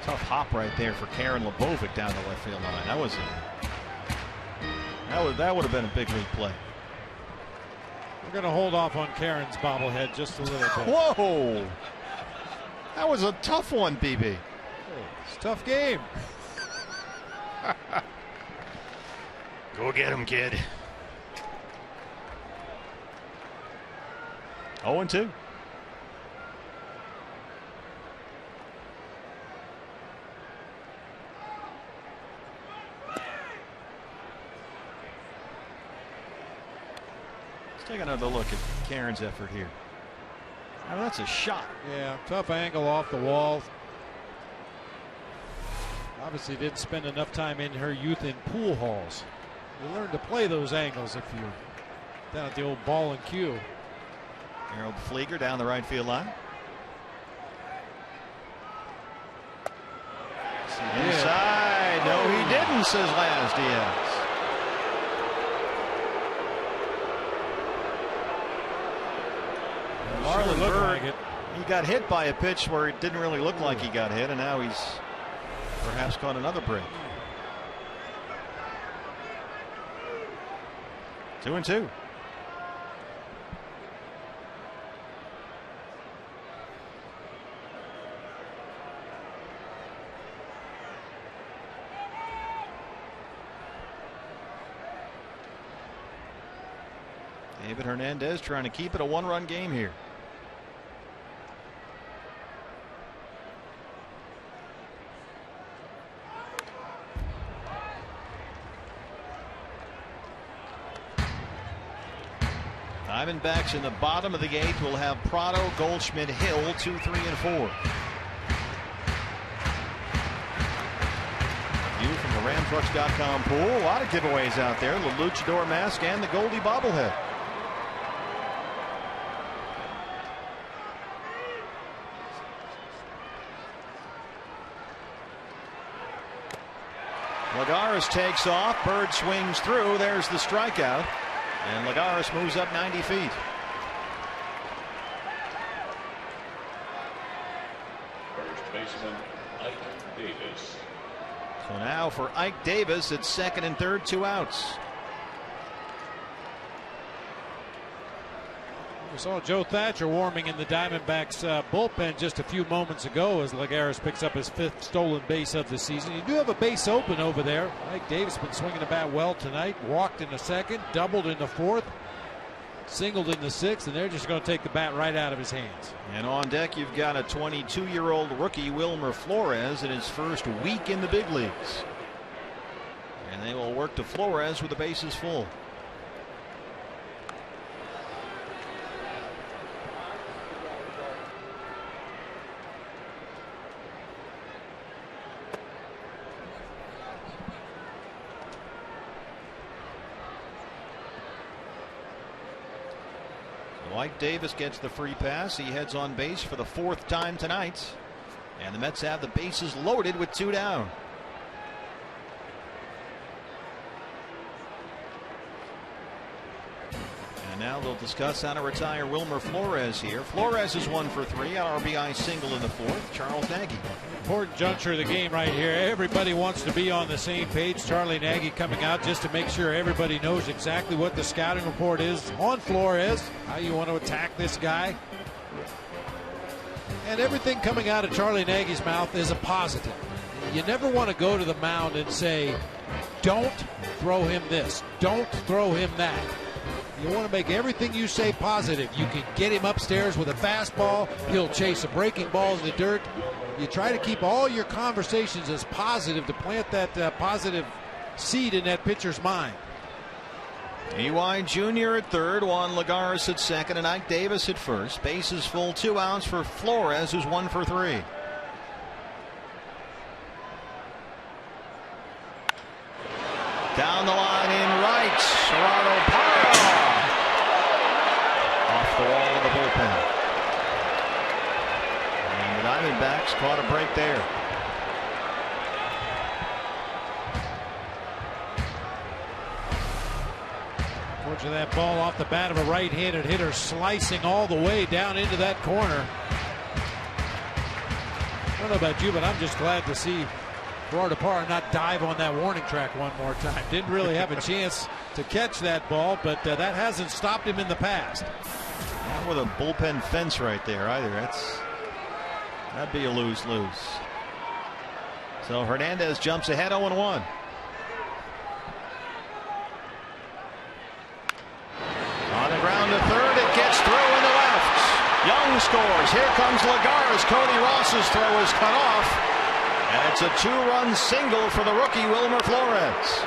Tough hop right there for Karen Lebovic down the left field line. That would have been a big league play. We're going to hold off on Karen's bobblehead just a little bit. Whoa! That was a tough one, BB. It's a tough game. Go get him, kid. 0-2. Let's take another look at Karen's effort here. I mean, that's a shot. Yeah, tough angle off the wall. Obviously didn't spend enough time in her youth in pool halls. You learn to play those angles if you're down at the old ball and cue. Harold Flieger down the right field line. Inside. No, he didn't, says Laz Diaz. Marlon Byrd, like he got hit by a pitch where it didn't really look like he got hit, and now he's perhaps caught another break. 2-2. David Hernandez trying to keep it a one-run game here. Diamondbacks in the bottom of the 8th will have Prado, Goldschmidt, Hill 2, 3, and 4. View from the RamTrucks.com pool. A lot of giveaways out there. The Luchador mask and the Goldie bobblehead. Lagares takes off. Bird swings through. There's the strikeout. And Lagares moves up 90 feet. First baseman Ike Davis. So now for Ike Davis, it's second and third, 2 outs. We saw Joe Thatcher warming in the Diamondbacks bullpen just a few moments ago as Lagares picks up his 5th stolen base of the season. You do have a base open over there. Mike Davis been swinging the bat well tonight. Walked in the 2nd, doubled in the 4th, singled in the 6th, and they're just going to take the bat right out of his hands. And on deck, you've got a 22-year-old rookie, Wilmer Flores, in his first week in the big leagues. And they will work to Flores with the bases full. Mike Davis gets the free pass. He heads on base for the 4th time tonight. And the Mets have the bases loaded with 2 down. And now they'll discuss how to retire Wilmer Flores here. Flores is 1 for 3 on RBI single in the 4th. Charles Nagy. Important juncture of the game right here. Everybody wants to be on the same page. Charlie Nagy coming out just to make sure everybody knows exactly what the scouting report is on Flores, how you want to attack this guy. And everything coming out of Charlie Nagy's mouth is a positive. You never want to go to the mound and say, don't throw him this, don't throw him that. You want to make everything you say positive. You can get him upstairs with a fastball. He'll chase a breaking ball in the dirt. You try to keep all your conversations as positive to plant that positive seed in that pitcher's mind. E.Y. Jr. at third, Juan Lagares at second, and Ike Davis at first. Bases full, 2 outs for Flores, who's 1 for 3. Down the line in right, Gerardo Parra. Off the wall of the bullpen. And the Diamondbacks caught a break there. Unfortunately, that ball off the bat of a right-handed hitter slicing all the way down into that corner. I don't know about you, but I'm just glad to see Gerardo Parra not dive on that warning track one more time. Didn't really have a chance to catch that ball, but that hasn't stopped him in the past. Not with a bullpen fence right there either. That'd be a lose-lose. So Hernandez jumps ahead 0-1. On the ground to third, it gets through in the left. Young scores. Here comes Lagares. Cody Ross's throw is cut off. And it's a 2-run single for the rookie Wilmer Flores.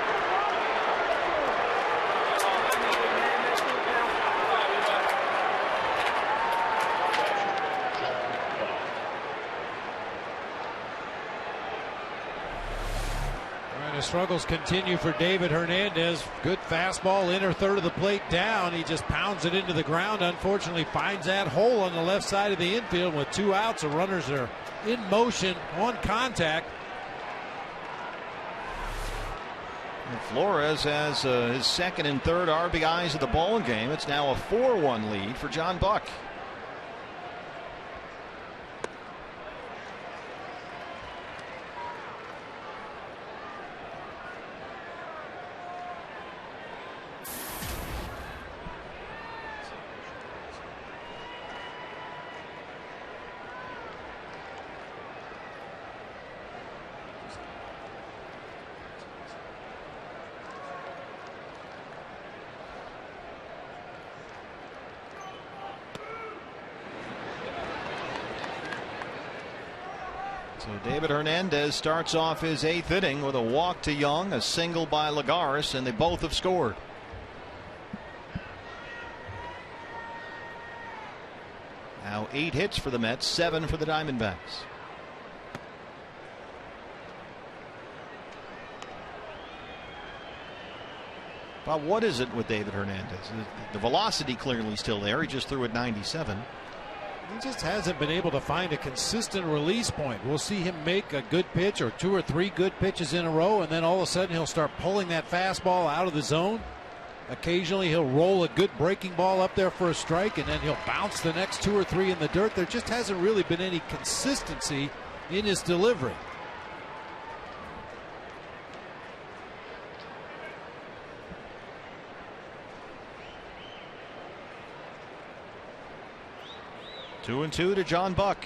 The struggles continue for David Hernandez. Good fastball, inner third of the plate down. He just pounds it into the ground. Unfortunately, finds that hole on the left side of the infield with 2 outs. The runners are in motion on contact. And Flores has his second and third RBIs of the ball game. It's now a 4-1 lead for John Buck. So David Hernandez starts off his 8th inning with a walk to Young, a single by Lagares, and they both have scored. Now 8 hits for the Mets, 7 for the Diamondbacks. But what is it with David Hernandez? The velocity clearly still there. He just threw at 97. He just hasn't been able to find a consistent release point. We'll see him make a good pitch or 2 or 3 good pitches in a row, and then all of a sudden he'll start pulling that fastball out of the zone. Occasionally he'll roll a good breaking ball up there for a strike, and then he'll bounce the next 2 or 3 in the dirt. There just hasn't really been any consistency in his delivery. Two and 2 to John Buck.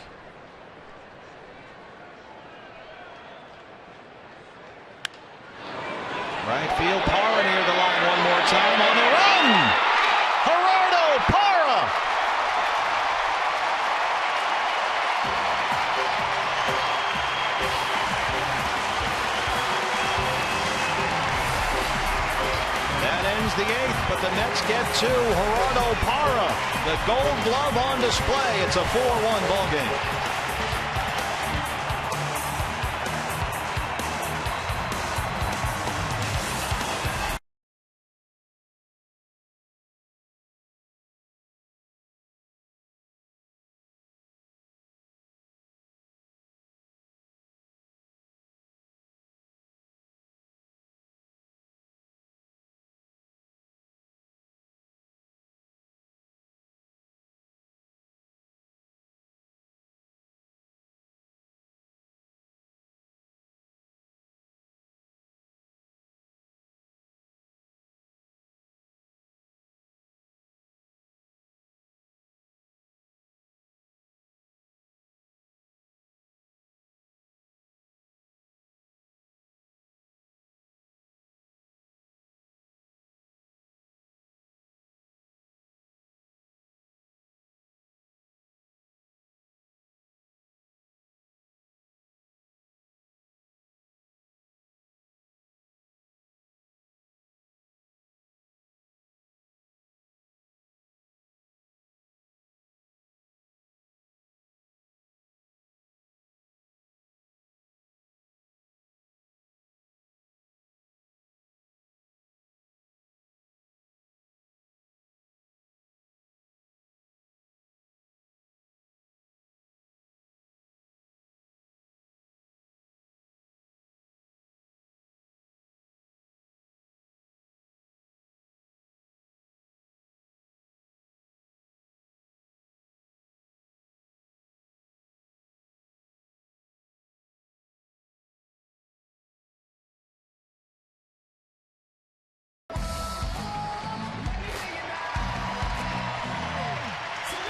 Right field, Parra near the line one more time on the run. Gerardo Parra. That ends the 8th, but the Mets get 2. Gerardo Parra, the Gold Glove on display. It's a 4-1 ball game.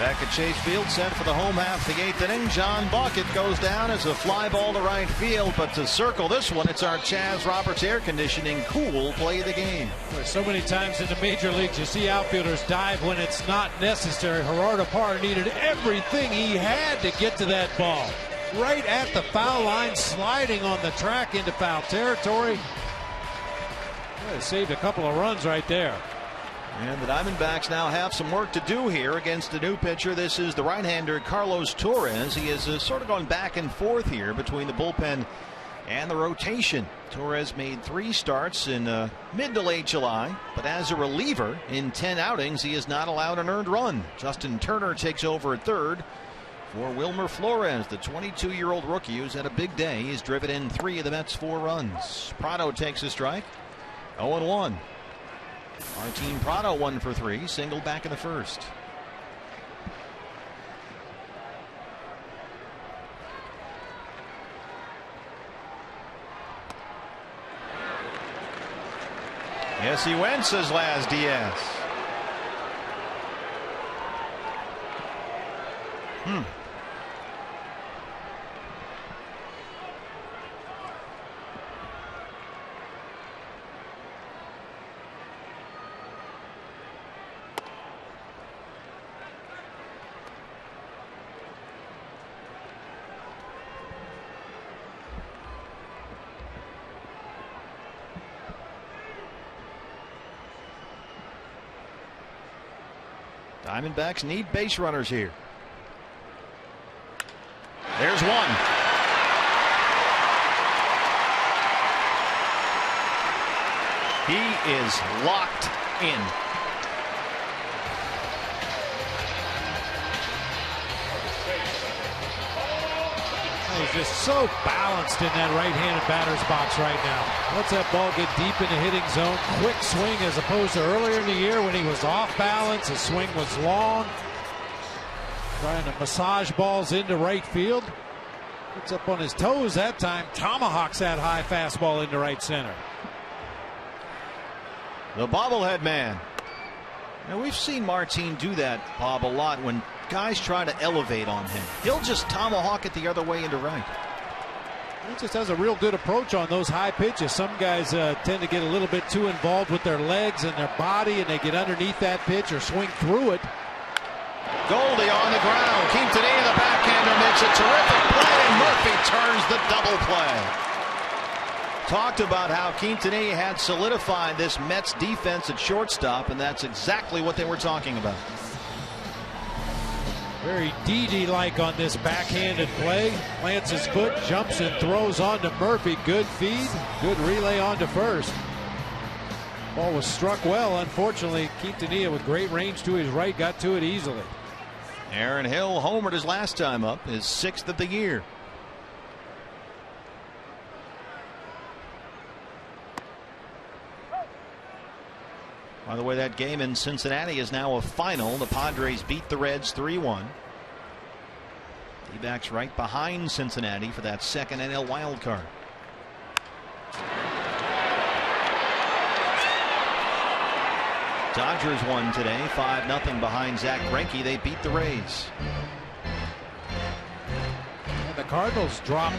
Back at Chase Field, set for the home half of the 8th inning. John Bucket goes down as a fly ball to right field, but to circle this one, it's our Chaz Roberts air conditioning cool play of the game. So many times in the major leagues, you see outfielders dive when it's not necessary. Gerardo Parra needed everything he had to get to that ball. Right at the foul line, sliding on the track into foul territory. Well, it saved a couple of runs right there. And the Diamondbacks now have some work to do here against a new pitcher. This is the right-hander Carlos Torres. He has sort of gone back and forth here between the bullpen and the rotation. Torres made 3 starts in mid to late July, but as a reliever in 10 outings, he has not allowed an earned run. Justin Turner takes over at third for Wilmer Flores, the 22-year-old rookie who's had a big day. He's driven in 3 of the Mets' 4 runs. Prado takes a strike. 0-1. Martin Prado 1 for 3, single back in the first. Yes, he went, says Laz Diaz. Diamondbacks need base runners here. There's one. He is locked in. He's just so balanced in that right-handed batter's box right now. Lets that ball get deep in the hitting zone. Quick swing as opposed to earlier in the year when he was off balance. His swing was long. Trying to massage balls into right field. Gets up on his toes that time. Tomahawks that high fastball into right center. The bobblehead man. Now we've seen Martin do that, Bob, a lot when guys try to elevate on him. He'll just tomahawk it the other way into right. He just has a real good approach on those high pitches. Some guys tend to get a little bit too involved with their legs and their body, and they get underneath that pitch or swing through it. Goldie on the ground. Quintanilla, the backhander, makes a terrific play, and Murphy turns the double play. Talked about how Quintanilla had solidified this Mets defense at shortstop, and that's exactly what they were talking about. Very Didi-like on this backhanded play. Plants his foot, jumps and throws on to Murphy. Good feed, good relay on to first. Ball was struck well. Unfortunately, Quintanilla with great range to his right got to it easily. Aaron Hill homered his last time up, his 6th of the year. By the way, that game in Cincinnati is now a final. The Padres beat the Reds 3-1. D-backs right behind Cincinnati for that second NL wild card. Dodgers won today 5-0 behind Zach Greinke. They beat the Rays. And the Cardinals dropped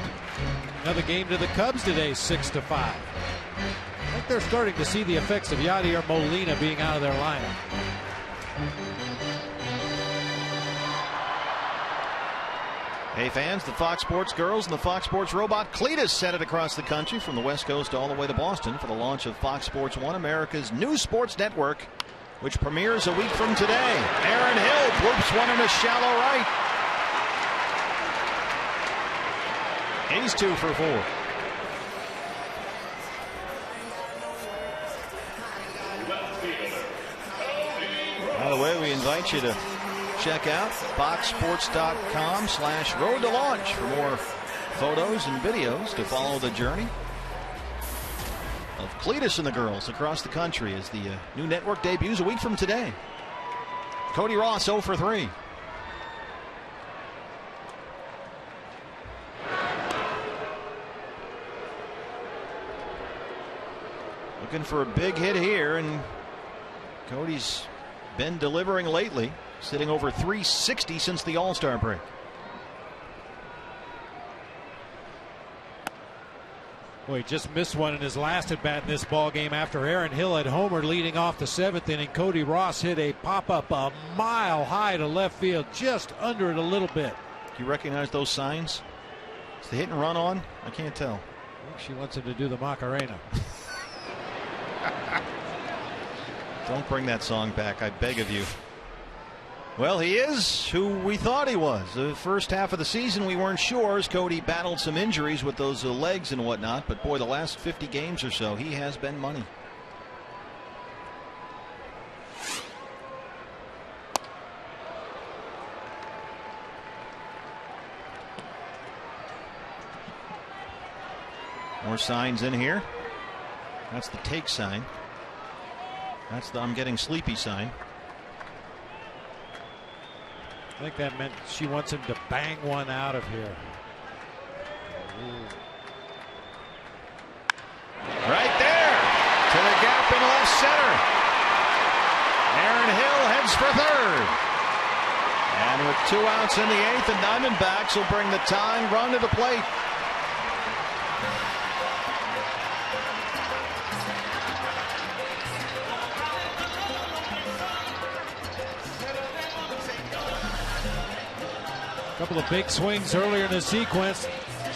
another game to the Cubs today, 6-5. I think they're starting to see the effects of Yadier Molina being out of their lineup. Hey fans, the Fox Sports girls and the Fox Sports robot Cletus headed across the country from the West Coast all the way to Boston for the launch of Fox Sports 1, America's new sports network, which premieres a week from today. Aaron Hill whoops one in a shallow right. He's 2 for 4. By the way, we invite you to check out foxsports.com/road to launch for more photos and videos to follow the journey of Cletus and the girls across the country as the new network debuts a week from today. Cody Ross 0 for 3. Looking for a big hit here, and Cody's been delivering lately. sitting over 360 since the All-Star break. Boy, he just missed one in his last at bat in this ball game after Aaron Hill had homered leading off the 7th inning. Cody Ross hit a pop-up a mile high to left field, just under it a little bit. Do you recognize those signs? Is the hit and run on? I can't tell. I think she wants him to do the Macarena. Don't bring that song back, I beg of you. Well, he is who we thought he was. The first half of the season, we weren't sure as Cody battled some injuries with those legs and whatnot. But boy, the last 50 games or so, he has been money. More signs in here. That's the take sign. That's the I'm getting sleepy sign. I think that meant she wants him to bang one out of here. Right there to the gap in left center. Aaron Hill heads for third. And with 2 outs in the 8th, the Diamondbacks will bring the tying run to the plate. Couple of big swings earlier in the sequence.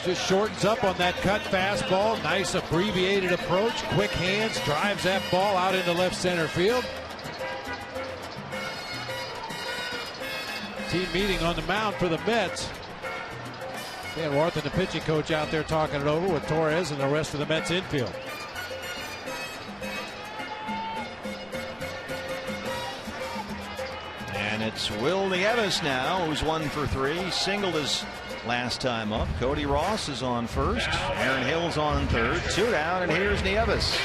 Just shortens up on that cut fastball. Nice abbreviated approach. Quick hands. Drives that ball out into left center field. Team meeting on the mound for the Mets. Dan Warthen, the pitching coach, out there talking it over with Torres and the rest of the Mets infield. And it's Will Nieves now, who's 1 for 3. Singled his last time up. Cody Ross is on first. Aaron Hill's on third. 2 down, and here's Nieves.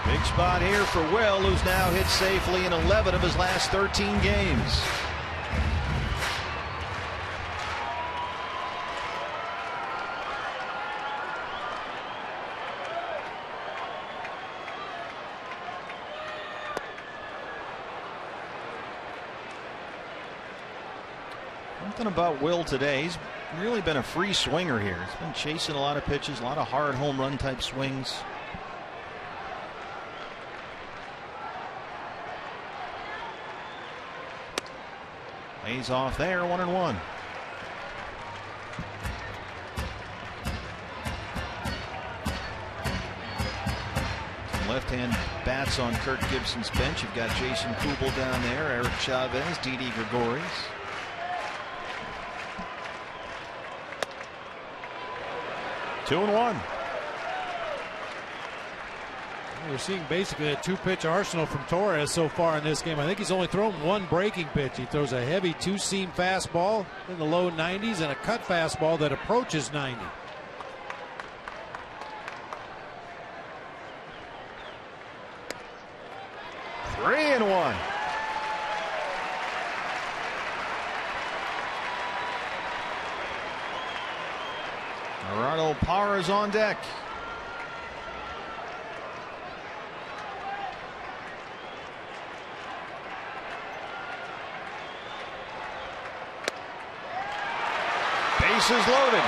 Big spot here for Will, who's now hit safely in 11 of his last 13 games. Something about Will today. He's really been a free swinger here. He's been chasing a lot of pitches, a lot of hard home run type swings. Lays off there, 1-1. Some left-hand bats on Kirk Gibson's bench. You've got Jason Kubel down there, Eric Chavez, Didi Gregorius. Two and one. We're seeing basically a 2-pitch arsenal from Torres so far in this game. I think he's only thrown 1 breaking pitch. He throws a heavy 2-seam fastball in the low 90s and a cut fastball that approaches 90. Three and one. Gerardo Parra is on deck. Bases loaded.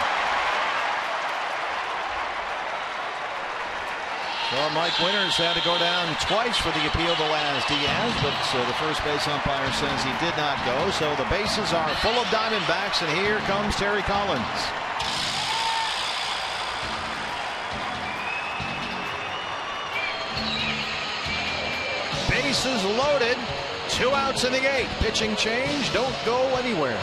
So Mike Winters had to go down twice for the appeal to Laz Diaz, but the first base umpire says he did not go. So the bases are full of Diamondbacks, and here comes Terry Collins. Bases loaded. 2 outs in the 8th. Pitching change. Don't go anywhere.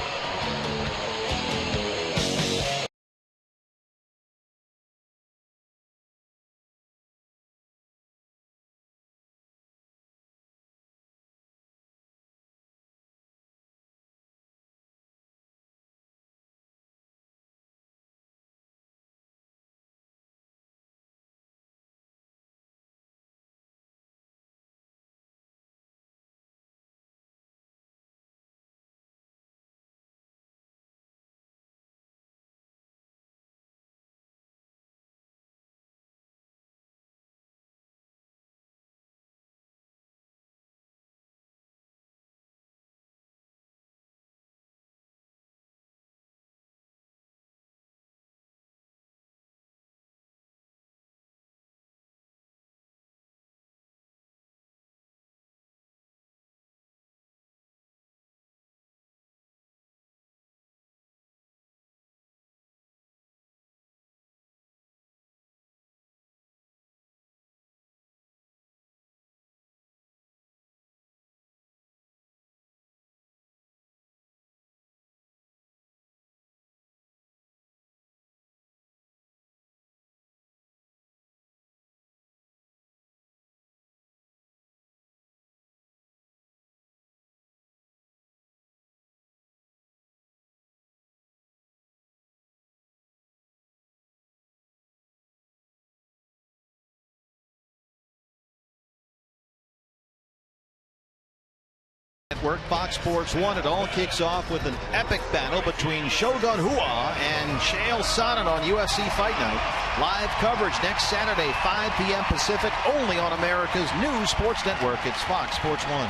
Network, Fox Sports 1. It all kicks off with an epic battle between Shogun Rua and Chael Sonnen on UFC Fight Night. Live coverage next Saturday, 5 p.m. Pacific, only on America's new sports network. It's Fox Sports 1.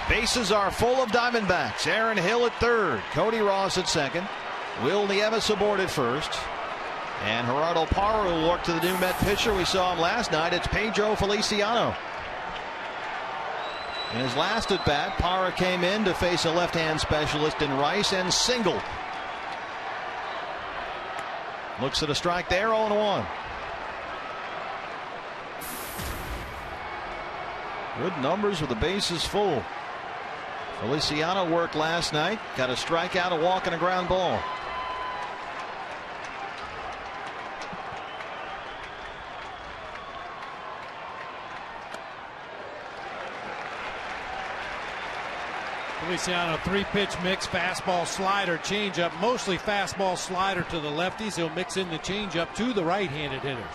Bases are full of Diamondbacks. Aaron Hill at third, Cody Ross at second, Will Nieves aboard at first, and Gerardo Parra will work to the new Met pitcher. We saw him last night. It's Pedro Feliciano. In his last at bat, Parra came in to face a left-hand specialist in Rice and singled. Looks at a strike there, 0-1. Good numbers with the bases full. Feliciano worked last night, got a strikeout, a walk, and a ground ball. Feliciano, 3-pitch mix, fastball, slider, changeup, mostly fastball, slider to the lefties. He'll mix in the changeup to the right-handed hitters.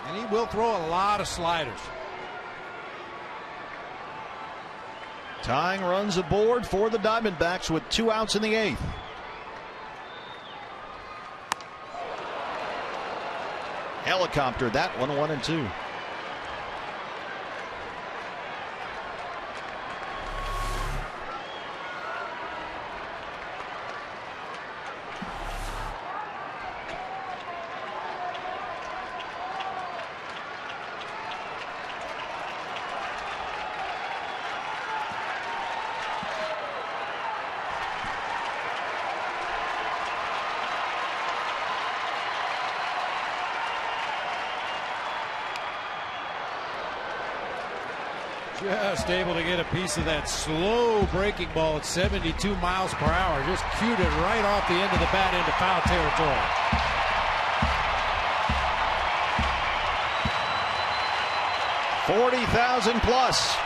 And he will throw a lot of sliders. Tying runs aboard for the Diamondbacks with 2 outs in the 8th. Helicopter that one, 1-2. Just able to get a piece of that slow breaking ball at 72 miles per hour. Just cued it right off the end of the bat into foul territory. $40,000 plus.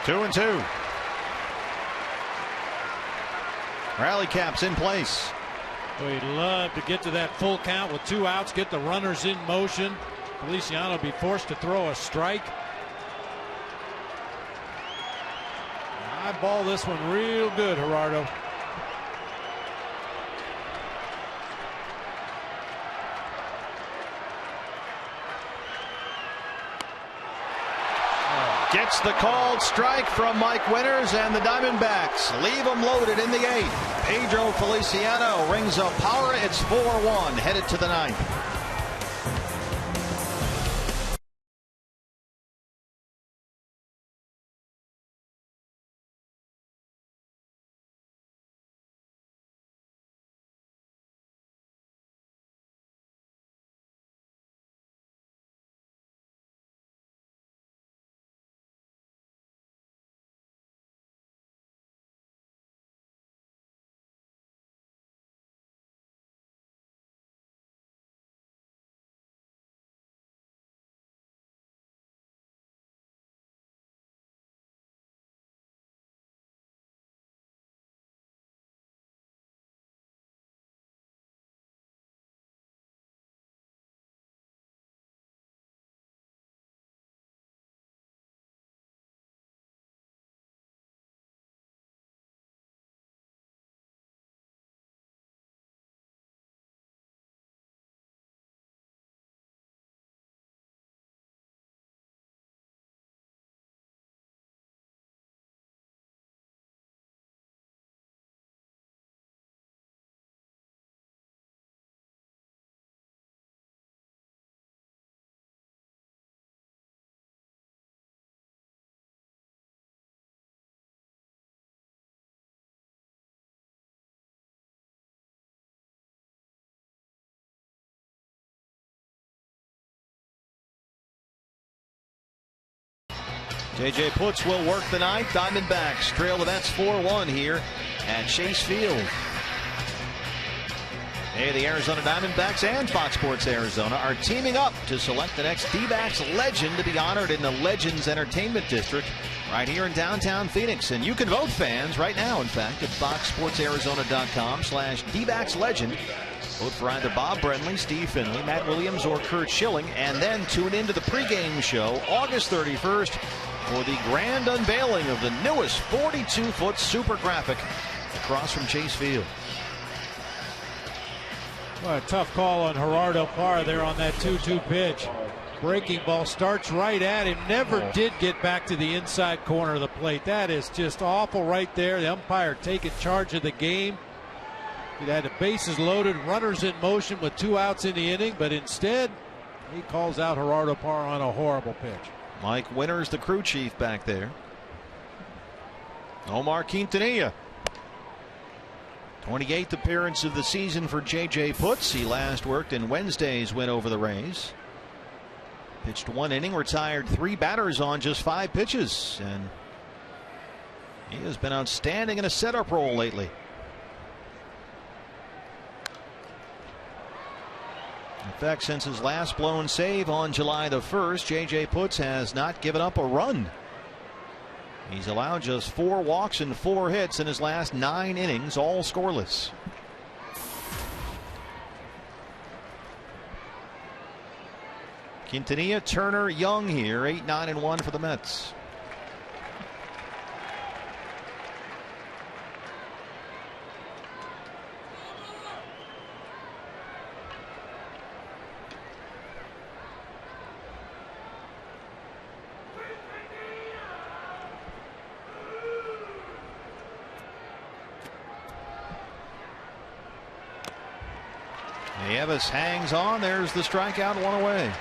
Two and two. Rally caps in place. We'd love to get to that full count with 2 outs, get the runners in motion. Feliciano will be forced to throw a strike. Eyeball this one real good, Gerardo. Gets the called strike from Mike Winters, and the Diamondbacks leave them loaded in the 8th. Pedro Feliciano rings up power. It's 4-1 headed to the 9th. J.J. Putz will work the ninth. Diamondbacks trail the Mets 4-1 here at Chase Field. Hey, the Arizona Diamondbacks and Fox Sports Arizona are teaming up to select the next D-backs legend to be honored in the Legends Entertainment District right here in downtown Phoenix. And you can vote, fans, right now, in fact, at foxsportsarizona.com/D-backs-legend. Vote for either Bob Brenly, Steve Finley, Matt Williams, or Kurt Schilling. And then tune into the pregame show August 31st for the grand unveiling of the newest 42-foot super graphic across from Chase Field. Well, a tough call on Gerardo Parra there on that 2-2 pitch. Breaking ball starts right at him. Never did get back to the inside corner of the plate. That is just awful right there. The umpire taking charge of the game. He had the bases loaded, runners in motion with 2 outs in the inning, but instead he calls out Gerardo Parra on a horrible pitch. Mike Winters, the crew chief back there. Omar Quintanilla. 28th appearance of the season for J.J. Putz. He last worked in Wednesday's win over the Rays. Pitched 1 inning, retired 3 batters on just 5 pitches. And he has been outstanding in a setup role lately. In fact, since his last blown save on July the 1st, J.J. Putz has not given up a run. He's allowed just 4 walks and 4 hits in his last 9 innings, all scoreless. Quintanilla, Turner, Young here, 8-9-1 for the Mets. Nieves hangs on. There's the strikeout, 1 away.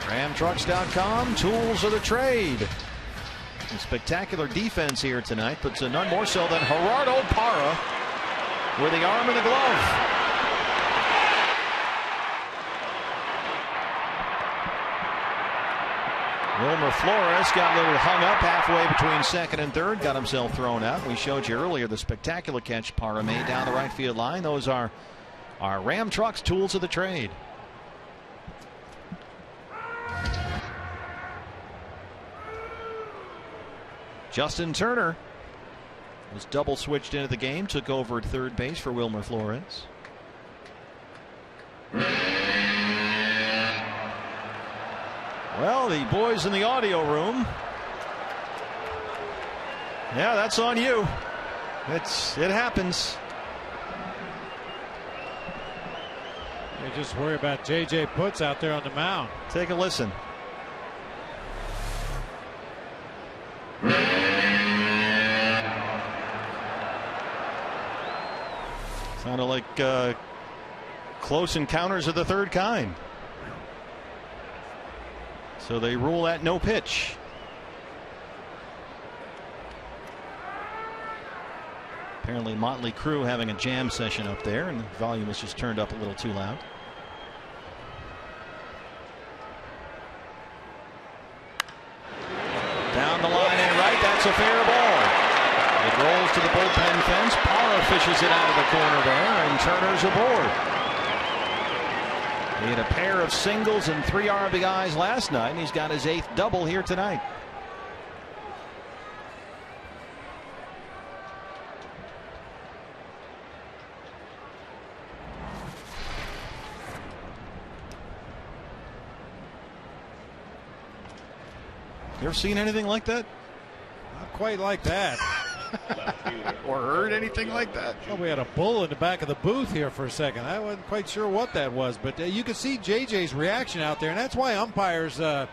Ramtrucks.com, tools of the trade. A spectacular defense here tonight, but none more so than Gerardo Parra with the arm in the glove. Wilmer Flores got a little hung up halfway between second and third, got himself thrown out. We showed you earlier the spectacular catch Parra made down the right field line. Those are our Ram Trucks tools of the trade. Justin Turner was double switched into the game, took over at third base for Wilmer Flores. Well, the boys in the audio room. Yeah, that's on you. It happens. You just worry about J.J. Putz out there on the mound. Take a listen. Sounded like close encounters of the third kind. So they rule that no pitch. Apparently Motley Crue having a jam session up there, and the volume was just turned up a little too loud. Down the line and right, that's a fair ball. It rolls to the bullpen fence. Parra fishes it out of the corner there, and Turner's aboard. He had a pair of singles and 3 RBIs last night, and he's got his 8th double here tonight. You ever seen anything like that? Not quite like that. Or heard anything like that? Well, we had a bull in the back of the booth here for a second. I wasn't quite sure what that was, but you could see JJ's reaction out there, and that's why umpires are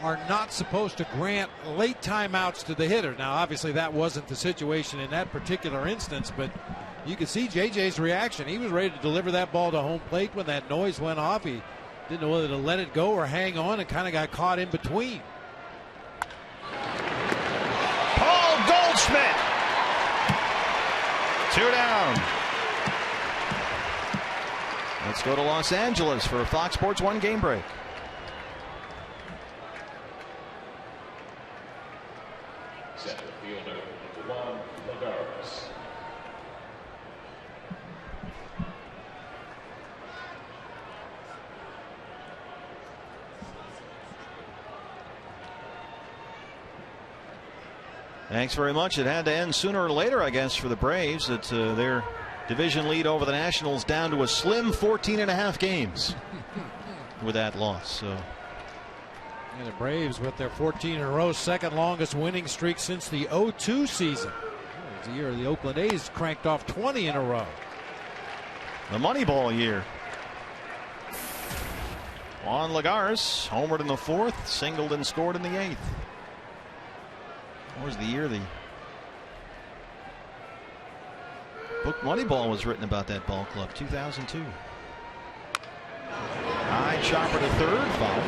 not supposed to grant late timeouts to the hitter. Now, obviously, that wasn't the situation in that particular instance, but you could see JJ's reaction. He was ready to deliver that ball to home plate when that noise went off. He didn't know whether to let it go or hang on, and kind of got caught in between. Paul Goldschmidt. 2 down. Let's go to Los Angeles for a Fox Sports 1 game break. Thanks very much. It had to end sooner or later, I guess, for the Braves. It's their division lead over the Nationals down to a slim 14.5 games with that loss. So. And the Braves with their 14 in a row, second longest winning streak since the 02 season. It was the year the Oakland A's cranked off 20 in a row. The Moneyball year. Juan Lagares homered in the 4th, singled and scored in the 8th. What was the year the book Moneyball was written about that ball club? 2002. High chopper to third, foul.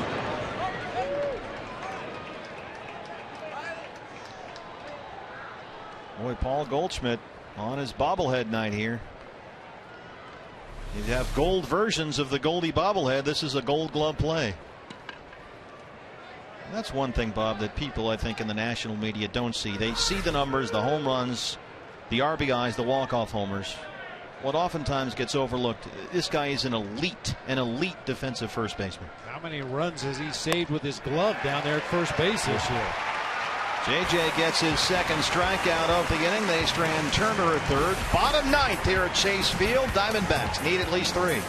Boy, Paul Goldschmidt on his bobblehead night here. You have gold versions of the Goldie bobblehead. This is a Gold Glove play. That's one thing, Bob, that people, I think, in the national media don't see. They see the numbers, the home runs, the RBIs, the walk-off homers. What oftentimes gets overlooked, this guy is an elite defensive first baseman. How many runs has he saved with his glove down there at first base this year? JJ gets his second strikeout of the inning. They strand Turner at third. Bottom 9th here at Chase Field. Diamondbacks need at least 3.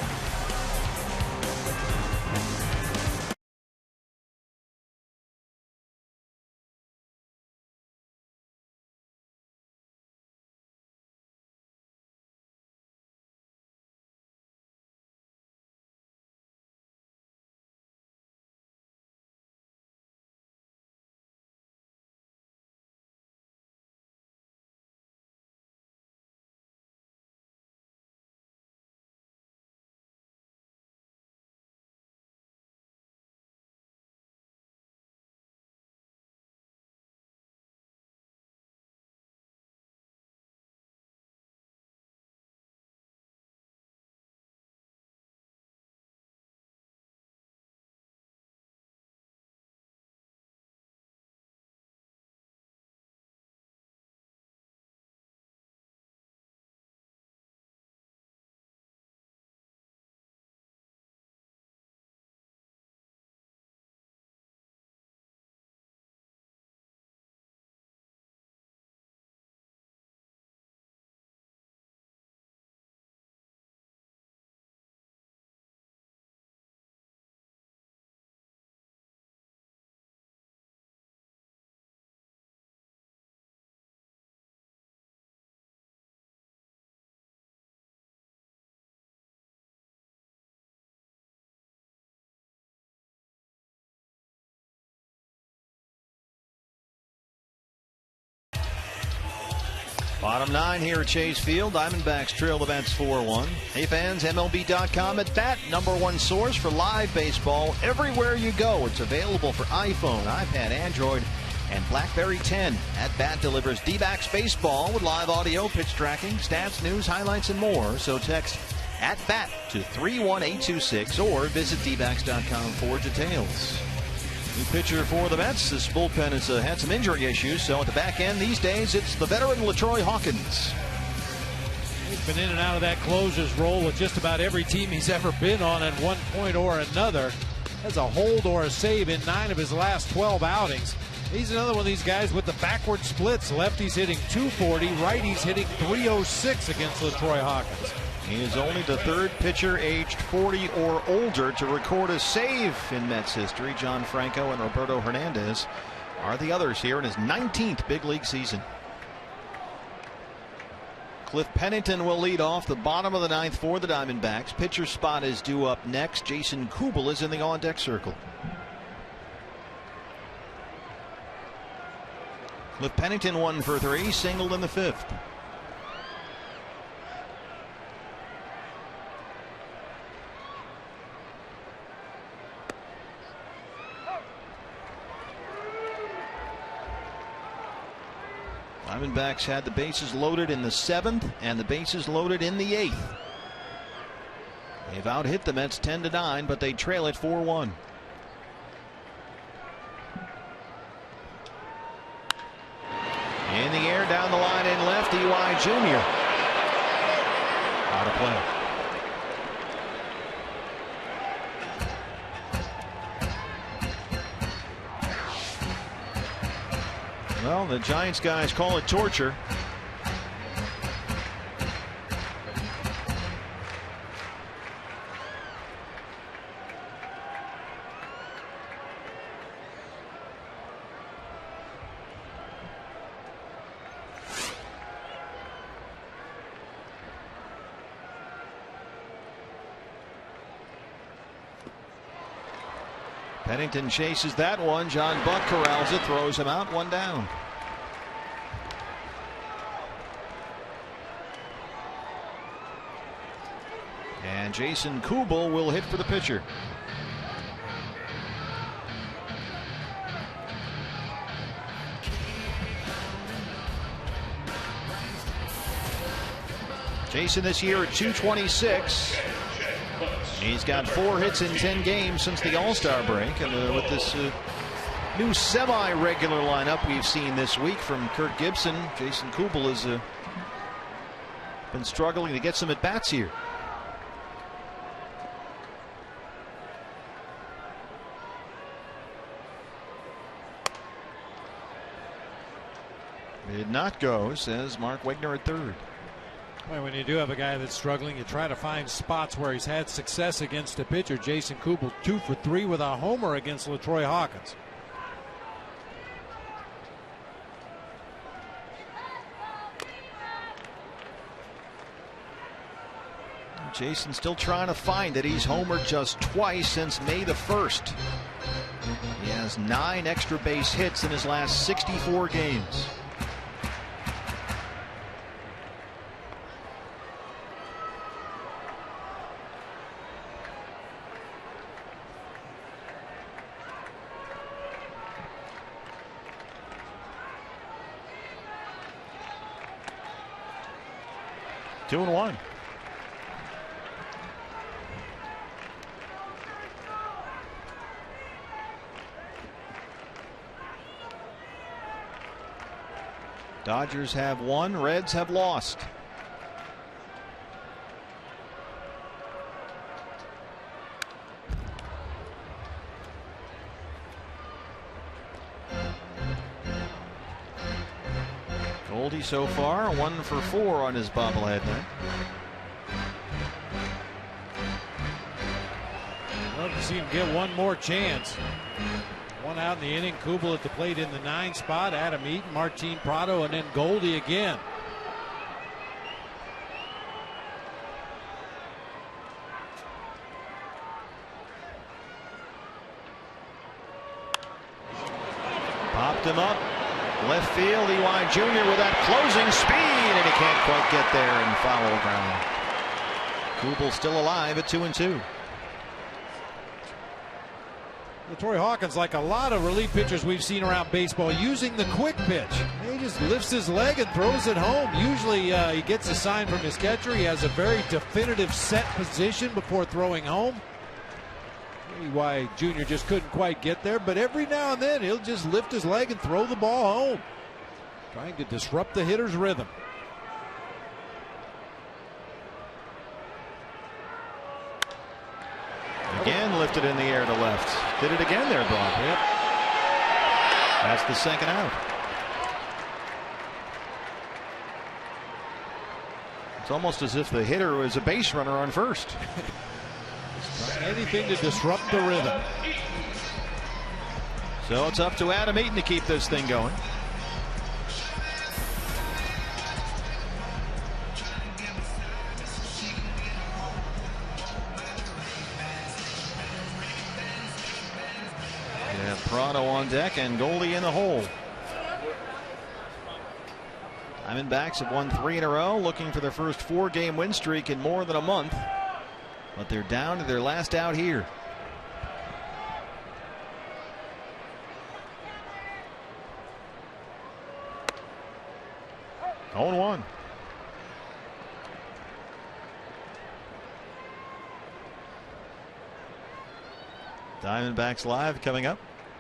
Bottom 9 here at Chase Field. Diamondbacks trail the Mets 4-1. Hey fans, MLB.com at bat, #1 source for live baseball everywhere you go. It's available for iPhone, iPad, Android, and BlackBerry 10. At bat delivers D-backs baseball with live audio, pitch tracking, stats, news, highlights, and more. So text at bat to 31826 or visit dbacks.com for details. New pitcher for the Mets. This bullpen has had some injury issues, so at the back end these days it's the veteran LaTroy Hawkins. He's been in and out of that closer's role with just about every team he's ever been on at one point or another. Has a hold or a save in 9 of his last 12 outings. He's another one of these guys with the backward splits. Lefties hitting .240, righties hitting .306 against LaTroy Hawkins. He is only the 3rd pitcher aged 40 or older to record a save in Mets history. John Franco and Roberto Hernandez are the others here in his 19th big league season. Cliff Pennington will lead off the bottom of the 9th for the Diamondbacks. Pitcher spot is due up next. Jason Kubel is in the on-deck circle. Cliff Pennington 1 for 3, singled in the 5th. Diamondbacks had the bases loaded in the 7th and the bases loaded in the 8th. They've out-hit the Mets 10-9, but they trail it 4-1. In the air, down the line in left, E.Y. Jr. Out of play. Well, the Giants guys call it torture. Pennington chases that one. John Buck corrals it, throws him out, 1 down. And Jason Kubel will hit for the pitcher. Jason this year at .226. He's got 4 hits in 10 games since the All-Star break. And with this new semi-regular lineup we've seen this week from Kirk Gibson, Jason Kubel has been struggling to get some at-bats here. Did not go, says Mark Wegner at third. Well, when you do have a guy that's struggling, you try to find spots where he's had success against a pitcher. Jason Kubel 2 for 3 with a homer against LaTroy Hawkins. Jason still trying to find it. He's homered just twice since May the 1st. He has 9 extra base hits in his last 64 games. Two and one. Dodgers have won, Reds have lost. Goldie so far 1 for 4 on his bobblehead night. Love to see him get one more chance. 1 out in the inning. Kubel at the plate in the 9 spot. Adam Eaton, Martin Prado, and then Goldie again. Popped him up. Left field, E.Y. Jr. with that closing speed, and he can't quite get there and foul ground. Kubel still alive at 2-2. LaTroy Hawkins, like a lot of relief pitchers we've seen around baseball, using the quick pitch. He just lifts his leg and throws it home. Usually he gets a sign from his catcher. He has a very definitive set position before throwing home. E.Y. Jr. just couldn't quite get there, but every now and then he'll just lift his leg and throw the ball home, trying to disrupt the hitter's rhythm. Again lifted in the air to left. Did it again there, Bob. Yep. That's the second out. It's almost as if the hitter was a base runner on first. Anything to disrupt the rhythm. So it's up to Adam Eaton to keep this thing going. Yeah, Prado on deck and Goldie in the hole. Diamondbacks have won 3 in a row, looking for their first 4-game win streak in more than a month. But they're down to their last out here. Oh, 1. Diamondbacks Live coming up.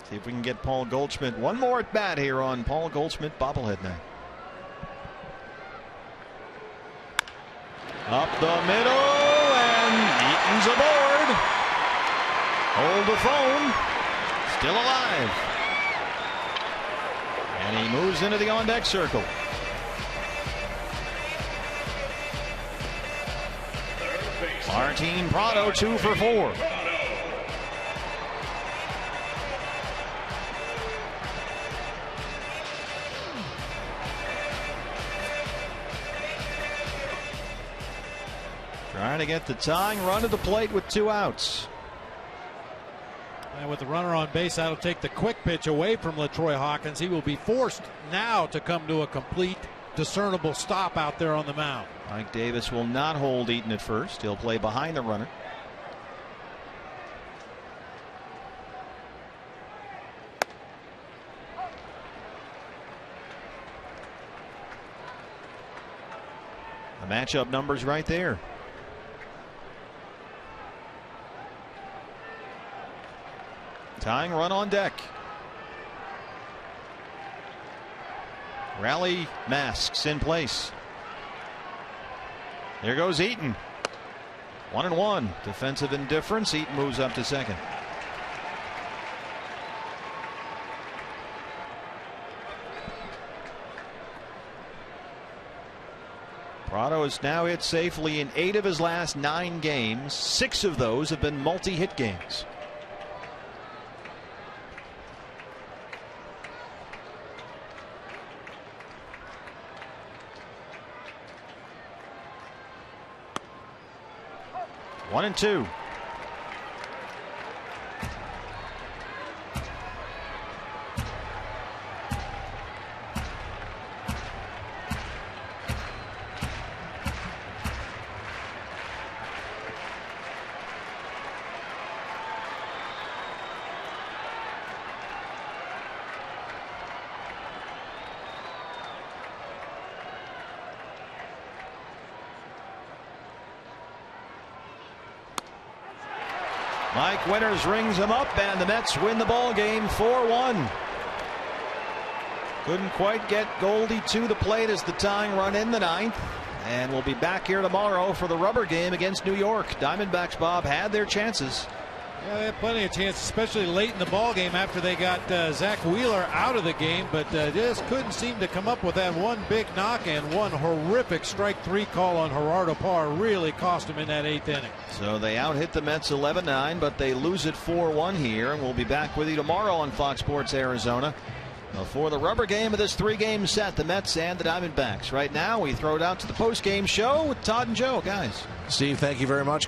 See if we can get Paul Goldschmidt one more at bat here on Paul Goldschmidt bobblehead night. Up the middle. Eaton's aboard. Hold the phone. Still alive. And he moves into the on-deck circle. Martin Prado 2 for 4. Trying to get the tying run to the plate with 2 outs. And with the runner on base, that'll take the quick pitch away from LaTroy Hawkins. He will be forced now to come to a complete, discernible stop out there on the mound. Mike Davis will not hold Eaton at first. He'll play behind the runner. The matchup numbers right there. Tying run on deck. Rally masks in place. There goes Eaton. 1-1. Defensive indifference. Eaton moves up to second. Prado has now hit safely in 8 of his last 9 games. 6 of those have been multi-hit games. One and two. Mike Winters rings him up, and the Mets win the ball game 4-1. Couldn't quite get Goldie to the plate as the tying run in the 9th. And we'll be back here tomorrow for the rubber game against New York. Diamondbacks, Bob, had their chances. Yeah, they had plenty of chances, especially late in the ball game after they got Zach Wheeler out of the game, but just couldn't seem to come up with that one big knock, and one horrific strike 3 call on Gerardo Parra really cost him in that 8th inning. So they out-hit the Mets 11-9, but they lose it 4-1 here, and we'll be back with you tomorrow on Fox Sports Arizona for the rubber game of this 3-game set, the Mets and the Diamondbacks. Right now, we throw it out to the post-game show with Todd and Joe. Guys. Steve, thank you very much.